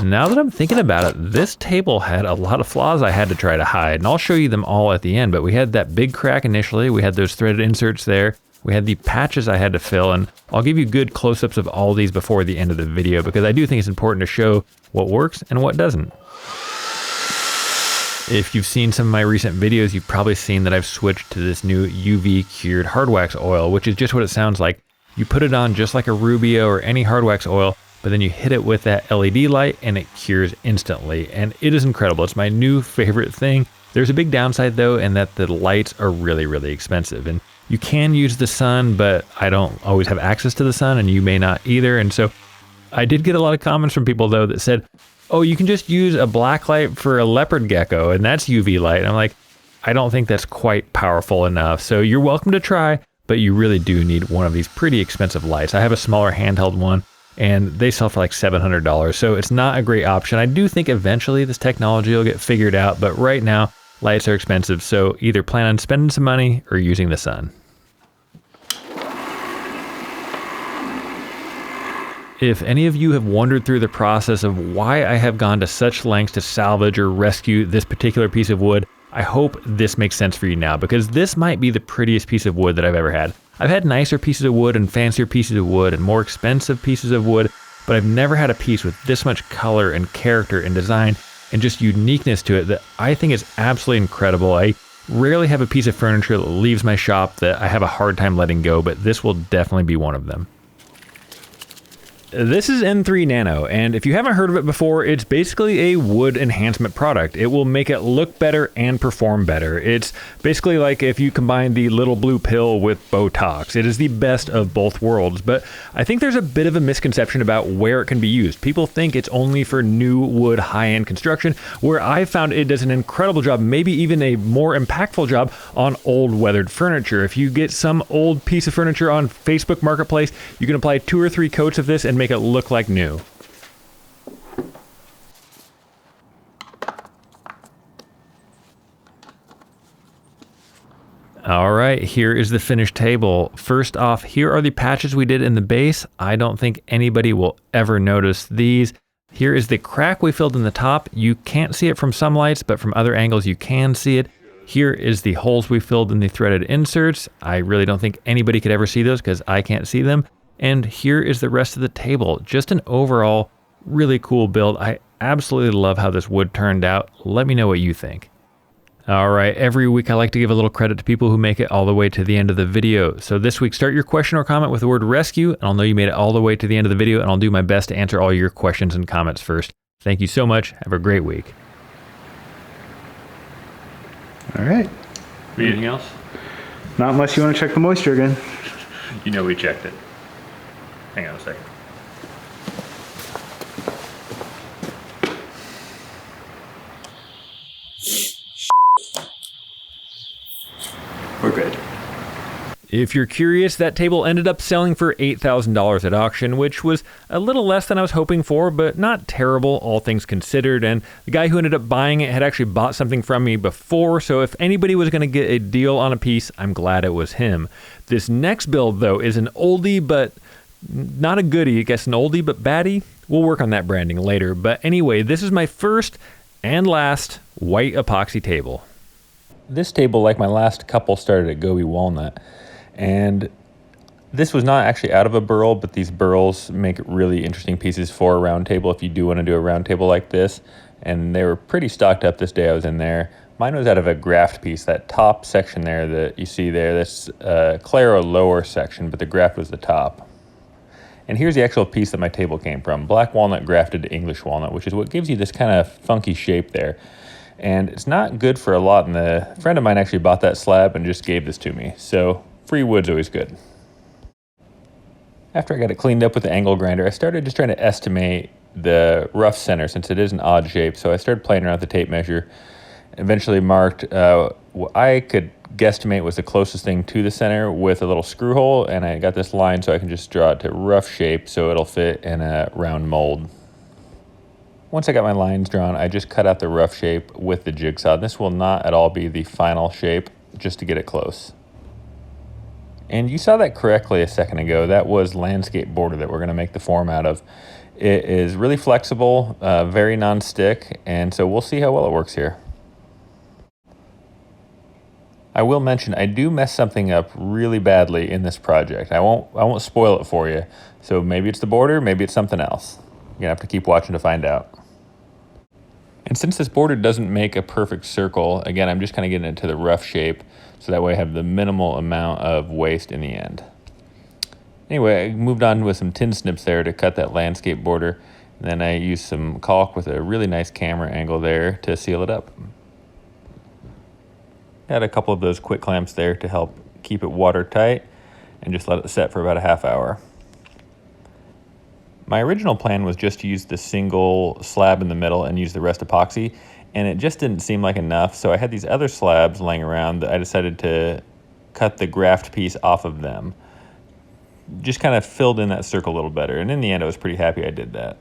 Now that I'm thinking about it, this table had a lot of flaws I had to try to hide, and I'll show you them all at the end, but we had that big crack initially, we had those threaded inserts there, we had the patches I had to fill, and I'll give you good close-ups of all these before the end of the video because I do think it's important to show what works and what doesn't. If you've seen some of my recent videos, you've probably seen that I've switched to this new UV cured hard wax oil, which is just what it sounds like. You put it on just like a Rubio or any hard wax oil, but then you hit it with that LED light and it cures instantly, and it is incredible. It's my new favorite thing. There's a big downside though, in that the lights are really, really expensive, and you can use the sun, but I don't always have access to the sun, and you may not either. And so I did get a lot of comments from people though that said, oh, you can just use a black light for a leopard gecko and that's UV light. And I'm like, I don't think that's quite powerful enough. So you're welcome to try, but you really do need one of these pretty expensive lights. I have a smaller handheld one and they sell for like $700. So it's not a great option. I do think eventually this technology will get figured out, but right now lights are expensive. So either plan on spending some money or using the sun. If any of you have wondered through the process of why I have gone to such lengths to salvage or rescue this particular piece of wood, I hope this makes sense for you now, because this might be the prettiest piece of wood that I've ever had. I've had nicer pieces of wood and fancier pieces of wood and more expensive pieces of wood, but I've never had a piece with this much color and character and design and just uniqueness to it that I think is absolutely incredible. I rarely have a piece of furniture that leaves my shop that I have a hard time letting go, but this will definitely be one of them. This is N3 Nano, and if you haven't heard of it before, it's basically a wood enhancement product. It will make it look better and perform better. It's basically like if you combine the little blue pill with Botox. It is the best of both worlds, but I think there's a bit of a misconception about where it can be used. People think it's only for new wood high-end construction, where I found it does an incredible job, maybe even a more impactful job on old weathered furniture. If you get some old piece of furniture on Facebook Marketplace, you can apply 2 or 3 coats of this and make it look like new. All right, here is the finished table. First off, here are the patches we did in the base. I don't think anybody will ever notice these. Here is the crack we filled in the top. You can't see it from some lights, but from other angles you can see it. Here is the holes we filled in the threaded inserts. I really don't think anybody could ever see those because I can't see them. And here is the rest of the table. Just an overall really cool build. I absolutely love how this wood turned out. Let me know what you think. All right, every week I like to give a little credit to people who make it all the way to the end of the video. So this week, start your question or comment with the word rescue, and I'll know you made it all the way to the end of the video, and I'll do my best to answer all your questions and comments first. Thank you so much. Have a great week. All right. Anything else? Not unless you want to check the moisture again. You know we checked it. Hang on a second. We're good. If you're curious, that table ended up selling for $8,000 at auction, which was a little less than I was hoping for, but not terrible, all things considered. And the guy who ended up buying it had actually bought something from me before, so if anybody was going to get a deal on a piece, I'm glad it was him. This next build, though, is an oldie, but not a goodie. I guess an oldie, but baddie. We'll work on that branding later. But anyway, this is my first and last white epoxy table. This table, like my last couple, started at Gobi Walnut. And This was not actually out of a burl, but these burls make really interesting pieces for a round table if you do want to do a round table like this. And they were pretty stocked up this day I was in there. Mine was out of a graft piece, that top section there that you see there. That's Claro lower section, but the graft was the top. And here's the actual piece that my table came from. Black walnut grafted to English walnut, which is what gives you this kind of funky shape there. And it's not good for a lot, and a friend of mine actually bought that slab and just gave this to me. So free wood's always good. After I got it cleaned up with the angle grinder, I started just trying to estimate the rough center since it is an odd shape. So I started playing around with the tape measure. Eventually marked what I could guesstimate was the closest thing to the center with a little screw hole, and I got this line so I can just draw it to rough shape so it'll fit in a round mold. Once I got my lines drawn, I just cut out the rough shape with the jigsaw. This will not at all be the final shape, just to get it close. And you saw that correctly a second ago. That was landscape border that we're going to make the form out of. It is really flexible, very non-stick, and so we'll see how well it works here. I will mention I do mess something up really badly in this project. I won't spoil it for you. So maybe it's the border, maybe it's something else. You're gonna have to keep watching to find out. And since this border doesn't make a perfect circle, again, I'm just kind of getting it to the rough shape so that way I have the minimal amount of waste in the end. Anyway, I moved on with some tin snips there to cut that landscape border. And then I used some caulk with a really nice camera angle there to seal it up. Had a couple of those quick clamps there to help keep it watertight and just let it set for about a half hour. My original plan was just to use the single slab in the middle and use the rest epoxy, and it just didn't seem like enough, so I had these other slabs laying around that I decided to cut the graft piece off of them. Just kind of filled in that circle a little better, and in the end I was pretty happy I did that.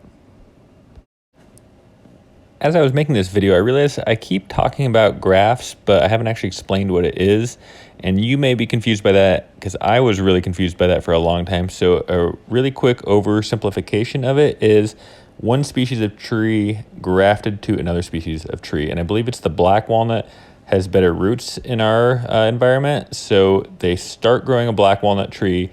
As I was making this video, I realized I keep talking about grafts, but I haven't actually explained what it is. And you may be confused by that because I was really confused by that for a long time. So a really quick oversimplification of it is one species of tree grafted to another species of tree. And I believe it's the black walnut has better roots in our environment. So they start growing a black walnut tree.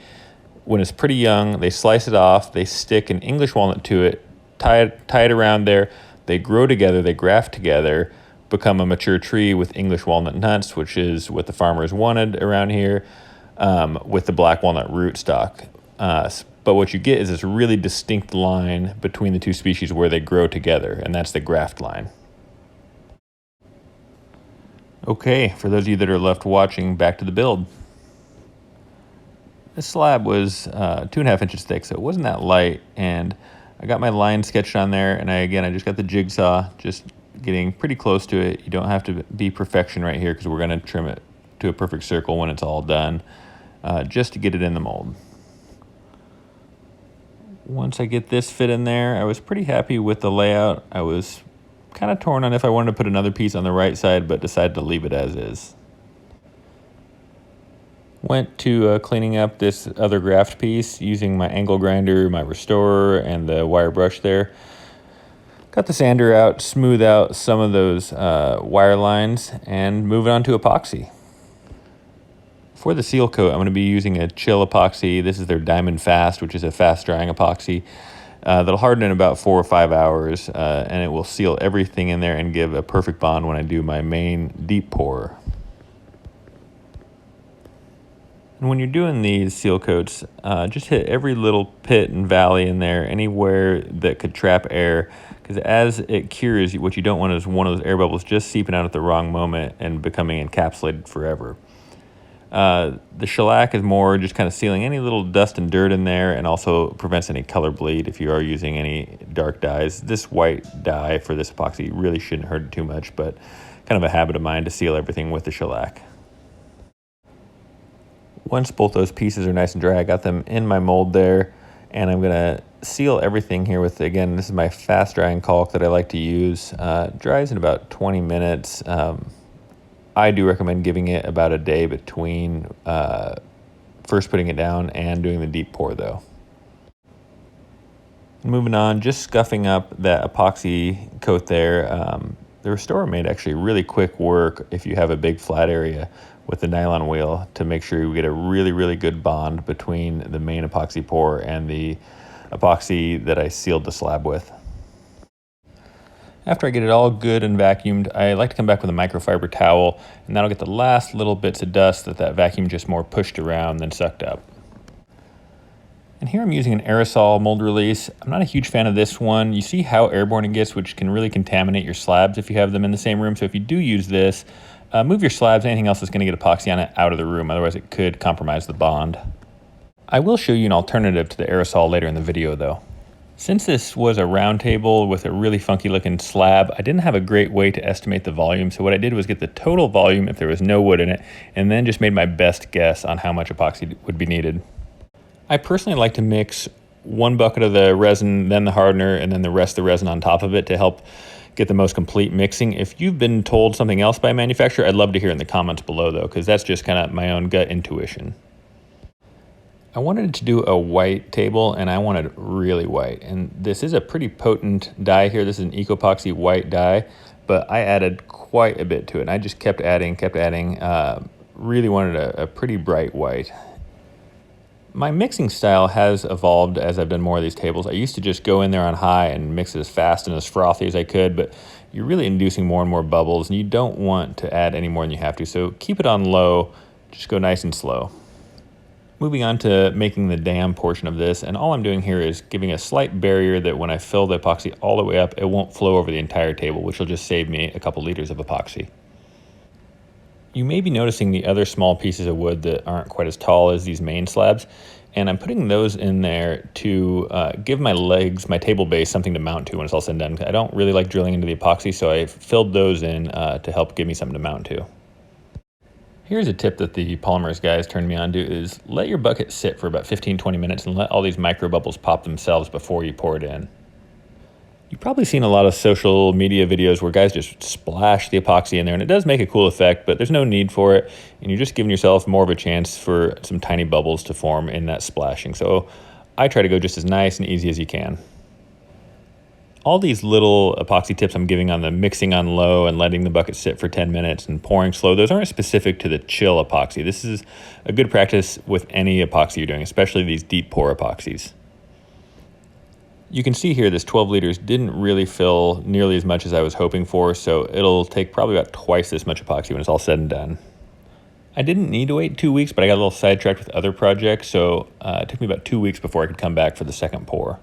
When it's pretty young, they slice it off, they stick an English walnut to it, tie it around there. They grow together, they graft together, become a mature tree with English walnut nuts, which is what the farmers wanted around here, with the black walnut rootstock. But what you get is this really distinct line between the two species where they grow together, and that's the graft line. Okay, for those of you that are left watching, back to the build. This slab was 2.5 inches thick, so it wasn't that light, and I got my line sketched on there, and I just got the jigsaw, just getting pretty close to it. You don't have to be perfection right here because we're going to trim it to a perfect circle when it's all done, just to get it in the mold. Once I get this fit in there, I was pretty happy with the layout. I was kind of torn on if I wanted to put another piece on the right side, but decided to leave it as is. Went to cleaning up this other graft piece using my angle grinder, my restorer, and the wire brush there. Got the sander out, smooth out some of those wire lines, and move on to epoxy. For the seal coat, I'm going to be using a chill epoxy. This is their Diamond Fast, which is a fast drying epoxy. That'll harden in about 4 or 5 hours, and it will seal everything in there and give a perfect bond when I do my main deep pour. And when you're doing these seal coats, just hit every little pit and valley in there, anywhere that could trap air, because as it cures, what you don't want is one of those air bubbles just seeping out at the wrong moment and becoming encapsulated forever. The shellac is more just kind of sealing any little dust and dirt in there, and also prevents any color bleed if you are using any dark dyes. This white dye for this epoxy really shouldn't hurt it too much, but kind of a habit of mine to seal everything with the shellac. Once both those pieces are nice and dry, I got them in my mold there, and I'm gonna seal everything here with, again, this is my fast drying caulk that I like to use. Dries in about 20 minutes. I do recommend giving it about a day between first putting it down and doing the deep pour though. Moving on, just scuffing up that epoxy coat there. The restorer made actually really quick work if you have a big flat area with the nylon wheel to make sure we get a really, really good bond between the main epoxy pour and the epoxy that I sealed the slab with. After I get it all good and vacuumed, I like to come back with a microfiber towel, and that'll get the last little bits of dust that vacuum just more pushed around than sucked up. And here I'm using an aerosol mold release. I'm not a huge fan of this one. You see how airborne it gets, which can really contaminate your slabs if you have them in the same room. So if you do use this, move your slabs, anything else that's going to get epoxy on it, out of the room. Otherwise it could compromise the bond. I will show you an alternative to the aerosol later in the video though. Since this was a round table with a really funky looking slab, I didn't have a great way to estimate the volume. So what I did was get the total volume if there was no wood in it, and then just made my best guess on how much epoxy would be needed. I personally like to mix 1 bucket of the resin, then the hardener, and then the rest of the resin on top of it to help get the most complete mixing. If you've been told something else by a manufacturer, I'd love to hear in the comments below though, because that's just kind of my own gut intuition. I wanted to do a white table, and I wanted really white. And this is a pretty potent dye here. This is an eco-epoxy white dye, but I added quite a bit to it. And I just kept adding, really wanted a pretty bright white. My mixing style has evolved as I've done more of these tables. I used to just go in there on high and mix it as fast and as frothy as I could, but you're really inducing more and more bubbles, and you don't want to add any more than you have to. So keep it on low, just go nice and slow. Moving on to making the dam portion of this, and all I'm doing here is giving a slight barrier that when I fill the epoxy all the way up, it won't flow over the entire table, which will just save me a couple liters of epoxy. You may be noticing the other small pieces of wood that aren't quite as tall as these main slabs, and I'm putting those in there to give my legs, my table base, something to mount to when it's all said and done. I don't really like drilling into the epoxy, so I filled those in to help give me something to mount to. Here's a tip that the polymers guys turned me on to is let your bucket sit for about 15-20 minutes and let all these micro bubbles pop themselves before you pour it in. You've probably seen a lot of social media videos where guys just splash the epoxy in there, and it does make a cool effect, but there's no need for it, and you're just giving yourself more of a chance for some tiny bubbles to form in that splashing. So I try to go just as nice and easy as you can. All these little epoxy tips I'm giving on the mixing on low and letting the bucket sit for 10 minutes and pouring slow, those aren't specific to the chill epoxy. This is a good practice with any epoxy you're doing, especially these deep pour epoxies. You can see here this 12 liters didn't really fill nearly as much as I was hoping for, so it'll take probably about twice this much epoxy when it's all said and done. I didn't need to wait 2 weeks, but I got a little sidetracked with other projects, so it took me about 2 weeks before I could come back for the second pour.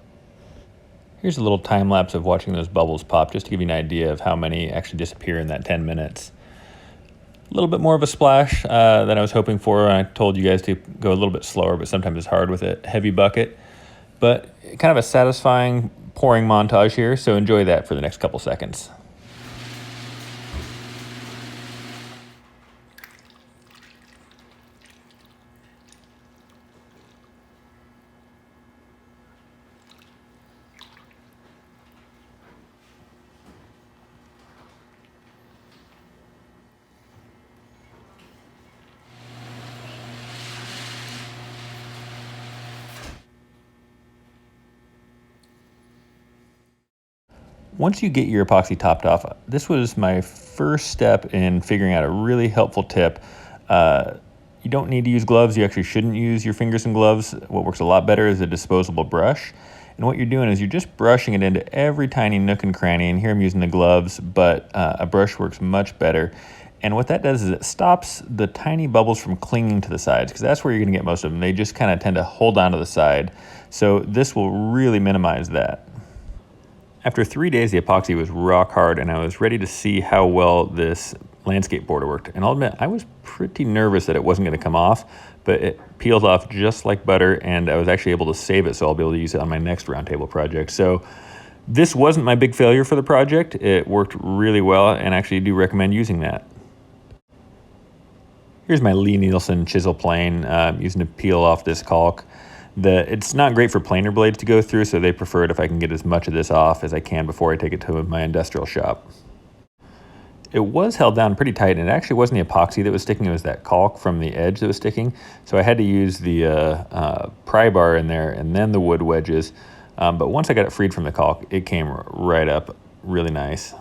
Here's a little time lapse of watching those bubbles pop, just to give you an idea of how many actually disappear in that 10 minutes. A little bit more of a splash than I was hoping for. I told you guys to go a little bit slower, but sometimes it's hard with a heavy bucket. But kind of a satisfying pouring montage here, so enjoy that for the next couple seconds. Once you get your epoxy topped off, this was my first step in figuring out a really helpful tip. You don't need to use gloves. You actually shouldn't use your fingers in gloves. What works a lot better is a disposable brush. And what you're doing is you're just brushing it into every tiny nook and cranny. And here I'm using the gloves, but a brush works much better. And what that does is it stops the tiny bubbles from clinging to the sides, because that's where you're going to get most of them. They just kind of tend to hold on to the side. So this will really minimize that. After 3 days, the epoxy was rock hard, and I was ready to see how well this landscape border worked. And I'll admit, I was pretty nervous that it wasn't going to come off, but it peeled off just like butter, and I was actually able to save it, so I'll be able to use it on my next roundtable project. So this wasn't my big failure for the project. It worked really well, and I actually do recommend using that. Here's my Lee Nielsen chisel plane using to peel off this caulk. It's not great for planer blades to go through, so they prefer it if I can get as much of this off as I can before I take it to my industrial shop. It was held down pretty tight, and it actually wasn't the epoxy that was sticking, it was that caulk from the edge that was sticking. So I had to use the pry bar in there and then the wood wedges. But once I got it freed from the caulk, it came right up really nice.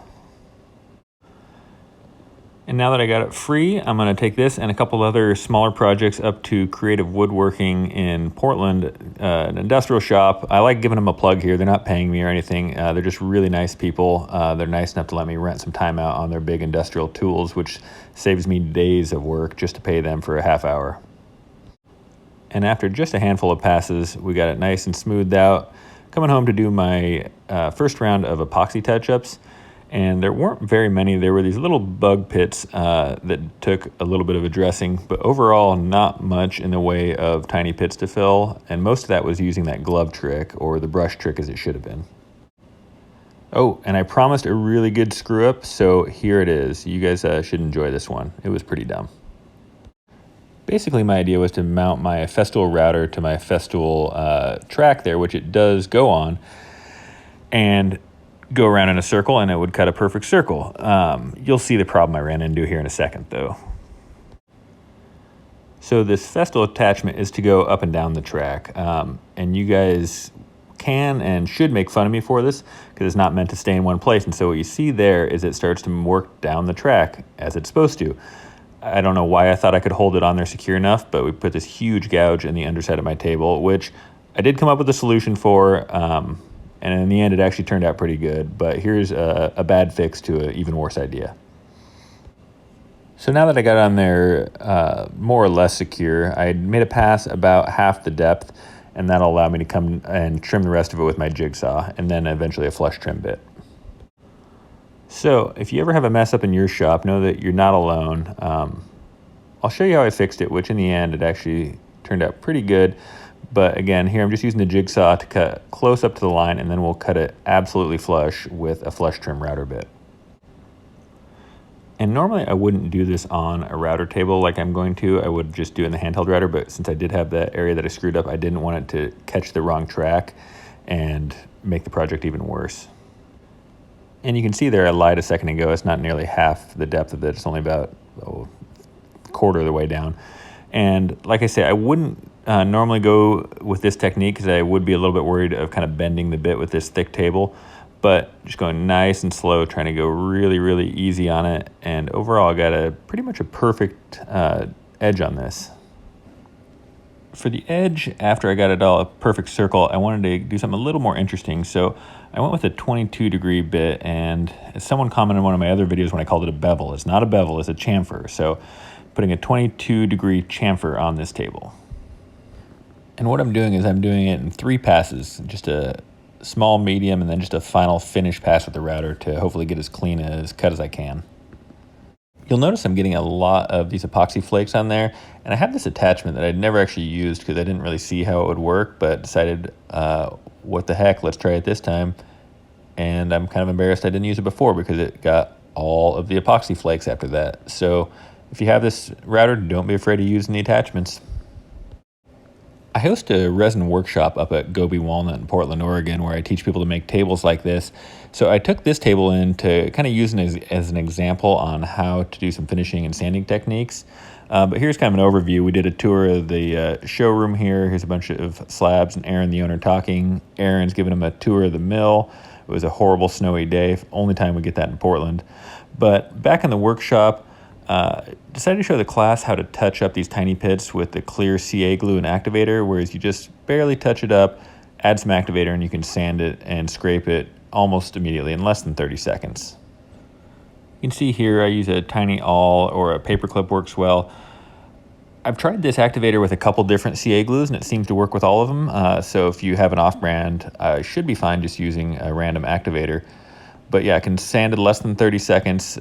And now that I got it free, I'm going to take this and a couple other smaller projects up to Creative Woodworking in Portland, an industrial shop. I like giving them a plug here. They're not paying me or anything. They're just really nice people. They're nice enough to let me rent some time out on their big industrial tools, which saves me days of work just to pay them for a half hour. And after just a handful of passes, we got it nice and smoothed out. Coming home to do my first round of epoxy touch-ups. And there weren't very many. There were these little bug pits that took a little bit of addressing, but overall not much in the way of tiny pits to fill. And most of that was using that glove trick, or the brush trick as it should have been. Oh, and I promised a really good screw up, so here it is. You guys should enjoy this one. It was pretty dumb. Basically, my idea was to mount my Festool router to my Festool track there, which it does go on, and go around in a circle, and it would cut a perfect circle. You'll see the problem I ran into here in a second, though. So this Festool attachment is to go up and down the track, and you guys can and should make fun of me for this because it's not meant to stay in one place. And so what you see there is it starts to work down the track as it's supposed to. I don't know why I thought I could hold it on there secure enough, but we put this huge gouge in the underside of my table, which I did come up with a solution for. And in the end, it actually turned out pretty good. But here's a bad fix to an even worse idea. So now that I got it on there more or less secure, I made a pass about half the depth, and that'll allow me to come and trim the rest of it with my jigsaw, and then eventually a flush trim bit. So if you ever have a mess up in your shop, know that you're not alone. I'll show you how I fixed it, which in the end, it actually turned out pretty good. But again, here I'm just using the jigsaw to cut close up to the line, and then we'll cut it absolutely flush with a flush trim router bit. And normally I wouldn't do this on a router table like I'm going to. I would just do it in the handheld router, but since I did have that area that I screwed up, I didn't want it to catch the wrong track and make the project even worse. And you can see there I lied a second ago. It's not nearly half the depth of it. It's only about a quarter of the way down. And like I say, I wouldn't normally go with this technique because I would be a little bit worried of kind of bending the bit with this thick table, but just going nice and slow, trying to go really, really easy on it. And overall, I got pretty much a perfect edge on this. For the edge, after I got it all a perfect circle, I wanted to do something a little more interesting. So I went with a 22-degree bit, and as someone commented in one of my other videos when I called it a bevel, it's not a bevel, it's a chamfer. So putting a 22-degree chamfer on this table. And what I'm doing is I'm doing it in 3 passes, just a small, medium, and then just a final finish pass with the router to hopefully get as clean as cut as I can. You'll notice I'm getting a lot of these epoxy flakes on there, and I have this attachment that I'd never actually used because I didn't really see how it would work, but decided, what the heck, let's try it this time. And I'm kind of embarrassed I didn't use it before because it got all of the epoxy flakes after that. So if you have this router, don't be afraid of using the attachments. I host a resin workshop up at Gobi Walnut in Portland, Oregon, where I teach people to make tables like this. So I took this table in to kind of use it as an example on how to do some finishing and sanding techniques. But here's kind of an overview. We did a tour of the showroom here. Here's a bunch of slabs and Aaron, the owner, talking. Aaron's giving him a tour of the mill. It was a horrible snowy day. Only time we get that in Portland. But back in the workshop, decided to show the class how to touch up these tiny pits with the clear CA glue and activator, whereas you just barely touch it up, add some activator, and you can sand it and scrape it almost immediately in less than 30 seconds. You can see here I use a tiny awl or a paper clip works well. I've tried this activator with a couple different CA glues and it seems to work with all of them. So if you have an off-brand, should be fine just using a random activator. But yeah, I can sand it less than 30 seconds.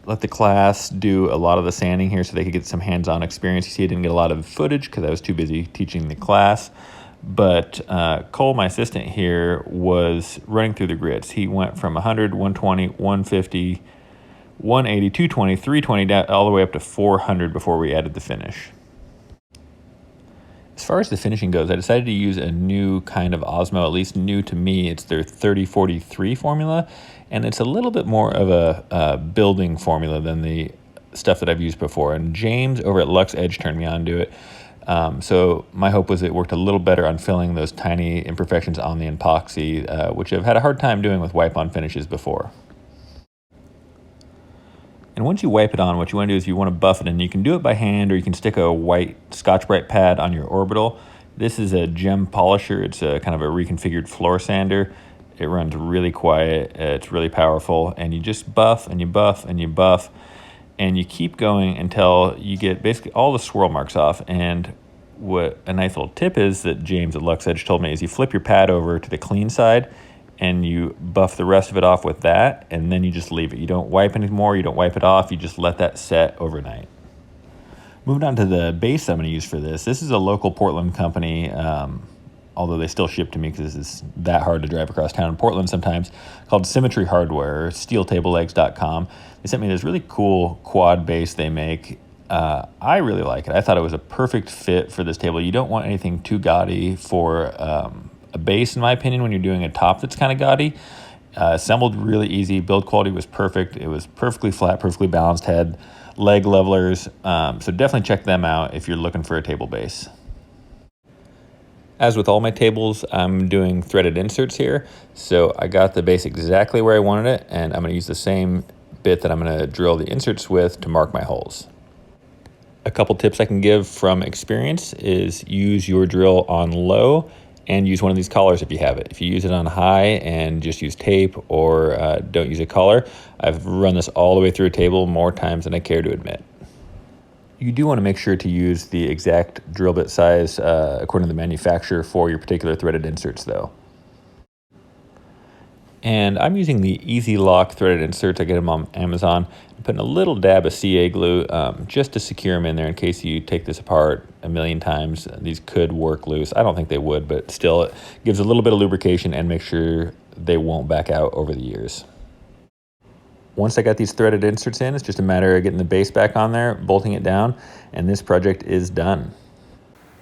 Let the class do a lot of the sanding here so they could get some hands-on experience. You see I didn't get a lot of footage because I was too busy teaching the class. But Cole, my assistant here, was running through the grids. He went from 100, 120, 150, 180, 220, 320, down, all the way up to 400 before we added the finish. As far as the finishing goes, I decided to use a new kind of Osmo, at least new to me. It's their 3043 formula, and it's a little bit more of a building formula than the stuff that I've used before. And James over at Lux Edge turned me on to it. So my hope was it worked a little better on filling those tiny imperfections on the epoxy, which I've had a hard time doing with wipe-on finishes before. And once you wipe it on, what you want to do is you want to buff it, and you can do it by hand or you can stick a white Scotch-Brite pad on your orbital. This is a gem polisher. It's a kind of a reconfigured floor sander. It runs really quiet. It's really powerful, and you just buff and you buff and you buff, and you keep going until you get basically all the swirl marks off. And what a nice little tip is that James at Lux Edge told me is you flip your pad over to the clean side and you buff the rest of it off with that, and then you just leave it. You don't wipe anymore, you don't wipe it off, you just let that set overnight. Moving on to the base I'm going to use for this. This is a local Portland company, although they still ship to me because it's that hard to drive across town in Portland sometimes, called Symmetry Hardware, steeltablelegs.com. They sent me this really cool quad base they make. I really like it. I thought it was a perfect fit for this table. You don't want anything too gaudy for a base, in my opinion, when you're doing a top that's kind of gaudy. Assembled really easy. Build quality was perfect. It was perfectly flat, perfectly balanced, had leg levelers. So definitely check them out if you're looking for a table base. As with all my tables, I'm doing threaded inserts here. So I got the base exactly where I wanted it, and I'm going to use the same bit that I'm going to drill the inserts with to mark my holes. A couple tips I can give from experience is use your drill on low and use one of these collars if you have it. If you use it on high and just use tape or don't use a collar, I've run this all the way through a table more times than I care to admit. You do want to make sure to use the exact drill bit size according to the manufacturer for your particular threaded inserts though. And I'm using the Easy Lock threaded inserts. I get them on Amazon. I'm putting a little dab of CA glue just to secure them in there in case you take this apart a million times. These could work loose. I don't think they would, but still it gives a little bit of lubrication and makes sure they won't back out over the years. Once I got these threaded inserts in, it's just a matter of getting the base back on there, bolting it down, and this project is done.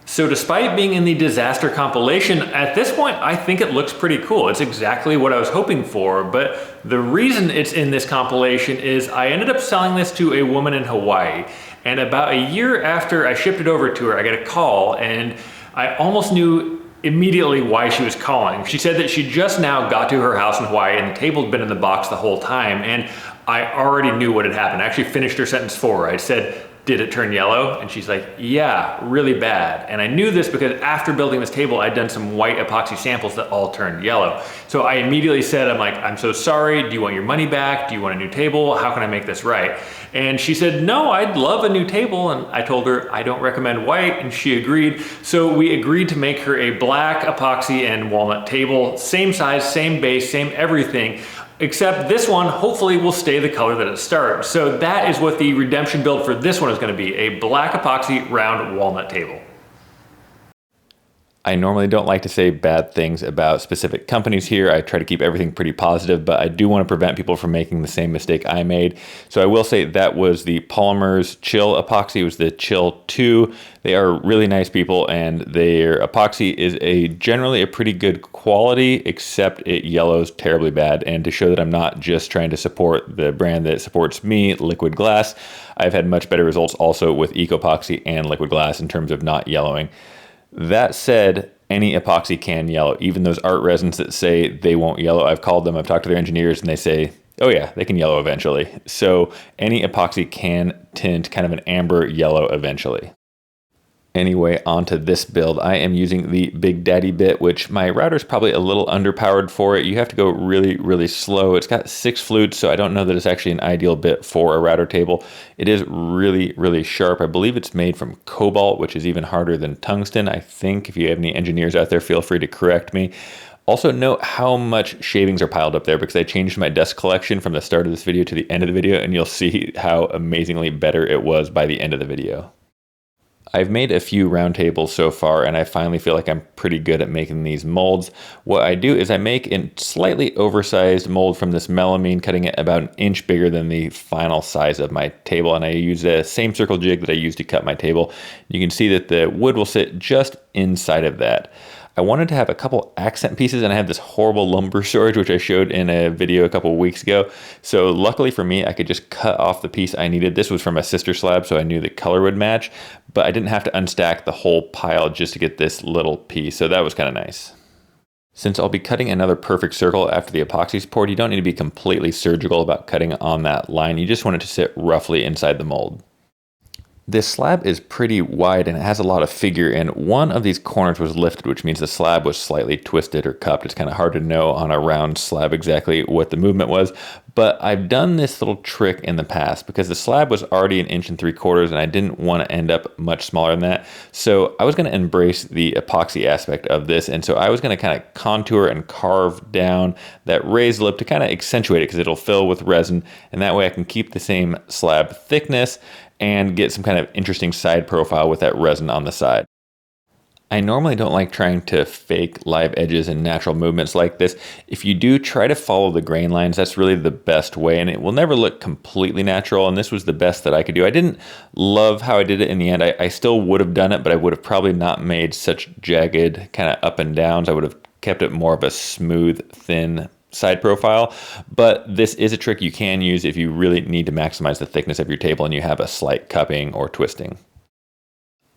So despite being in the disaster compilation, at this point, I think it looks pretty cool. It's exactly what I was hoping for, but the reason it's in this compilation is I ended up selling this to a woman in Hawaii, and about a year after I shipped it over to her, I got a call, and I almost knew immediately why she was calling. She said that she just now got to her house in Hawaii and the table had been in the box the whole time, and I already knew what had happened. I actually finished her sentence for her. I said, "Did it turn yellow?" And she's like, "Yeah, really bad." And I knew this because after building this table, I'd done some white epoxy samples that all turned yellow. So I immediately said, I'm so sorry. Do you want your money back? Do you want a new table? How can I make this right? And she said, "No, I'd love a new table." And I told her, "I don't recommend white." And she agreed. So we agreed to make her a black epoxy and walnut table, same size, same base, same everything. Except this one hopefully will stay the color that it started. So that is what the redemption build for this one is going to be, a black epoxy round walnut table. I normally don't like to say bad things about specific companies here. I try to keep everything pretty positive, but I do want to prevent people from making the same mistake I made. So I will say that was the Polymers Chill epoxy. It was the Chill 2. They are really nice people, and their epoxy is generally a pretty good quality, except it yellows terribly bad. And to show that I'm not just trying to support the brand that supports me, Liquid Glass, I've had much better results also with Ecopoxy and Liquid Glass in terms of not yellowing. That said, any epoxy can yellow, even those art resins that say they won't yellow. I've called them, I've talked to their engineers, and they say, oh yeah, they can yellow eventually. So any epoxy can tint kind of an amber yellow eventually. Anyway, onto this build. I am using the Big Daddy bit, which my router is probably a little underpowered for it. You have to go really, really slow. It's got 6 flutes, so I don't know that it's actually an ideal bit for a router table. It is really, really sharp. I believe it's made from cobalt, which is even harder than tungsten. I think if you have any engineers out there, feel free to correct me. Also note how much shavings are piled up there because I changed my dust collection from the start of this video to the end of the video, and you'll see how amazingly better it was by the end of the video. I've made a few round tables so far, and I finally feel like I'm pretty good at making these molds. What I do is I make a slightly oversized mold from this melamine, cutting it about 1 inch bigger than the final size of my table, and I use the same circle jig that I used to cut my table. You can see that the wood will sit just inside of that. I wanted to have a couple accent pieces, and I had this horrible lumber storage, which I showed in a video a couple weeks ago. So luckily for me, I could just cut off the piece I needed. This was from a sister slab, so I knew the color would match, but I didn't have to unstack the whole pile just to get this little piece. So that was kind of nice. Since I'll be cutting another perfect circle after the epoxy's poured, you don't need to be completely surgical about cutting on that line. You just want it to sit roughly inside the mold. This slab is pretty wide and it has a lot of figure, and one of these corners was lifted, which means the slab was slightly twisted or cupped. It's kind of hard to know on a round slab exactly what the movement was, but I've done this little trick in the past because the slab was already 1 3/4 and I didn't want to end up much smaller than that. So I was going to embrace the epoxy aspect of this, and so I was going to kind of contour and carve down that raised lip to kind of accentuate it because it'll fill with resin, and that way I can keep the same slab thickness and get some kind of interesting side profile with that resin on the side. I normally don't like trying to fake live edges and natural movements like this. If you do, try to follow the grain lines. That's really the best way, and it will never look completely natural, and this was the best that I could do. I didn't love how I did it in the end. I still would have done it, but I would have probably not made such jagged kind of up and downs. I would have kept it more of a smooth, thin side profile, but this is a trick you can use if you really need to maximize the thickness of your table and you have a slight cupping or twisting.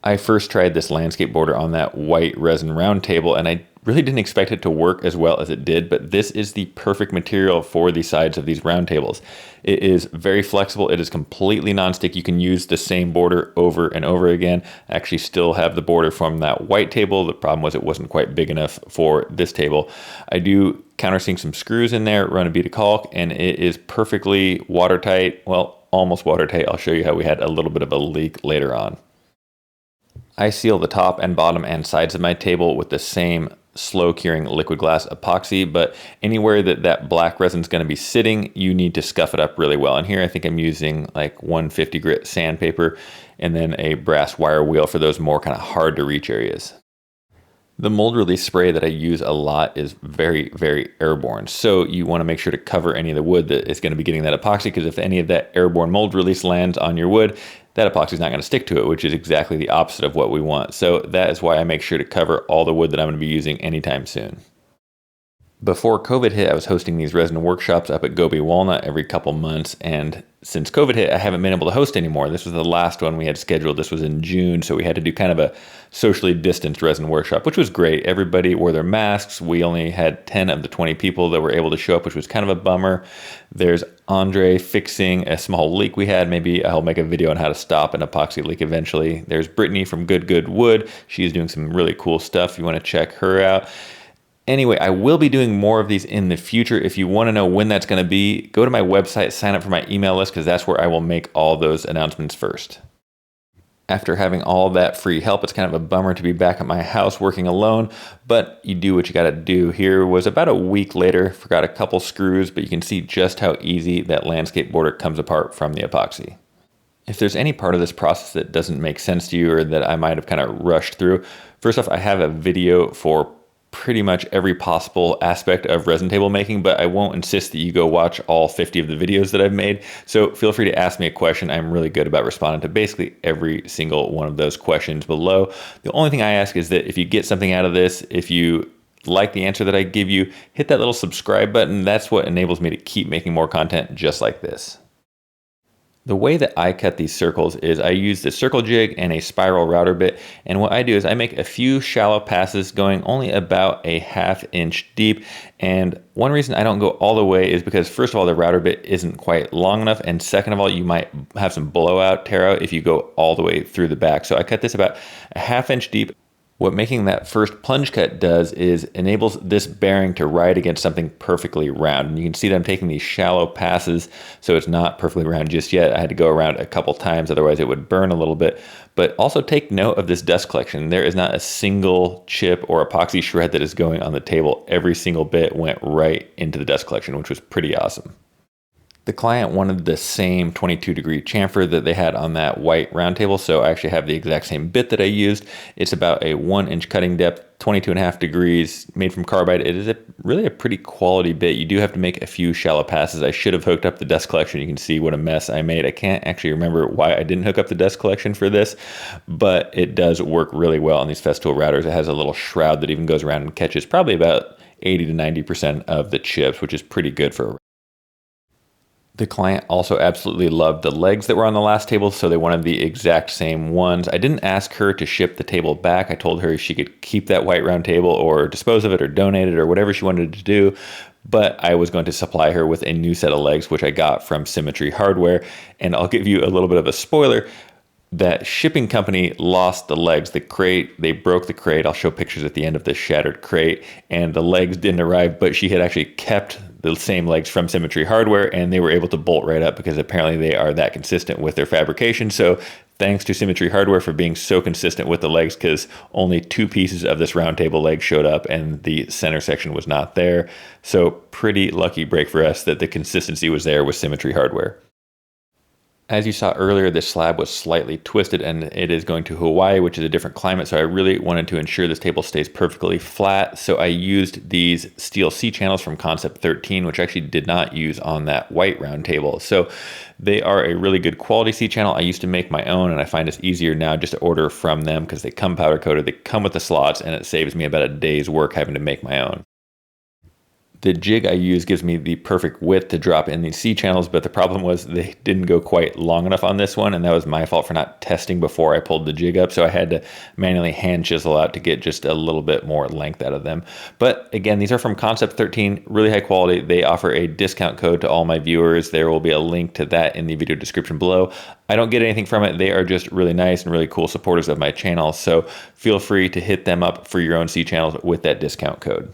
I first tried this landscape border on that white resin round table, and I really didn't expect it to work as well as it did, but this is the perfect material for the sides of these round tables. It is very flexible. It is completely non-stick. You can use the same border over and over again. I actually still have the border from that white table. The problem was it wasn't quite big enough for this table. I do countersink some screws in there, run a bead of caulk, and it is perfectly watertight. Well, almost watertight. I'll show you how we had a little bit of a leak later on. I seal the top and bottom and sides of my table with the same slow curing liquid glass epoxy, but anywhere that black resin is going to be sitting, you need to scuff it up really well. And here I think I'm using like 150 grit sandpaper and then a brass wire wheel for those more kind of hard to reach areas. The mold release spray that I use a lot is very, very airborne. So you want to make sure to cover any of the wood that is going to be getting that epoxy, because if any of that airborne mold release lands on your wood, that epoxy is not going to stick to it, which is exactly the opposite of what we want. So that is why I make sure to cover all the wood that I'm going to be using anytime soon. Before COVID hit, I was hosting these resin workshops up at Gobi Walnut every couple months, and since COVID hit, I haven't been able to host anymore. This was the last one we had scheduled. This was in June, so we had to do kind of a socially distanced resin workshop, which was great. Everybody wore their masks. We only had 10 of the 20 people that were able to show up, which was kind of a bummer. There's Andre fixing a small leak we had. Maybe I'll make a video on how to stop an epoxy leak eventually. There's Brittany from Good Wood. She's doing some really cool stuff. If you want to check her out. Anyway, I will be doing more of these in the future. If you want to know when that's going to be, go to my website, sign up for my email list, because that's where I will make all those announcements first. After having all that free help, it's kind of a bummer to be back at my house working alone, but you do what you got to do. Here was about a week later, forgot a couple screws, but you can see just how easy that landscape border comes apart from the epoxy. If there's any part of this process that doesn't make sense to you or that I might have kind of rushed through, first off, I have a video for pretty much every possible aspect of resin table making, but I won't insist that you go watch all 50 of the videos that I've made. So feel free to ask me a question. I'm really good about responding to basically every single one of those questions below. The only thing I ask is that if you get something out of this, if you like the answer that I give you, hit that little subscribe button. That's what enables me to keep making more content just like this. The way that I cut these circles is I use the circle jig and a spiral router bit, and what I do is I make a few shallow passes going only about a 1/2 inch deep. And one reason I don't go all the way is because first of all, the router bit isn't quite long enough, and second of all, you might have some blowout tear out if you go all the way through the back. So I cut this about a 1/2 inch deep. What making that first plunge cut does is enables this bearing to ride against something perfectly round. And you can see that I'm taking these shallow passes, so it's not perfectly round just yet. I had to go around a couple times, otherwise it would burn a little bit. But also take note of this dust collection. There is not a single chip or epoxy shred that is going on the table. Every single bit went right into the dust collection, which was pretty awesome. The client wanted the same 22-degree chamfer that they had on that white round table, so I actually have the exact same bit that I used. It's about a 1-inch cutting depth, 22.5 degrees, made from carbide. It is really a pretty quality bit. You do have to make a few shallow passes. I should have hooked up the dust collection. You can see what a mess I made. I can't actually remember why I didn't hook up the dust collection for this, but it does work really well on these Festool routers. It has a little shroud that even goes around and catches probably about 80 to 90% of the chips, which is pretty good for a The client also absolutely loved the legs that were on the last table, so they wanted the exact same ones. I didn't ask her to ship the table back. I told her she could keep that white round table or dispose of it or donate it or whatever she wanted to do, but I was going to supply her with a new set of legs, which I got from Symmetry Hardware. And I'll give you a little bit of a spoiler. That shipping company lost the legs, the crate, they broke the crate. I'll show pictures at the end of this shattered crate, and the legs didn't arrive, but she had actually kept the same legs from Symmetry Hardware, and they were able to bolt right up because apparently they are that consistent with their fabrication. So thanks to Symmetry Hardware for being so consistent with the legs, because only 2 pieces of this round table leg showed up and the center section was not there. So pretty lucky break for us that the consistency was there with Symmetry Hardware. As you saw earlier, this slab was slightly twisted and it is going to Hawaii, which is a different climate. So I really wanted to ensure this table stays perfectly flat. So I used these steel C-channels from Concept 13, which I actually did not use on that white round table. So they are a really good quality C-channel. I used to make my own and I find it's easier now just to order from them because they come powder coated, they come with the slots, and it saves me about a day's work having to make my own. The jig I use gives me the perfect width to drop in these C-channels, but the problem was they didn't go quite long enough on this one, and that was my fault for not testing before I pulled the jig up, so I had to manually hand chisel out to get just a little bit more length out of them. But again, these are from Concept 13, really high quality. They offer a discount code to all my viewers. There will be a link to that in the video description below. I don't get anything from it. They are just really nice and really cool supporters of my channel, so feel free to hit them up for your own C-channels with that discount code.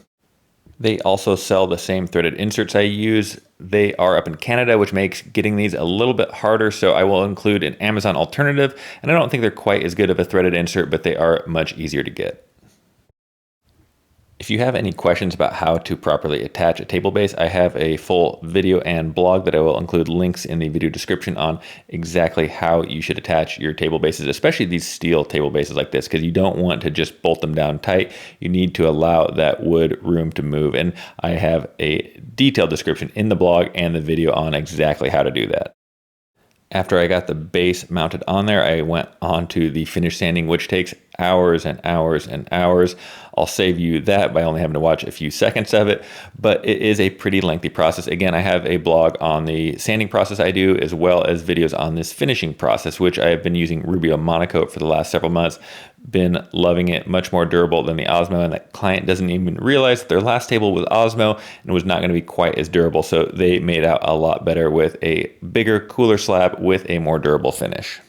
They also sell the same threaded inserts I use. They are up in Canada, which makes getting these a little bit harder, so I will include an Amazon alternative, and I don't think they're quite as good of a threaded insert, but they are much easier to get. If you have any questions about how to properly attach a table base, I have a full video and blog that I will include links in the video description on exactly how you should attach your table bases, especially these steel table bases like this, because you don't want to just bolt them down tight. You need to allow that wood room to move. And I have a detailed description in the blog and the video on exactly how to do that. After I got the base mounted on there, I went on to the finish sanding, which takes hours and hours and hours. I'll save you that by only having to watch a few seconds of it, but it is a pretty lengthy process. Again, I have a blog on the sanding process I do, as well as videos on this finishing process, which I have been using Rubio Monocoat for the last several months. Been loving it, much more durable than the Osmo, and that client doesn't even realize that their last table was Osmo and was not going to be quite as durable, so they made out a lot better with a bigger, cooler slab with a more durable finish.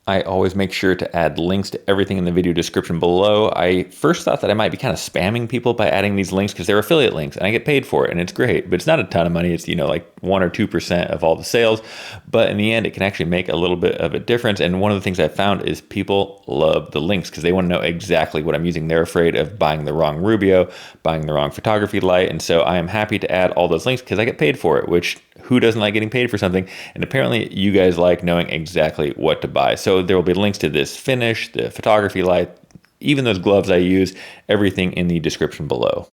I always make sure to add links to everything in the video description below. I first thought that I might be kind of spamming people by adding these links because they're affiliate links and I get paid for it and it's great, but it's not a ton of money. It's, like 1 or 2% of all the sales, but in the end, it can actually make a little bit of a difference. And one of the things I've found is people love the links because they want to know exactly what I'm using. They're afraid of buying the wrong Rubio, buying the wrong photography light. And so I am happy to add all those links because I get paid for it, which who doesn't like getting paid for something? And apparently you guys like knowing exactly what to buy. So there will be links to this finish, the photography light, even those gloves I use, everything in the description below.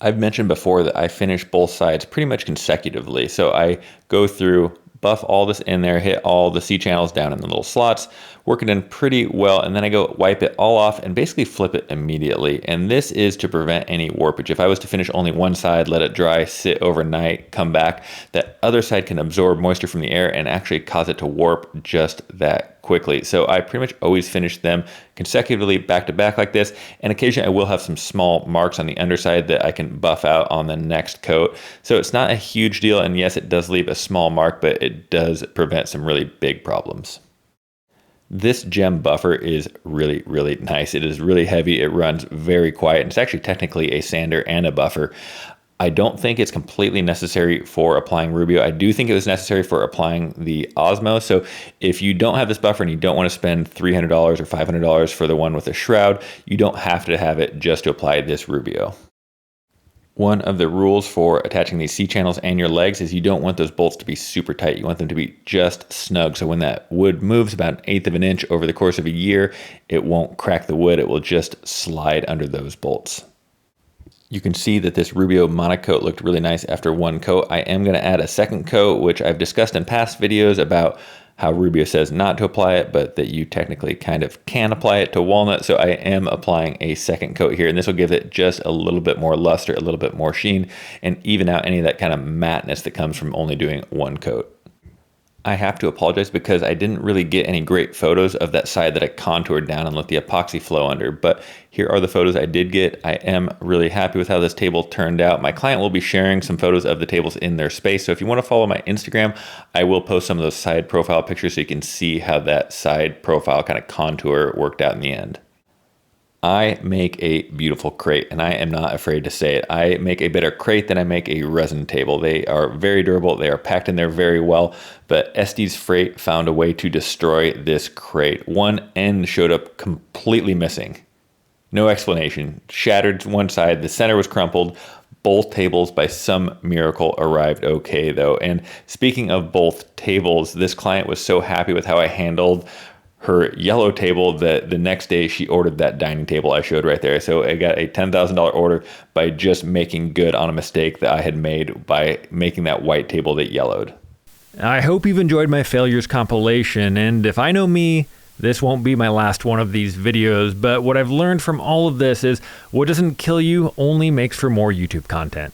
I've mentioned before that I finish both sides pretty much consecutively. So I go through, buff all this in there, hit all the C-channels down in the little slots, work it in pretty well, and then I go wipe it all off and basically flip it immediately. And this is to prevent any warpage. If I was to finish only one side, let it dry, sit overnight, come back, that other side can absorb moisture from the air and actually cause it to warp just that quickly. So I pretty much always finish them consecutively back to back like this. And occasionally I will have some small marks on the underside that I can buff out on the next coat. So it's not a huge deal. And yes, it does leave a small mark, but it does prevent some really big problems. This gem buffer is really, really nice. It is really heavy. It runs very quiet. It's actually technically a sander and a buffer. I don't think it's completely necessary for applying Rubio. I do think it was necessary for applying the Osmo. So if you don't have this buffer and you don't want to spend $300 or $500 for the one with a shroud, you don't have to have it just to apply this Rubio. One of the rules for attaching these C-channels and your legs is you don't want those bolts to be super tight. You want them to be just snug. So when that wood moves about 1/8 of an inch over the course of a year, it won't crack the wood. It will just slide under those bolts. You can see that this Rubio Monocoat looked really nice after one coat. I am going to add a second coat, which I've discussed in past videos about how Rubio says not to apply it, but that you technically kind of can apply it to walnut. So I am applying a second coat here, and this will give it just a little bit more luster, a little bit more sheen, and even out any of that kind of matteness that comes from only doing one coat. I have to apologize because I didn't really get any great photos of that side that I contoured down and let the epoxy flow under, but here are the photos I did get. I am really happy with how this table turned out. My client will be sharing some photos of the tables in their space, so if you want to follow my Instagram, I will post some of those side profile pictures so you can see how that side profile kind of contour worked out in the end. I make a beautiful crate, and I am not afraid to say it. I make a better crate than I make a resin table. They are very durable. They are packed in there very well, but Estes Freight found a way to destroy this crate. One end showed up completely missing. No explanation. Shattered one side. The center was crumpled. Both tables, by some miracle, arrived okay, though. And speaking of both tables, this client was so happy with how I handled her yellow table that the next day she ordered that dining table I showed right there. So I got a $10,000 order by just making good on a mistake that I had made by making that white table that yellowed. I hope you've enjoyed my failures compilation, and if I know me, this won't be my last one of these videos, but what I've learned from all of this is what doesn't kill you only makes for more YouTube content.